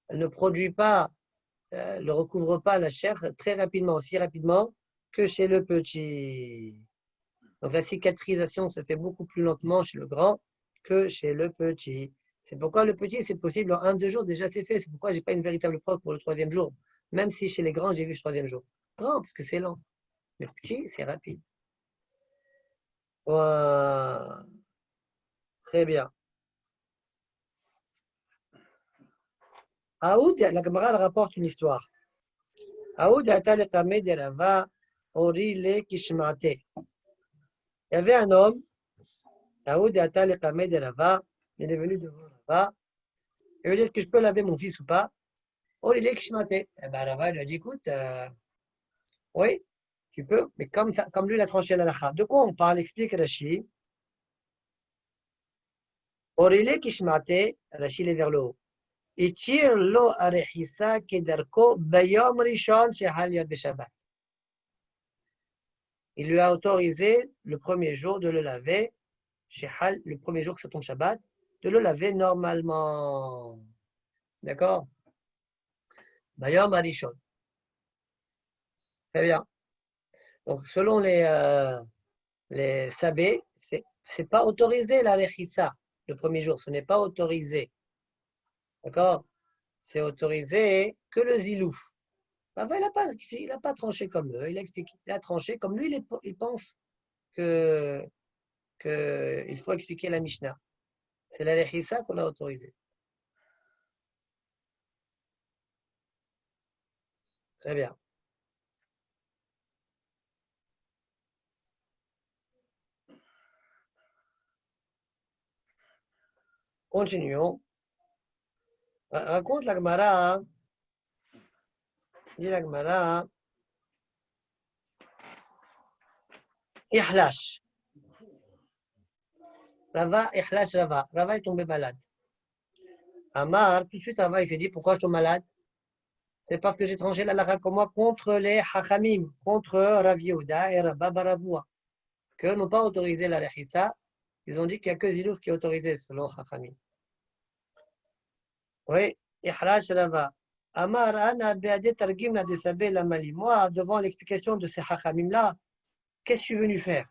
C: Elle ne produit pas, ne recouvre pas la chair très rapidement, aussi rapidement que chez le petit. Donc la cicatrisation se fait beaucoup plus lentement chez le grand que chez le petit. C'est pourquoi le petit, c'est possible en 1-2 jours, déjà c'est fait. C'est pourquoi je n'ai pas une véritable preuve pour le troisième jour. Même si chez les grands, j'ai vu le troisième jour. Grand, parce que c'est lent. Mais le petit, c'est rapide. Wow. Très bien. Aoud, la Gemara rapporte une histoire. Aoud atal etameh de Rava ori le kishmate. Il y avait un homme, Aoud atal etameh de Rava, il est venu devant Rava, il lui dit, est-ce que je peux laver mon fils ou pas? Ori le kishmate. Et ben Rava lui a dit, écoute, oui, tu peux, mais comme lui il a tranché la lacha. De quoi on parle? Explique Rashi. Ori le kishmate, Rashi il est vers le haut. Ichir lo arechisa kedarko bayom rishon shehal yod beshabbat. Il lui a autorisé le premier jour de le laver, shehal, le premier jour que ça tombe Shabbat, de le laver normalement. D'accord? Bayom arishon. Très bien. Donc selon les sabés, c'est pas autorisé la rechissa le premier jour, ce n'est pas autorisé. D'accord? C'est autorisé que le zilouf. Rava, il n'a pas tranché comme eux, il a expliqué, il a tranché comme lui, il pense qu'il faut expliquer la Mishnah. C'est la Lechissa qu'on a autorisé. Très bien. Continuons. Raconte la Gemara. Dit la Gemara. Ihlash. Ihlash Rava. Rava est tombé malade. Amar, tout de suite, Rava, il s'est dit, pourquoi je suis malade? C'est parce que j'ai tranché la lara comme moi contre les Hachamim, contre Rav Yehuda et Rabba Baravua, que n'ont pas autorisé la Lechissa. Ils ont dit qu'il n'y a que Zilouf qui est autorisé, selon Hachamim. Oui, Ihlash Rava. Amar, Ana, Beade Targim, la Desabé, la Mali. Moi, devant l'explication de ces Hachamim-là, qu'est-ce que je suis venu faire?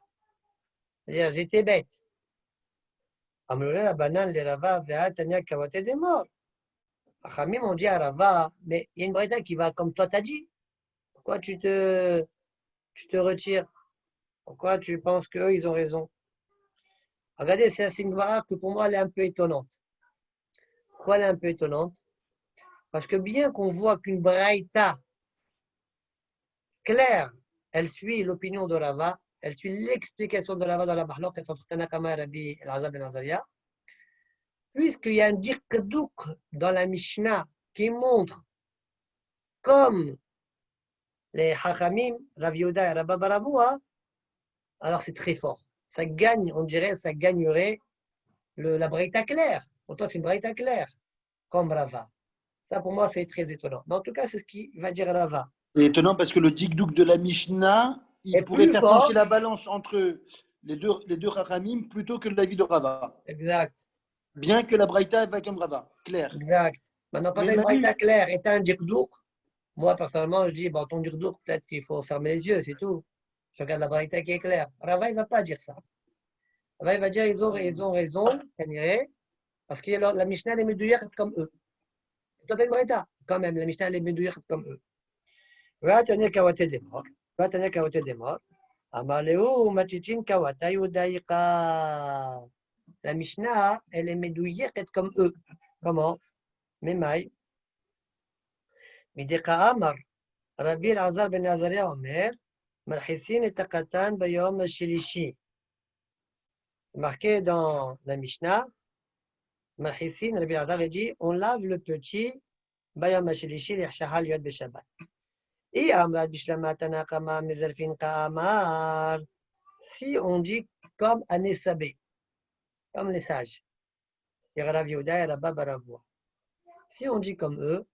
C: C'est-à-dire, j'étais bête. Amrulé, la banane, les Rava, Ve'a, Tanya, Kawate, des morts. Hachamim ont dit à Rava, mais il y a une braïta qui va comme toi t'as dit. Pourquoi tu te retires? Pourquoi tu penses qu'eux, ils ont raison? Regardez, c'est une braïta que pour moi, elle est un peu étonnante. Pourquoi elle est un peu étonnante? Parce que bien qu'on voit qu'une braïta claire, elle suit l'opinion de Rava, elle suit l'explication de Rava dans la Mahlok entre Tanakama et Rabbi Elazar ben Azariah, puisqu'il y a un dikdouk dans la Mishnah qui montre comme les Hachamim, Rav Yehuda et Rabba Baravua, alors c'est très fort. Ça gagne, on dirait, ça gagnerait la braïta claire. Pour toi, c'est une braïta claire, comme Rava. Ça, pour moi, c'est très étonnant. Mais en tout cas, c'est ce qu'il va dire Rava.
E: C'est étonnant parce que le dikdouk de la Mishnah, il
C: est
E: pourrait
C: plus
E: faire
C: fort.
E: pencher la balance entre les deux Chachamim plutôt que l'avis de Rava.
C: Exact.
E: Bien que la Braïta va comme Rava, clair.
C: Exact. Maintenant, quand
E: Mais
C: une
E: Manu,
C: braïta claire est un dikdouk, moi, personnellement, je dis, bon, ton dikdouk, peut-être qu'il faut fermer les yeux, c'est tout. Je regarde la braïta qui est claire. Rava, il ne va pas dire ça. Rava, il va dire, ils ont raison, parce que la Mishnah, les Médouillères comme eux. Toi, tu as une braïta. Quand même, la Mishnah, elle est médouillée comme eux. Va tenir kawate demor. Va tenir kawate demor. Amaleo matitin kawata yudaïka. La Mishnah, elle est médouillée comme eux. Comment? Memai. Mideka Amar. Rabbi Al-Azar ben Azaria Omer. Marhissin et Takatan bayom shilishi. Marqué dans la Mishnah. Marhissin, Rabbi Al-Azar dit on lave le petit bayom shilishi l'Ishahal yod beshabbat. Et Amrad Bishlama Tanakama Mezalfin Kamar. Si on dit comme Anesabé, comme les sages, et Rav Yehuda et Rabba Baravoua. Si on dit comme eux,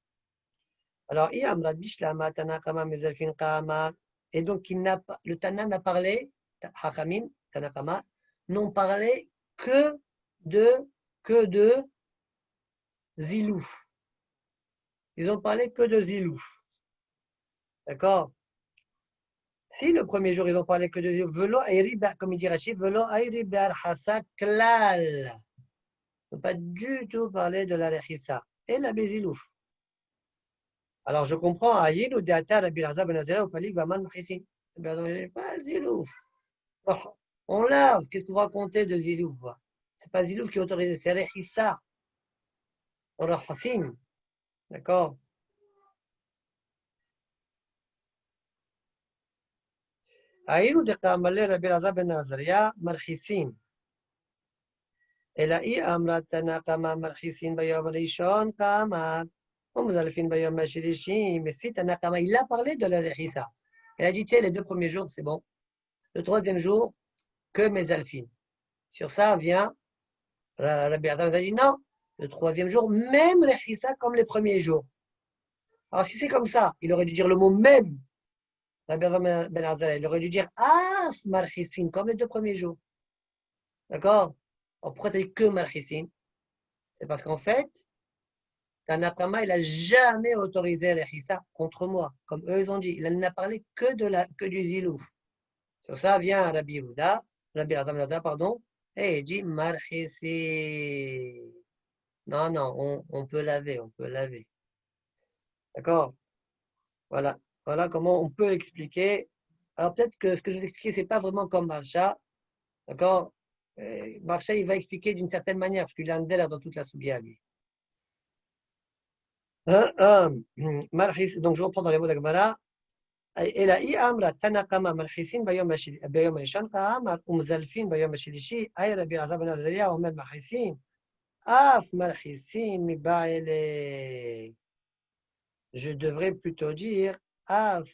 C: alors I Amrad Bishlama Tanakama Mezalfin Kamar. Et donc le Tana n'a parlé, Hachamim, Tanakama, n'ont parlé que de Zilouf. Ils ont parlé que de Zilouf. D'accord? Si le premier jour, ils ont parlé que de Velo Airi, comme il dit Rachid, Velo Airi Bar Hassa Klal. Ils n'ont pas du tout parlé de la Rechissa et la Bézilouf. Alors je comprends, Aïd ou Deata, Rabbi Lazar Ben Azera, ou Palik, Vaman Mchissin. Pas Zilouf. On lave, qu'est-ce que vous racontez de Zilouf? C'est pas Zilouf qui est autorisé, c'est Rechissa. On leur fascine. D'accord? Aïd ou Deata, Rabbi Lazar Ben Azera, Marchissin. אלא אי אמרת תנא קמא מרחיסין ביום הראשון כאמר ומזלפין ביום השלישי. Mais si Tana Kama, il a parlé de la rechissa. Elle a dit, tu sais, les 2 premiers jours, c'est bon. Le 3e jour, que mezalfin. Sur ça vient Rabbi Adam a dit, non, le 3e jour, même rechissa comme les premiers jours. Alors si c'est comme ça, il aurait dû dire le mot même. Rabbi Adam Ben Azar, il aurait dû dire af marchisin, comme les 2 premiers jours. D'accord? Alors, pourquoi tu as dit que Marhissin? C'est parce qu'en fait, Tanakama, il n'a jamais autorisé Rechissa contre moi, comme eux ils ont dit. Il n'a parlé que du Zilouf. Sur ça vient Rabbi Yehuda, Rabbi Azam Lazar, pardon, et il dit Marhissin. Non, on peut laver, on peut laver. D'accord? Voilà comment on peut expliquer. Alors peut-être que ce que je vous expliquais, ce n'est pas vraiment comme Marcha. D'accord? Marcha, il va expliquer d'une certaine manière, parce qu'il a un délai dans toute la Sougia, lui. Donc, je reprends dans les mots d'Agmara. Et la i-amra tanakama marhisin bayom rishon ka'amar umzalfin bayom shilishi ay Rabbi Elazar ben Azariah omer marhisin af marhisin mi ba'ele. Je devrais plutôt dire af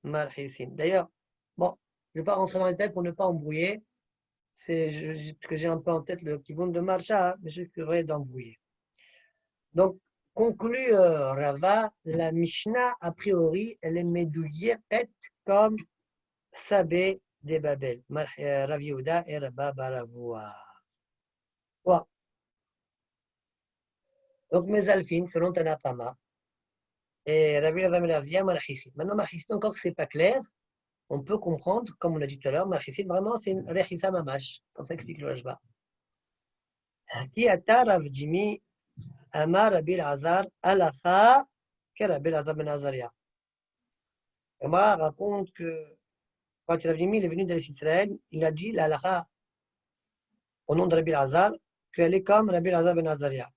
C: marhisin. D'ailleurs, bon, je ne vais pas rentrer dans les détails pour ne pas embrouiller. Parce que j'ai un peu en tête le kivun de Marcha, mais je risquerais d'embrouiller. Donc, conclut Rava, la Mishnah, a priori, elle est médouillée comme Sabé des Babel, Rav Yehuda et Rabba Baravoua. Ouais. Donc, Mezalfin, selon Tanakama, et Rabbi Lazar Marchissin. Maintenant, Marchissin, encore que ce n'est pas clair, on peut comprendre, comme on l'a dit tout à l'heure, Marchissin, vraiment, c'est une Rechissa Mamash, comme ça explique le Rajba. Qui a Rav Jimmy Amar Rabbi Lazar Alacha que Rabbi Lazar ben Azaria. Omar raconte que quand Rav Jimmy est venu d'Israël, il a dit l'Alacha au nom de Rabbi Lazar qu'elle est comme Rabbi Lazar ben Azaria.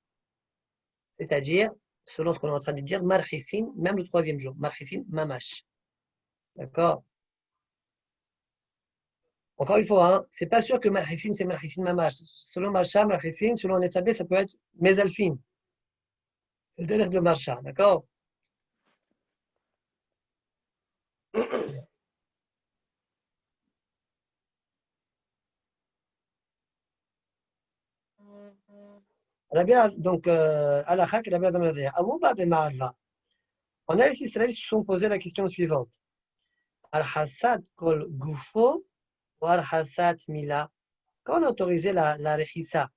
C: C'est-à-dire, selon ce qu'on est en train de dire, Marchissin, même le 3e jour, Marchissin Mamash. D'accord? Encore une fois, hein, c'est pas sûr que Marchissin c'est Marchissin Mamash. Selon Marcha, Marchissin, selon Nesabé, ça peut être Mezalfin. C'est le délire de Marcha, d'accord? Donc, Alakha, Rabbi Lazar ben Azaria. Avouba ben Ma'arva. En Eretz Israël, ils se sont posé la question suivante. Al-Hassad kol gufo ou Al-Hassad mila. Quand on a autorisé la rechissa,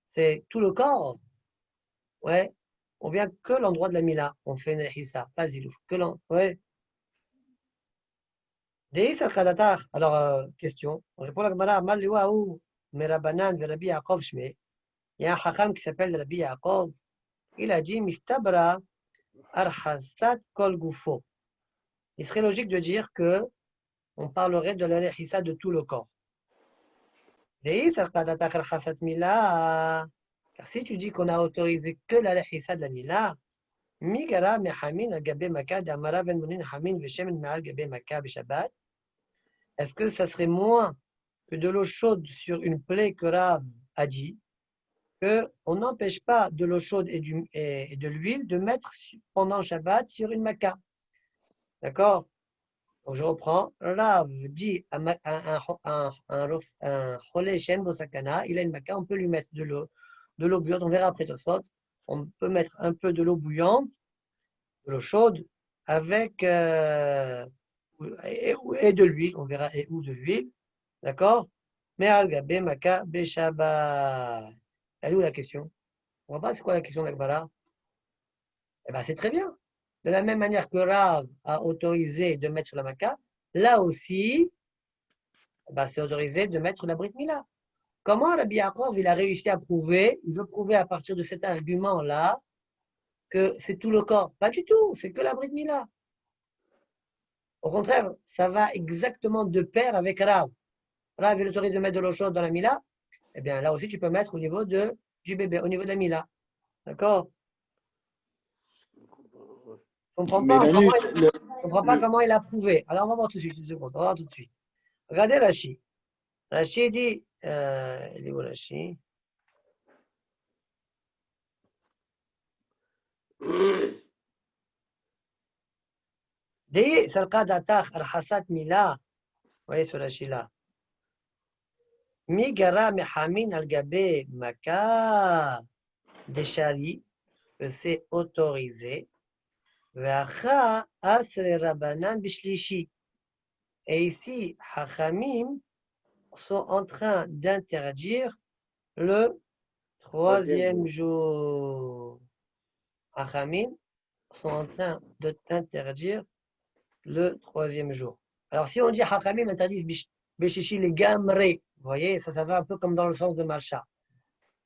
C: c'est tout le corps. Ouais. On vient que l'endroit de la mila. On fait une rechissa, pas zilouf. Que l'endroit. Ouais. Deis al-Khadatar. Alors, question. On répond à la Gemara. Mal liwa ou Merabanan ve Rabbi Yaakov Shme. Il y a un Chacham qui s'appelle Rabbi Yaakov. il a dit mistabra arhasat kol gufo. Il serait logique de dire que on parlerait de la rehissa de tout le corps. Car si tu dis qu'on a autorisé que la rehissa de la mila, migara mehamin al gabe maka d'amara ben munin hamin veshem al gabe maka beshabbat. Est-ce que ça serait moins que de l'eau chaude sur une plaie que Rav a dit qu'on n'empêche pas de l'eau chaude et de l'huile de mettre pendant Shabbat sur une maca. D'accord? Donc je reprends. Rav dit à un cholé shen bosakana, il a une maca, on peut lui mettre de l'eau bouillante. On verra après Tosfot. On peut mettre un peu de l'eau bouillante, de l'eau chaude, avec et de l'huile. On verra et ou de l'huile. D'accord? Mais al-gabe maka beshabbat. Elle est où la question? On ne voit pas c'est quoi la question d'Akbara? Eh bien, c'est très bien. De la même manière que Rav a autorisé de mettre sur la maca, là aussi, c'est autorisé de mettre la Brit Mila. Comment Rabbi Yaakov il a réussi à prouver? Il veut prouver à partir de cet argument-là que c'est tout le corps. Pas du tout, c'est que la Brit Mila. Au contraire, ça va exactement de pair avec Rav. Rav il autorise de mettre de l'eau chaude dans la Mila. Eh bien, là aussi, tu peux mettre au niveau du bébé, au niveau de la Mila. D'accord? Je ne comprends pas comment il a prouvé. Alors, on va voir tout de suite, une seconde. On va voir tout de suite. Regardez Rashi. Rashi dit, il est où Rashi? Dei sarqa datach arhasat mila. Vous voyez ce Rashi là. Mi gara mehamin al gabe maka deshari, que c'est autorisé. Ve'acha asre rabanan bishlishi. Et ici, Hachamim sont en train d'interdire le troisième jour. Hachamim sont en train d'interdire le troisième jour. Alors, si on dit Hachamim interdisent Beshishi les gamré, vous voyez, ça va un peu comme dans le sens de Malcha.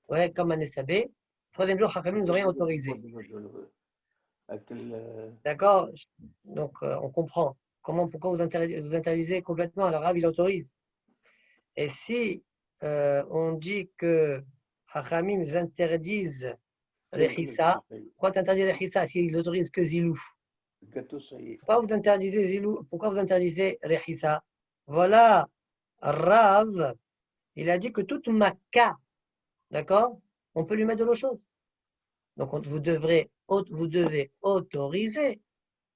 C: Ouais, comme un Essabé. Troisième jour, Hachamim n'ont rien autorisé. D'accord? Donc, on comprend. Pourquoi vous interdisez complètement? Alors, Rav, il autorise. Et si on dit que Hachamim interdisent les Hissa, pourquoi tu interdis les Hissa s'ils n'autorisent que Zilouf? Pourquoi vous interdisez Zilouf? Pourquoi vous interdisez les Hissa? Voilà, Rav, il a dit que toute Makkah, d'accord, on peut lui mettre de l'eau chaude. Donc, vous devez autoriser,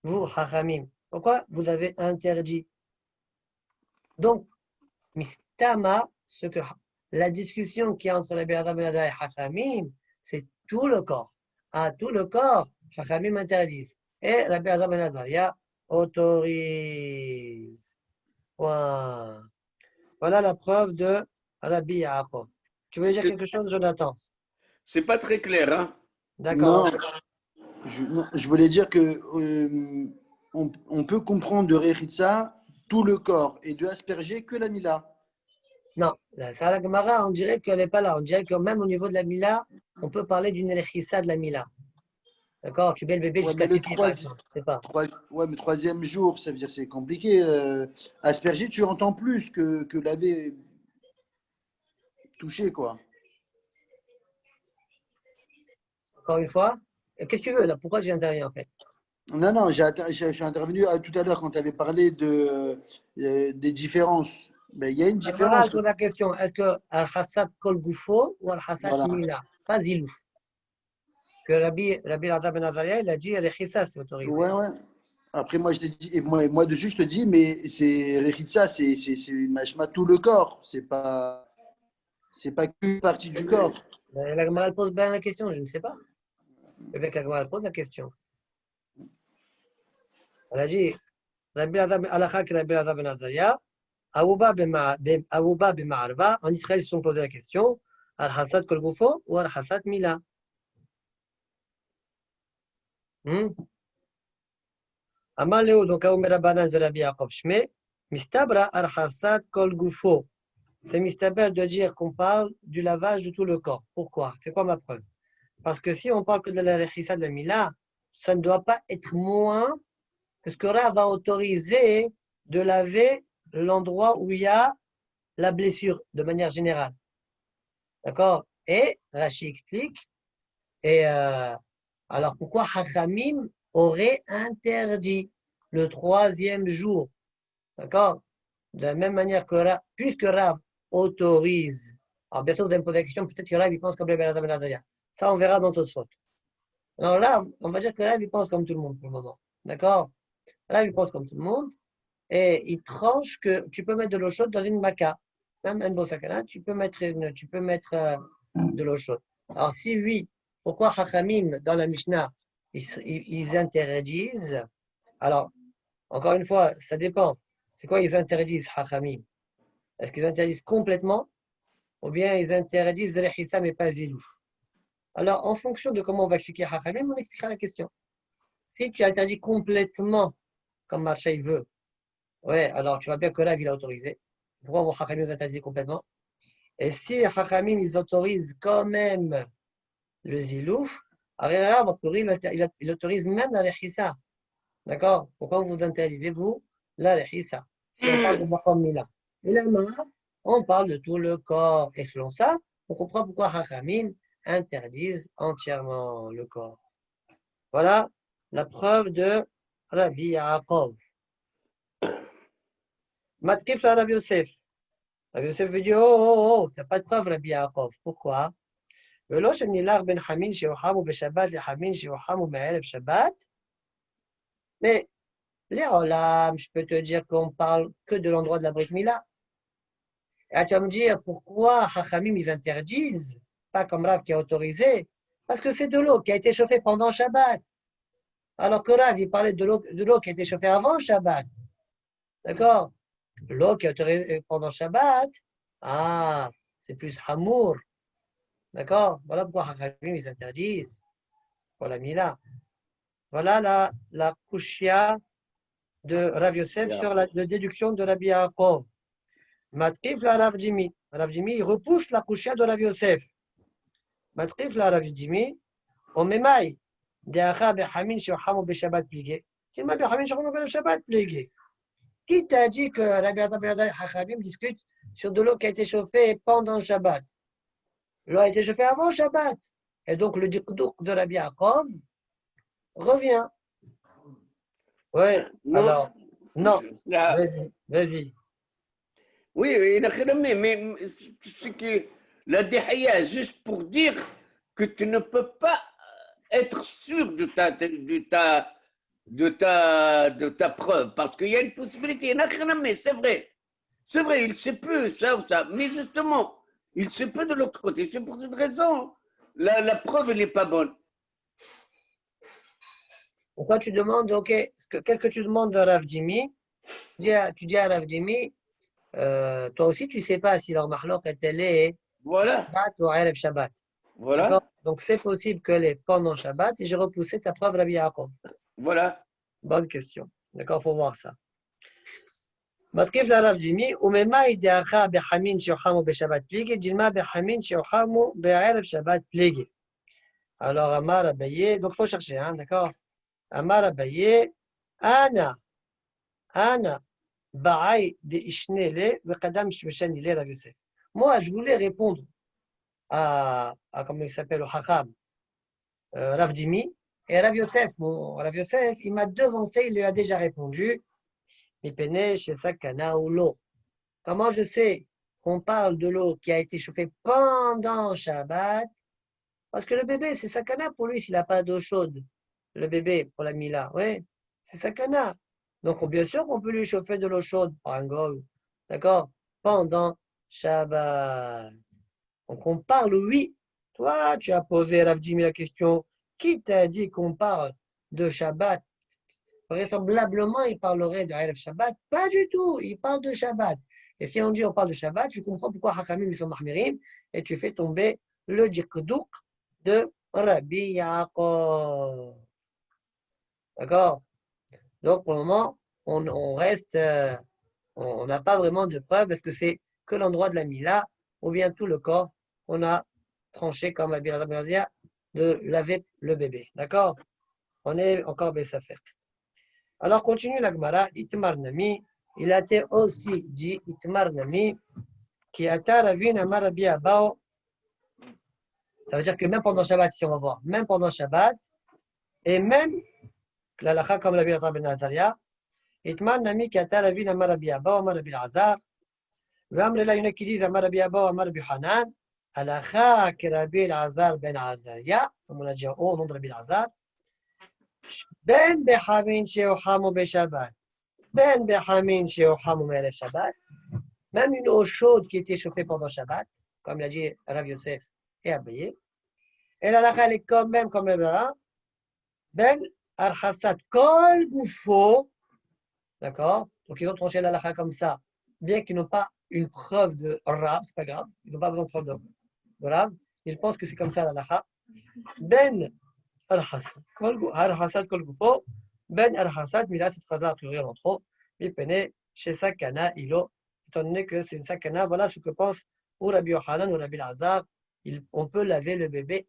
C: vous, Hachamim. Pourquoi vous avez interdit? Donc, Mistama, la discussion qui est entre la Rabbi Elazar et Hachamim, c'est tout le corps. À tout le corps, Hachamim interdisent. Et Rabbi Elazar autorise. Voilà la preuve de Rabbi Yaakov. Tu voulais dire quelque chose, Jonathan?
A: C'est pas très clair, hein?
C: D'accord.
E: Non, je voulais dire que on peut comprendre de Rechitsa tout le corps et de asperger que la Mila.
C: Non, la Gemara, on dirait qu'elle n'est pas là. On dirait que même au niveau de la Mila, on peut parler d'une Rechissa de la Mila. D'accord? Tu mets le bébé jusqu'à 6 pieds, par exemple. Je sais pas.
E: Ouais, mais troisième jour, ça veut dire c'est compliqué. Asperger, tu entends plus que laver touché, quoi.
C: Encore une fois, qu'est-ce que tu veux là? Pourquoi tu interviens en fait?
E: Non, je suis intervenu tout à l'heure quand tu avais parlé des différences. Ben, il y a une différence.
C: Je pose la question, est-ce que Al-Hassad Kol Goufo ou Al-Hassad Mila? Pas Zilouf. Que Rabbi Elazar ben Azaria, il a dit Rechissa, c'est autorisé.
E: Ouais. Après, moi, je te dis, moi dessus, je te dis, mais c'est Rechitsa, c'est machma tout le corps. C'est pas qu'une partie du corps.
C: La Gemara pose bien la question, je ne sais pas. Le mec, la Gemara pose la question. Elle a dit Rabbi Elazar ben Azaria, Aouba b'Ma'arba, en Israël, ils se sont posé la question Al-Hassad Kol Goufo ou Al-Hassad Mila? Amaleo, donc Aoumer Rabbanan de Rabbi Yaakov Shme, Mistabra Al-Hassad Kol Goufo. C'est Mistaber de dire qu'on parle du lavage de tout le corps. Pourquoi? C'est quoi ma preuve? Parce que si on parle que de la rechissa de la Mila, ça ne doit pas être moins que ce que Rav va autoriser de laver l'endroit où il y a la blessure de manière générale. D'accord? Et Rashi explique, et alors pourquoi Hachamim aurait interdit le 3e jour? D'accord? De la même manière que Rav, puisque Rav autorise, alors bien sûr vous allez me poser la question, peut-être que Rav il pense comme les Ben Azaria. Ça on verra dans Tosfot. Alors là, on va dire que Rav il pense comme tout le monde pour le moment. D'accord? Rav il pense comme tout le monde. Et il tranche que tu peux mettre de l'eau chaude dans une maca. Même un beau sakana, tu peux mettre de l'eau chaude. Alors, si oui, pourquoi Chachamim, dans la Mishnah, ils interdisent? Alors, encore une fois, ça dépend. C'est quoi ils interdisent, Chachamim? Est-ce qu'ils interdisent complètement? Ou bien ils interdisent de l'Echissa, mais pas Zilouf? Alors, en fonction de comment on va expliquer Chachamim, on expliquera la question. Si tu interdis complètement, comme Marchaï veut, ouais, alors tu vois bien que là, il a autorisé. Pourquoi vos Chachamim interdisent complètement? Et si Chachamim, ils autorisent quand même le zilouf, alors il autorise même la rechissa. D'accord? Pourquoi vous interdisez, vous, la rechissa? Si on parle de Bakom Mila. Et là, on parle de tout le corps. Et selon ça, on comprend pourquoi Chachamim interdisent entièrement le corps. Voilà la preuve de Rabbi Yaakov. Matkif la Rabbi Yosef. Rabbi Yosef veut dire, oh, t'as pas de preuve, Rabbi Yaakov. Pourquoi? ולא שנילך בין חמין שהוחמו בשבת לחמין שהוחמו בערב שבת, mais les olam, je peux te dire qu'on parle que de l'endroit de la Brit Mila. Et tu vas me dire, pourquoi Chachamim ils interdisent, pas comme Rav qui a autorisé, parce que c'est de l'eau qui a été chauffée pendant Shabbat. Alors que Rav, il parlait de l'eau qui a été chauffée avant Shabbat. D'accord? L'eau qui est autorisée pendant Shabbat, ah, c'est plus Hamour. D'accord? Voilà pourquoi Chachamim ils interdisent pour la Mila. Voilà la kushia de Rav Yosef sur la déduction de Rabbi Yaakov. Matrif la Rav Jimmy. Rav Jimmy il repousse la kushia de Rav Yosef. Matrif la Rav Jimmy. Omemai. Deacha bechamin shochamu beshabbat pligé. Kilma bechamin shochamu beshabbat pligé. Qui t'a dit que Rabbi Hachamim discute sur de l'eau qui a été chauffée pendant Shabbat? L'eau a été chauffée avant Shabbat. Et donc le dikdouk de Rabbi Yaakov revient. Oui, alors, non, vas-y.
A: Oui, mais c'est que la déhaïa, juste pour dire que tu ne peux pas être sûr de ta preuve, parce qu'il y a une possibilité, c'est vrai, il se peut, ça ou ça, mais justement, il se peut de l'autre côté, c'est pour cette raison, la preuve, elle n'est pas bonne.
C: Pourquoi tu demandes, ok, qu'est-ce que tu demandes à Rav Jimmy? Tu dis à Rav Jimmy, toi aussi, tu ne sais pas si leur mahlok est
A: Voilà.
C: Shabbat ou Erev Shabbat.
A: Voilà.
C: D'accord? Donc, c'est possible qu'elle est pendant Shabbat et j'ai repoussé ta preuve Rabbi Yaakov.
A: Voilà.
C: Bonne question. D'accord, il faut voir ça. Matkif la Rav Jimmy, Umema ideacha bechamin sheochamu beshabbat pligé, Dilma bechamin sheochamu be'erev Shabbat pligé. Alors, Amar Abaye, donc il faut chercher, hein, d'accord? Amar Abaye, Ana, Ba'ay de Ishnele, Vekadam Shveshanile Rav Yosef. Moi, je voulais répondre à comment il s'appelle, au Hacham, Rav Jimmy, et Rav Yosef, Rav Yosef, il m'a devancé, il lui a déjà répondu, Mipene chez Sakana ou l'eau. Comment je sais qu'on parle de l'eau qui a été chauffée pendant Shabbat? Parce que le bébé, c'est Sakana pour lui s'il n'a pas d'eau chaude. Le bébé, pour la Mila, oui, c'est Sakana. Donc, bien sûr qu'on peut lui chauffer de l'eau chaude par un gol, d'accord? Pendant Shabbat. Donc, on parle, oui. Toi, tu as posé, Rav Jimmy, la question, qui t'a dit qu'on parle de Shabbat? Vraisemblablement, il parlerait de Erev Shabbat. Pas du tout, il parle de Shabbat. Et si on dit on parle de Shabbat, je comprends pourquoi Hachamim ils sont mahmirim, et tu fais tomber le dikdouk de Rabbi Yaakov. D'accord? Donc, pour le moment, on reste, on n'a pas vraiment de preuve. Est-ce que c'est que l'endroit de la Mila ou bien tout le corps? On a tranché comme Rabbi Elazar ben Azia, de laver le bébé. D'accord? On est encore Bessafek. Alors, continue la Gemara. Itmar Nami. Il a été aussi dit, Itmar Nami, qui a taravin amar Rabbi Abao. Ça veut dire que même pendant Shabbat, si on va voir, même pendant Shabbat, et même la lacha comme Rabbi Ben Nazaria, Itmar Nami qui a taravin amar Rabbi Abao, amar Rabbi Azar. V'amre la yuna qui disent amar Rabbi Abao, amar Rabbi Hanan. Alacha que Rabbi Azar ben Azaria, comme on a dit au nom de Rabbi Azar. Ben bechamin sheohamu beshabbat. Ben bechamin sheohamu me'erev Shabbat. Même une eau chaude qui était chauffée pendant Shabbat, comme l'a dit Rav Yosef et Abaye. Et la lacha, elle est quand même comme le verra. Ben arhasat kol goufo. D'accord? Donc ils ont tranché la lacha comme ça, bien qu'ils n'ont pas une preuve de Rav, c'est pas grave, ils n'ont pas besoin de preuve de Rav. Ils pensent que c'est comme ça la lacha. Ben arhasat kol goufo. Ben arhasat, mais là cette phrase a pluriel en trop. Mipene chez Sakana ilo. Étant donné que c'est une sakana, voilà ce que pense ou Rabbi Yochanan ou Rabbi Lazar. On peut laver le bébé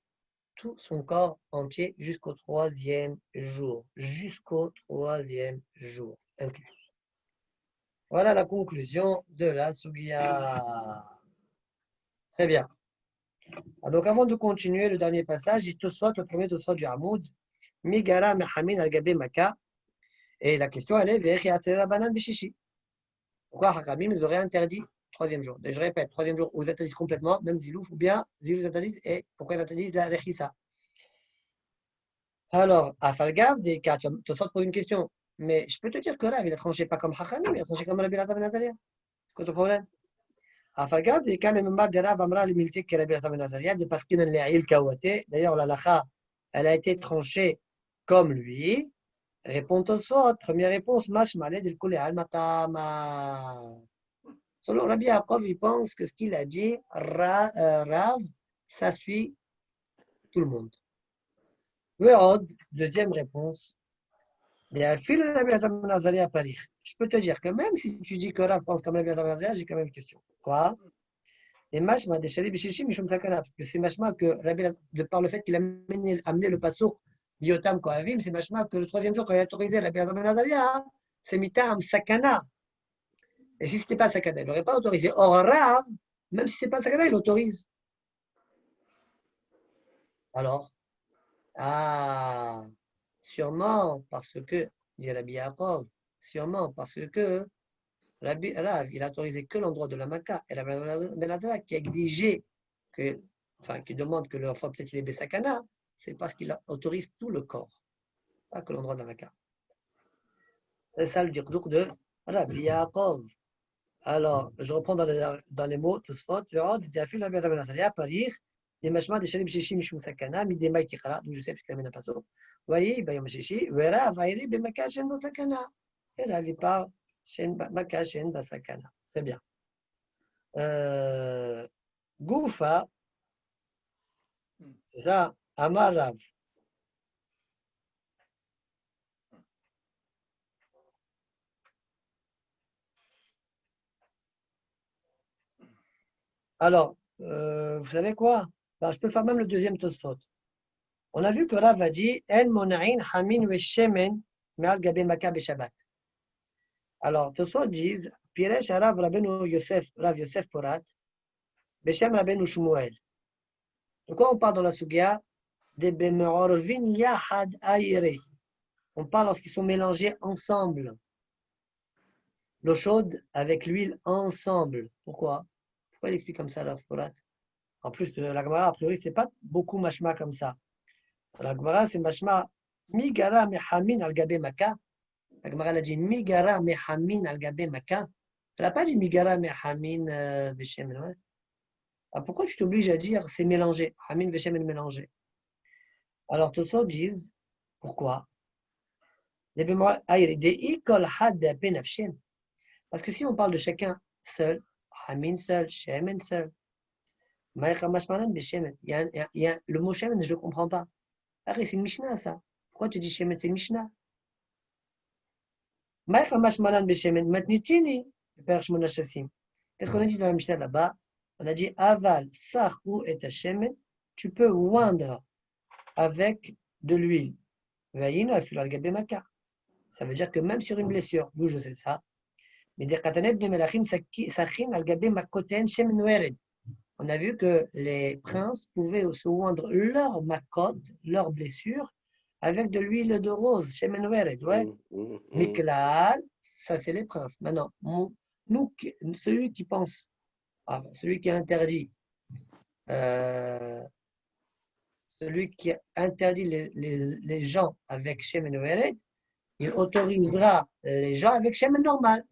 C: tout son corps entier jusqu'au 3e jour. Jusqu'au 3e jour. Inclus. Voilà la conclusion de la Sugiya. Très bien. Donc avant de continuer le dernier passage, il te saute le premier Tosfot du Hamoud. Migara mehamin al-gabe maka. Et la question elle est Ve'echi atzera banan bishishi. Pourquoi Hakamim les aurait interdit 3e jour? Et je répète, 3e jour, ils interdisent complètement, même Zilouf, ou bien Zilouf interdisent, et pourquoi ils interdisent la Rechissa? Alors, à Falgav, des cas, tu te poses une question, mais je peux te dire que là, il a tranché pas comme Hakamim, il a tranché comme Rabbi Ben Azaria. C'est quoi ton problème? À Falgav, des cas, le membre de Rav Amra, l'humilité que Rabbi Ben Azaria, des parce qu'il a il kawate. D'ailleurs, la lacha, elle a été tranchée comme lui. Répond au soit, première réponse, Mash Maled el Kule al Matama. Selon Rabbi Yaakov, il pense que ce qu'il a dit, Rav, ça suit tout le monde. Ve'od, deuxième réponse, je peux te dire que même si tu dis que Rav pense comme Rabbi Azaria, j'ai quand même une question. Quoi? Et mashma des shali b'shishim mishum takana, parce que c'est mashma que Rabbi, de par le fait qu'il a amené le pasouk Yotam Kohavim, c'est mashma que le 3e jour, quand il a autorisé Rabbi Azaria, c'est mitam sakana. Et si ce n'était pas sakana, il n'aurait pas autorisé. Or, Rav, même si ce n'est pas sakana, il autorise. Alors, sûrement parce que, dit Rabbi Yaakov, sûrement parce que Rabbi Rav, il a autorisé que l'endroit de la Maca, et Rabbi Ben Azaria qui a exigé que, enfin, qui demande que l'enfant peut-être il est Bessakana, c'est parce qu'il autorise tout le corps, pas que l'endroit de la Maca. C'est ça le dirdouk de Rabbi Yaakov. Alors, je reprends dans les mots, Tosfot, Verod, Diafil, Rabbi Ben Azaria, Parir, des machmas, des shalim shishim, mishum sakana, midema tikara, d'où je sais, parce qu'il amène un passo. Voyez, bayom shishi, Vera, vaïri, bemaka, shen basakana. Et Rav, il parle, shen baka, shen basakana. Très bien. Goufa, c'est ça, Amar Rav. Alors, vous savez quoi? Ben, je peux faire même le deuxième Tosfot. On a vu que Rav a dit En mona'in hamin ve shemen me'al gabe maka be'shabbat. Alors, Tosfot disent Piresh Rav Rabbeinu Yosef, Rav Yosef Porat, Beshem Rabbeinu Shmuel. De quoi on parle dans la Sugia? Des beme'orvin yahad ayre. On parle lorsqu'ils sont mélangés ensemble. L'eau chaude avec l'huile ensemble. Pourquoi? Pourquoi il explique comme ça, Rav Porat? En plus, la Gemara, a priori, c'est pas beaucoup mashma comme ça. La Gemara, c'est mashma migara mehamin al gabe maka. La Gemara a dit migara mehamin al gabe maka. Elle n'a pas dit migara mehamin veshemen. Pourquoi tu t'obliges à dire c'est mélangé? Hamin veshemen mélangé. Alors, Tosfot disent pourquoi? Parce que si on parle de chacun seul, hamin seul, shemen seul, le mot shemen, je ne le comprends pas. C'est une Mishnah, ça. Pourquoi tu dis shemen? C'est une Mishnah. Qu'est-ce qu'on a dit dans la Mishnah là-bas? On a dit aval, sach ou et shemen, tu peux oindre avec de l'huile. Ça veut dire que même sur une blessure, d'où je sais ça, on a vu que les princes pouvaient se oindre leur makot, leur blessure, avec de l'huile de rose, shemen wered, ouais. Miklal, ça c'est les princes. Maintenant, celui qui pense, celui qui interdit, celui qui interdit les gens avec shemen wered, il autorisera les gens avec shemen normal.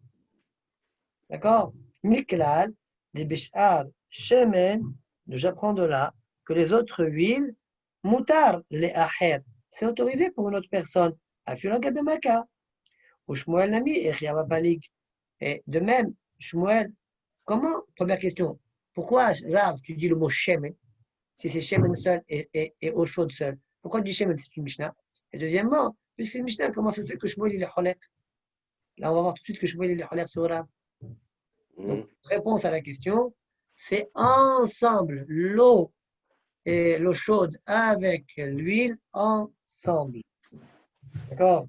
C: D'accord? Miklal, des bishar, shemen, j'apprends de là que les autres huiles, mutar, les aher, c'est autorisé pour une autre personne. Afila gabemaka. Ou Shmuel Nami et Riavabalig. Et de même, Shmuel, comment, première question, pourquoi, Rav, tu dis le mot shemen, si c'est shemen seul et eau chaude seule? Pourquoi tu dis shemen, c'est une Mishnah? Et deuxièmement, puisque c'est une Mishnah, comment ça se fait que Shmuel il est cholère? Là, on va voir tout de suite que Shmuel il est cholère sur Rav. Donc, réponse à la question, c'est ensemble, l'eau et l'eau chaude avec l'huile ensemble. D'accord?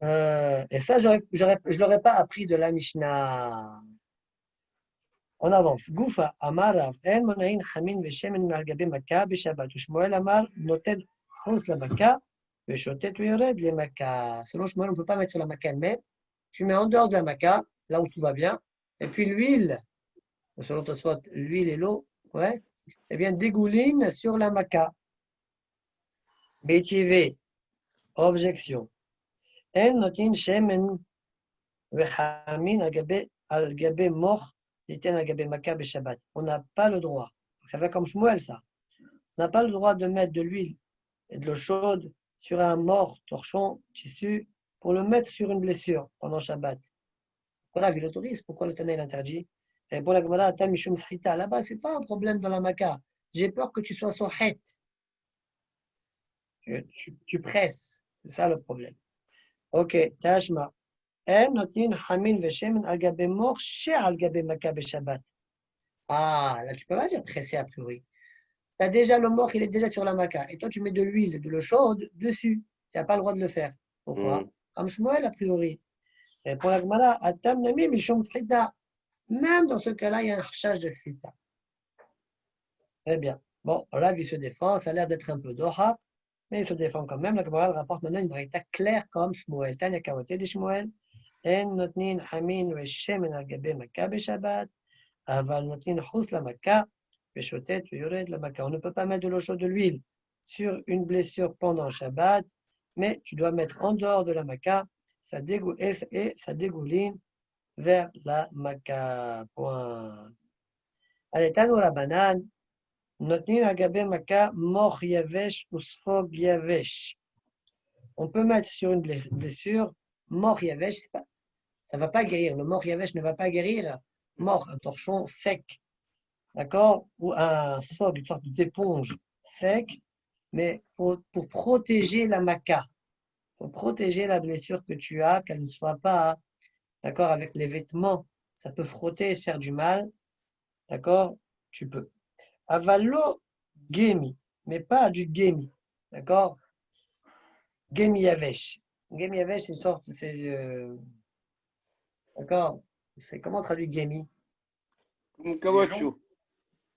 C: Et ça, je ne l'aurais pas appris de la Mishnah. On avance. Goufa, Amar, En Monaïn, Hamin, Veshemen, Malgabe, Maka, Beshabat, Shmuel, Amar, Noted, Hos, la Maka, Veshotet, Yored, les Maka. Selon Shmuel, on ne peut pas mettre sur la Maka elle-même. Tu mets en dehors de la Maka, là où tout va bien. Et puis l'huile, selon Tosfot, l'huile et l'eau, ouais, eh bien, dégouline sur la Maka. BTV, objection. En notin shemen vechamin al gabe moch liten al gabe maka beshabbat. On n'a pas le droit. Ça fait comme Shmuel, ça. On n'a pas le droit de mettre de l'huile et de l'eau chaude sur un mort, torchon, tissu, pour le mettre sur une blessure pendant Shabbat. Voilà, il autorise. Pourquoi le Tana interdit? Et pour la Gemara, Tamishum Srita, là-bas, ce n'est pas un problème dans la Maka. J'ai peur que tu sois sohet. Tu presses. C'est ça le problème. Ok, Tashma. Ah, là, tu peux pas dire presser a priori. Tu as déjà le mort, il est déjà sur la maca. Et toi, tu mets de l'huile, de l'eau chaude dessus. Tu n'as pas le droit de le faire. Pourquoi? Comme Shmuel a priori. Et pour la Gemara, Atam Nami Mishum Srita. Même dans ce cas-là, il y a un hachage de Srita. Très bien. Bon, là, il se défend. Ça a l'air d'être un peu doha, mais il se défend quand même. La Gemara rapporte maintenant une braïta claire comme Shmuel. Tanya Kawoté de Shmuel. En notnin hamin veshemen al gabe maka beshabbat, aval notnin hous la maka, beshotet yored la maka. On ne peut pas mettre de l'eau chaude de l'huile sur une blessure pendant Shabbat, mais tu dois mettre en dehors de la maka, ça dégouline vers la maka. Point. Allez, Tanoura banane, notnin al gabe maka, moch yavesh ou sfog yavesh. On peut mettre sur une blessure, mort yavesh, ça ne va pas guérir. Le mort yavesh ne va pas guérir. Mort, un torchon sec, d'accord? Ou un sfog, une sorte d'éponge sec, mais pour protéger la maca, pour protéger la blessure que tu as, qu'elle ne soit pas, d'accord, avec les vêtements. Ça peut frotter et se faire du mal, d'accord? Tu peux. Avalo gemi, mais pas du gemi, d'accord? Gemi yavesh. Gemi yavesh, c'est une sorte, d'accord? C'est comment traduire gemi?
A: Comme caoutchouc.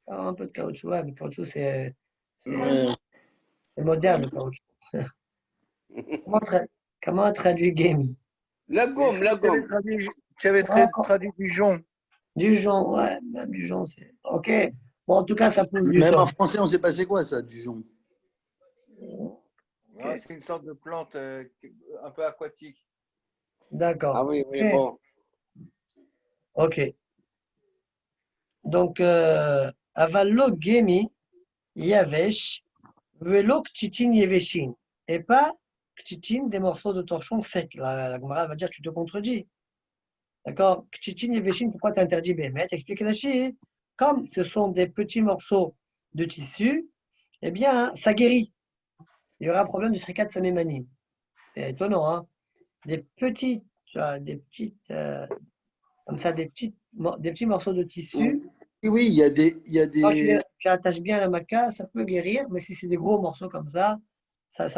C: Un peu de caoutchouc, ouais, mais caoutchouc, c'est
E: Ouais.
C: moderne, le caoutchouc. Comment traduire gemi?
A: La gomme, la
D: Tu avais
A: gomme.
D: traduit du jonc.
C: Du jonc, ouais, même du jonc, c'est. Ok. Bon, en tout cas, ça pousse du
E: Même en
C: sang.
E: français, on sait pas c'est quoi ça, du jonc.
D: Ah, c'est une sorte de plante un peu aquatique.
C: D'accord.
A: Ah oui, oui,
C: Ok.
A: bon.
C: Ok. Donc, avalo gemi yavesh velo ktitin yeveshin. Et pas ktitin des morceaux de torchon secs. La Gemara va dire tu te contredis. D'accord? Ktitin yeveshin, pourquoi tu interdis Bémet? Explique la Chine. Comme ce sont des petits morceaux de tissu, eh bien, ça guérit. Il y aura un problème du srikat samémanim. C'est étonnant, hein? Des petites, comme ça, des petits morceaux de tissu
E: Oui, oui, il y a
C: Quand
E: des.
C: tu attaches bien la maca, ça peut guérir, mais si c'est des gros morceaux comme ça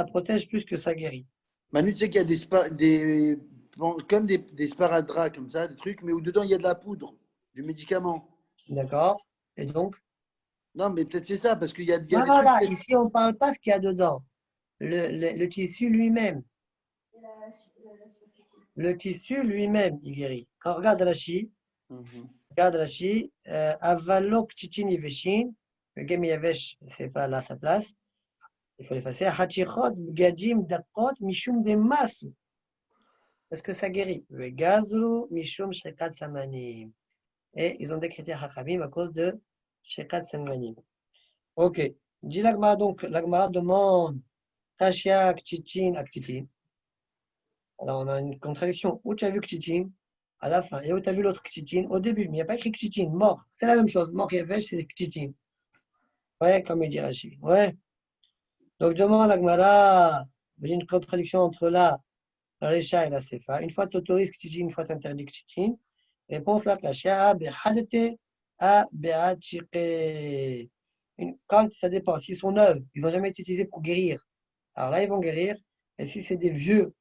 C: protège plus que ça guérit.
E: Manu, tu sais qu'il y a comme des sparadraps comme ça, des trucs, mais où dedans il y a de la poudre, du médicament.
C: D'accord? Et donc,
E: Non, mais peut-être c'est ça, parce qu'il y a
C: non,
E: des
C: non,
E: trucs.
C: là, ici, on ne parle pas de ce qu'il y a dedans. Le tissu lui-même. Le tissu lui-même, il guérit. Quand on regarde Rashi,
E: Mhm.
C: regarde Rashi, Avalok Tichin Yeveshin, le Gem Yevesh, c'est pas là sa place, il faut l'effacer. Hachichot Gadim Dakot Mishum de Masu. Est-ce que ça guérit? Le Gazru Mishum Shrekat Samanim. Et ils ont décrété Hachamim à cause de Shrekat Samanim. Ok. Dit l'Agmara donc, l'Agmara demande Hashia Ktichin Aktichin. Alors on a une contradiction. Où tu as vu Ktichin à la fin, et où tu as vu l'autre Ktichin au début, mais il n'y a pas écrit Ktichin, mort. C'est la même chose. Mort Yevesh, c'est Ktichin. Ouais, comme il dit Rashi. Ouais. Donc demande à Gmara, il y a une contradiction entre la Recha et la Sefa. Une fois tu autorises Ktichin, une fois tu interdis Ktichin. Réponse là, Kashia, Behadete, a Beachike. Quand ça dépend, s'ils sont neufs, ils n'ont jamais été utilisés pour guérir. Alors là, ils vont guérir. Et si c'est des vieux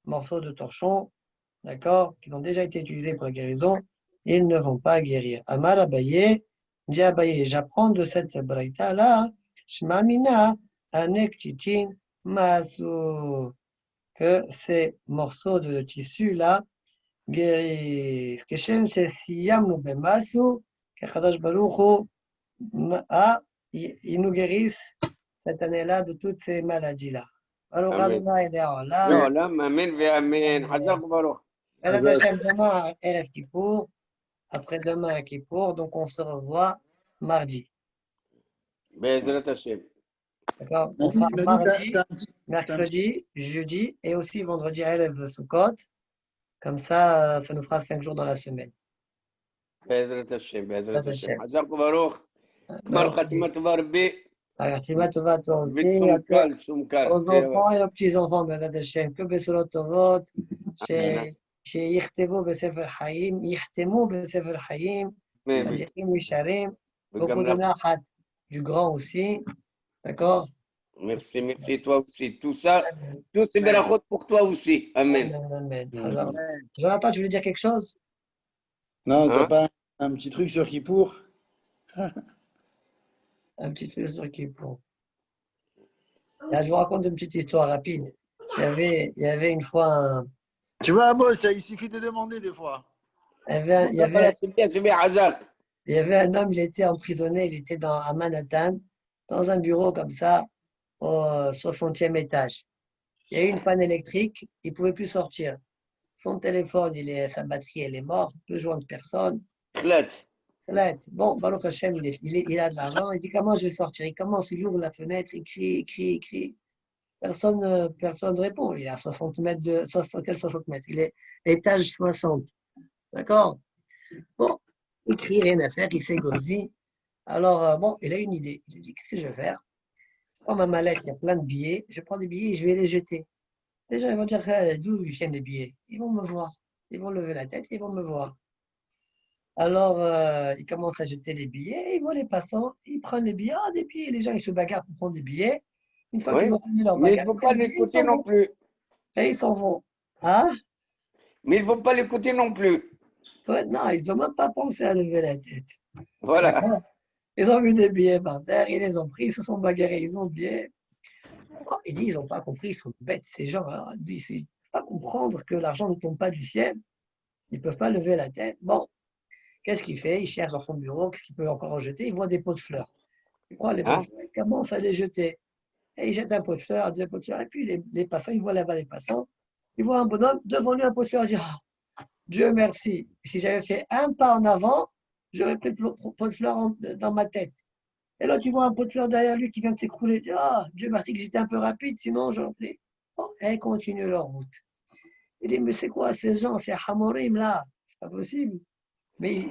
C: morceaux de torchon, d'accord, qui ont déjà été utilisés pour la guérison, ils ne vont pas guérir. Amar Abaye, dit Abaye, j'apprends de cette braïta là, Shmamina, Anek Tichin, Masu, que ces morceaux de tissu là guérissent. Keshem Shesiyamnu Bemasu, Kachadash Baruch ils nous guérissent cette année-là de toutes ces maladies là. Alors,
A: Amen.
C: Adonai et
A: Ya
C: Léolam.
A: olam, amen ve amen. Hazak baruch.
C: Bezat Hashem, demain, Erev Kippour, après-demain, Kippour, donc on se revoit mardi.
A: Be'ezrat Hashem.
C: D'accord? On fera
E: Manu,
C: mardi,
E: t'as un petit-
C: mercredi, jeudi et aussi vendredi à Erev Sukkot. Comme ça, ça nous fera 5 jours dans la semaine.
A: Be'ezrat Hashem. Be'ezrat
C: Bezat
A: Hashem.
C: Hashem.
A: Hazak baruch. Gmar khatima tova Rabbi.
C: Agachima Tova, toi aussi,
A: Vitsum kal, tsum kal.
C: aux enfants et aux petits-enfants, Bezat Hashem, que Besolot Tovot,
A: Amen.
C: שיכתבו בספר חיים, יחתמו בספר חיים,
A: Amen.
C: צדיקים ישרים, beaucoup
A: V'gam
C: de
A: la-
C: nachat, du grand aussi, d'accord?
A: Merci, merci. Toi aussi. Tout ça, toutes ces berachot pour toi aussi. Amen.
C: Amen, amen.
A: Mm.
C: Hazar. Jonathan, tu voulais dire quelque chose?
E: Non, t'as
A: Hein?
E: pas un petit truc sur Kippour?
C: Un petit truc sur qui pour. Là, je vous raconte une petite histoire rapide. Il y avait une fois
E: Tu vois, Amos, il suffit de demander des fois.
C: il y avait, il y
A: Voilà,
C: avait,
A: c'est bien, Hazak.
C: il y avait un homme, il était emprisonné, il était à Manhattan, dans un bureau comme ça, au 60e étage. Il y a eu une panne électrique, il ne pouvait plus sortir. Son téléphone, sa batterie, elle est morte, il peut joindre personne.
A: Khlat.
C: Bon, Baruch Hashem, il a de l'argent, il dit comment je vais sortir? Il commence, il ouvre la fenêtre, il crie, il crie, il crie. Personne ne répond. Il est à 60 mètres quel 60 mètres? Il est étage 60. D'accord? Bon, il crie, rien à faire, il s'égosille. Alors, bon, il a une idée. Il a dit, qu'est-ce que je vais faire? Je prends ma mallette, il y a plein de billets. Je prends des billets et je vais les jeter. Les gens ils vont dire, d'où viennent les billets? Ils vont me voir. Ils vont lever la tête et ils vont me voir. Alors, il commence à jeter les billets, ils voient les passants, ils prennent les billets, des billets, les gens ils se bagarrent pour prendre des billets. Une fois qu'ils
A: Oui.
C: ont fini leur
A: Mais il
C: bagarre,
A: ne faut
C: ils
A: pas
C: prennent les billets, ils
A: l'écouter
C: s'en
A: non
C: vont.
A: plus.
C: Et ils s'en vont. Ah,
A: Mais il ne faut pas l'écouter non plus.
C: ouais, non, ils n'ont même pas pensé à lever la tête.
A: Voilà.
C: D'accord? Ils ont vu des billets par terre, ils les ont pris, ils se sont bagarrés, ils ont billets. Oh, ils disent, ils n'ont pas compris, ils sont bêtes, ces gens. Alors, ils disent, ils ne peuvent pas comprendre que l'argent ne tombe pas du ciel. Ils ne peuvent pas lever la tête. Bon, qu'est-ce qu'il fait? Il cherche dans son bureau, qu'est-ce qu'il peut encore en jeter? Il voit des pots de fleurs. Il prend les pots de
A: Hein?
C: fleurs, il commence à les jeter. Et il jette un pot de fleurs, deux pots de fleurs. Et puis les passants, ils voient là-bas les passants. Ils voient un bonhomme devant lui un pot de fleurs. Il dit, ah, Dieu merci. Si j'avais fait un pas en avant, j'aurais pris le pot de fleurs dans ma tête. Et là, tu vois un pot de fleurs derrière lui qui vient de s'écrouler. Il dit, ah, Dieu merci que j'étais un peu rapide, sinon j'aurais pris. Bon, et ils continuent leur route. Il dit, mais c'est quoi ces gens, ces hamorim là? C'est pas possible. Mais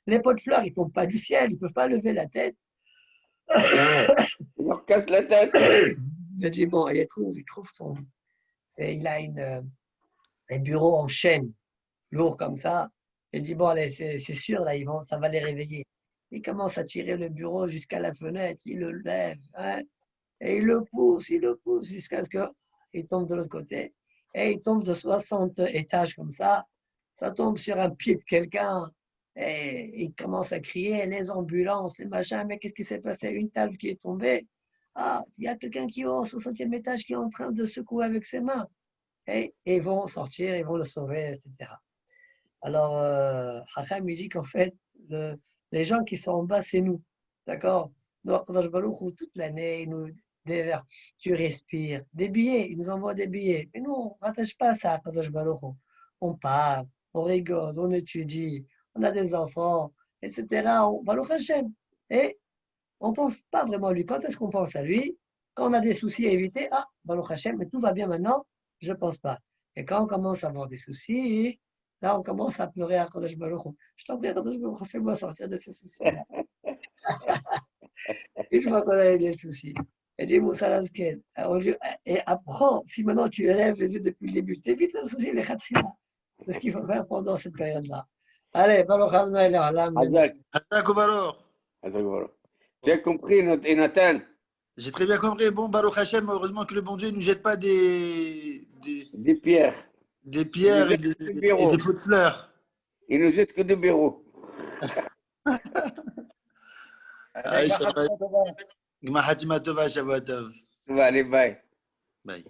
C: les pots de fleurs, ils ne tombent pas du ciel, ils ne peuvent pas lever la tête.
A: Il leur casse la tête.
C: Il a dit, bon, il trouve son. Et il a un bureau en chaîne, lourd comme ça. Il dit, bon, allez, c'est sûr, là, ça va les réveiller. il commence à tirer le bureau jusqu'à la fenêtre, il le lève, hein, et il le pousse jusqu'à ce qu'il tombe de l'autre côté. Et il tombe de 60 étages comme ça tombe sur un pied de quelqu'un, et il commence à crier, les ambulances, les machins, mais qu'est-ce qui s'est passé? Une table qui est tombée. Ah, il y a quelqu'un qui est au 60e étage qui est en train de secouer avec ses mains. Et ils vont sortir, ils vont le sauver, etc. Alors, Hacham, il dit qu'en fait, les gens qui sont en bas, c'est nous. D'accord? Donc, toute l'année, il nous déverse, tu respires. Des billets, il nous envoie des billets. Mais nous, on ne rattache pas ça à Kadosh Baruch Hu. On parle, on rigole, on étudie, on a des enfants, etc. On Baruch Hashem. Et on ne pense pas vraiment à lui. Quand est-ce qu'on pense à lui? Quand on a des soucis à éviter, ah, Baruch Hashem, mais tout va bien maintenant, je ne pense pas. Et quand on commence à avoir des soucis, là, on commence à pleurer à Kadosh Baruch Hu. Je t'en prie, Kadosh Baruch Hu, fais-moi sortir de ces soucis-là. Une fois qu'on a eu des soucis, et dit Moussa Laskel, et apprends, si maintenant tu élèves les yeux depuis le début, t'évites le souci, les khatrina. C'est ce qu'il faut faire pendant cette période-là. Allez, Baruch Adonai Le'olam.
A: Hazak,
E: Hazak ou Baruch.
A: Hazak Baruch. Tu as compris, Nathan?
E: J'ai très bien compris. Bon, Baruch Hashem, heureusement que le bon Dieu ne nous jette pas
A: Des pierres.
E: des pierres et
A: Il nous jette
E: des,
A: du
E: et
A: bureau.
E: des pots de fleurs.
A: Il nous jette que du bureau.
E: Aïe, Shabbat. Gma Hatima Tova, Shabbat Tov.
A: Allez, bye.
E: Bye.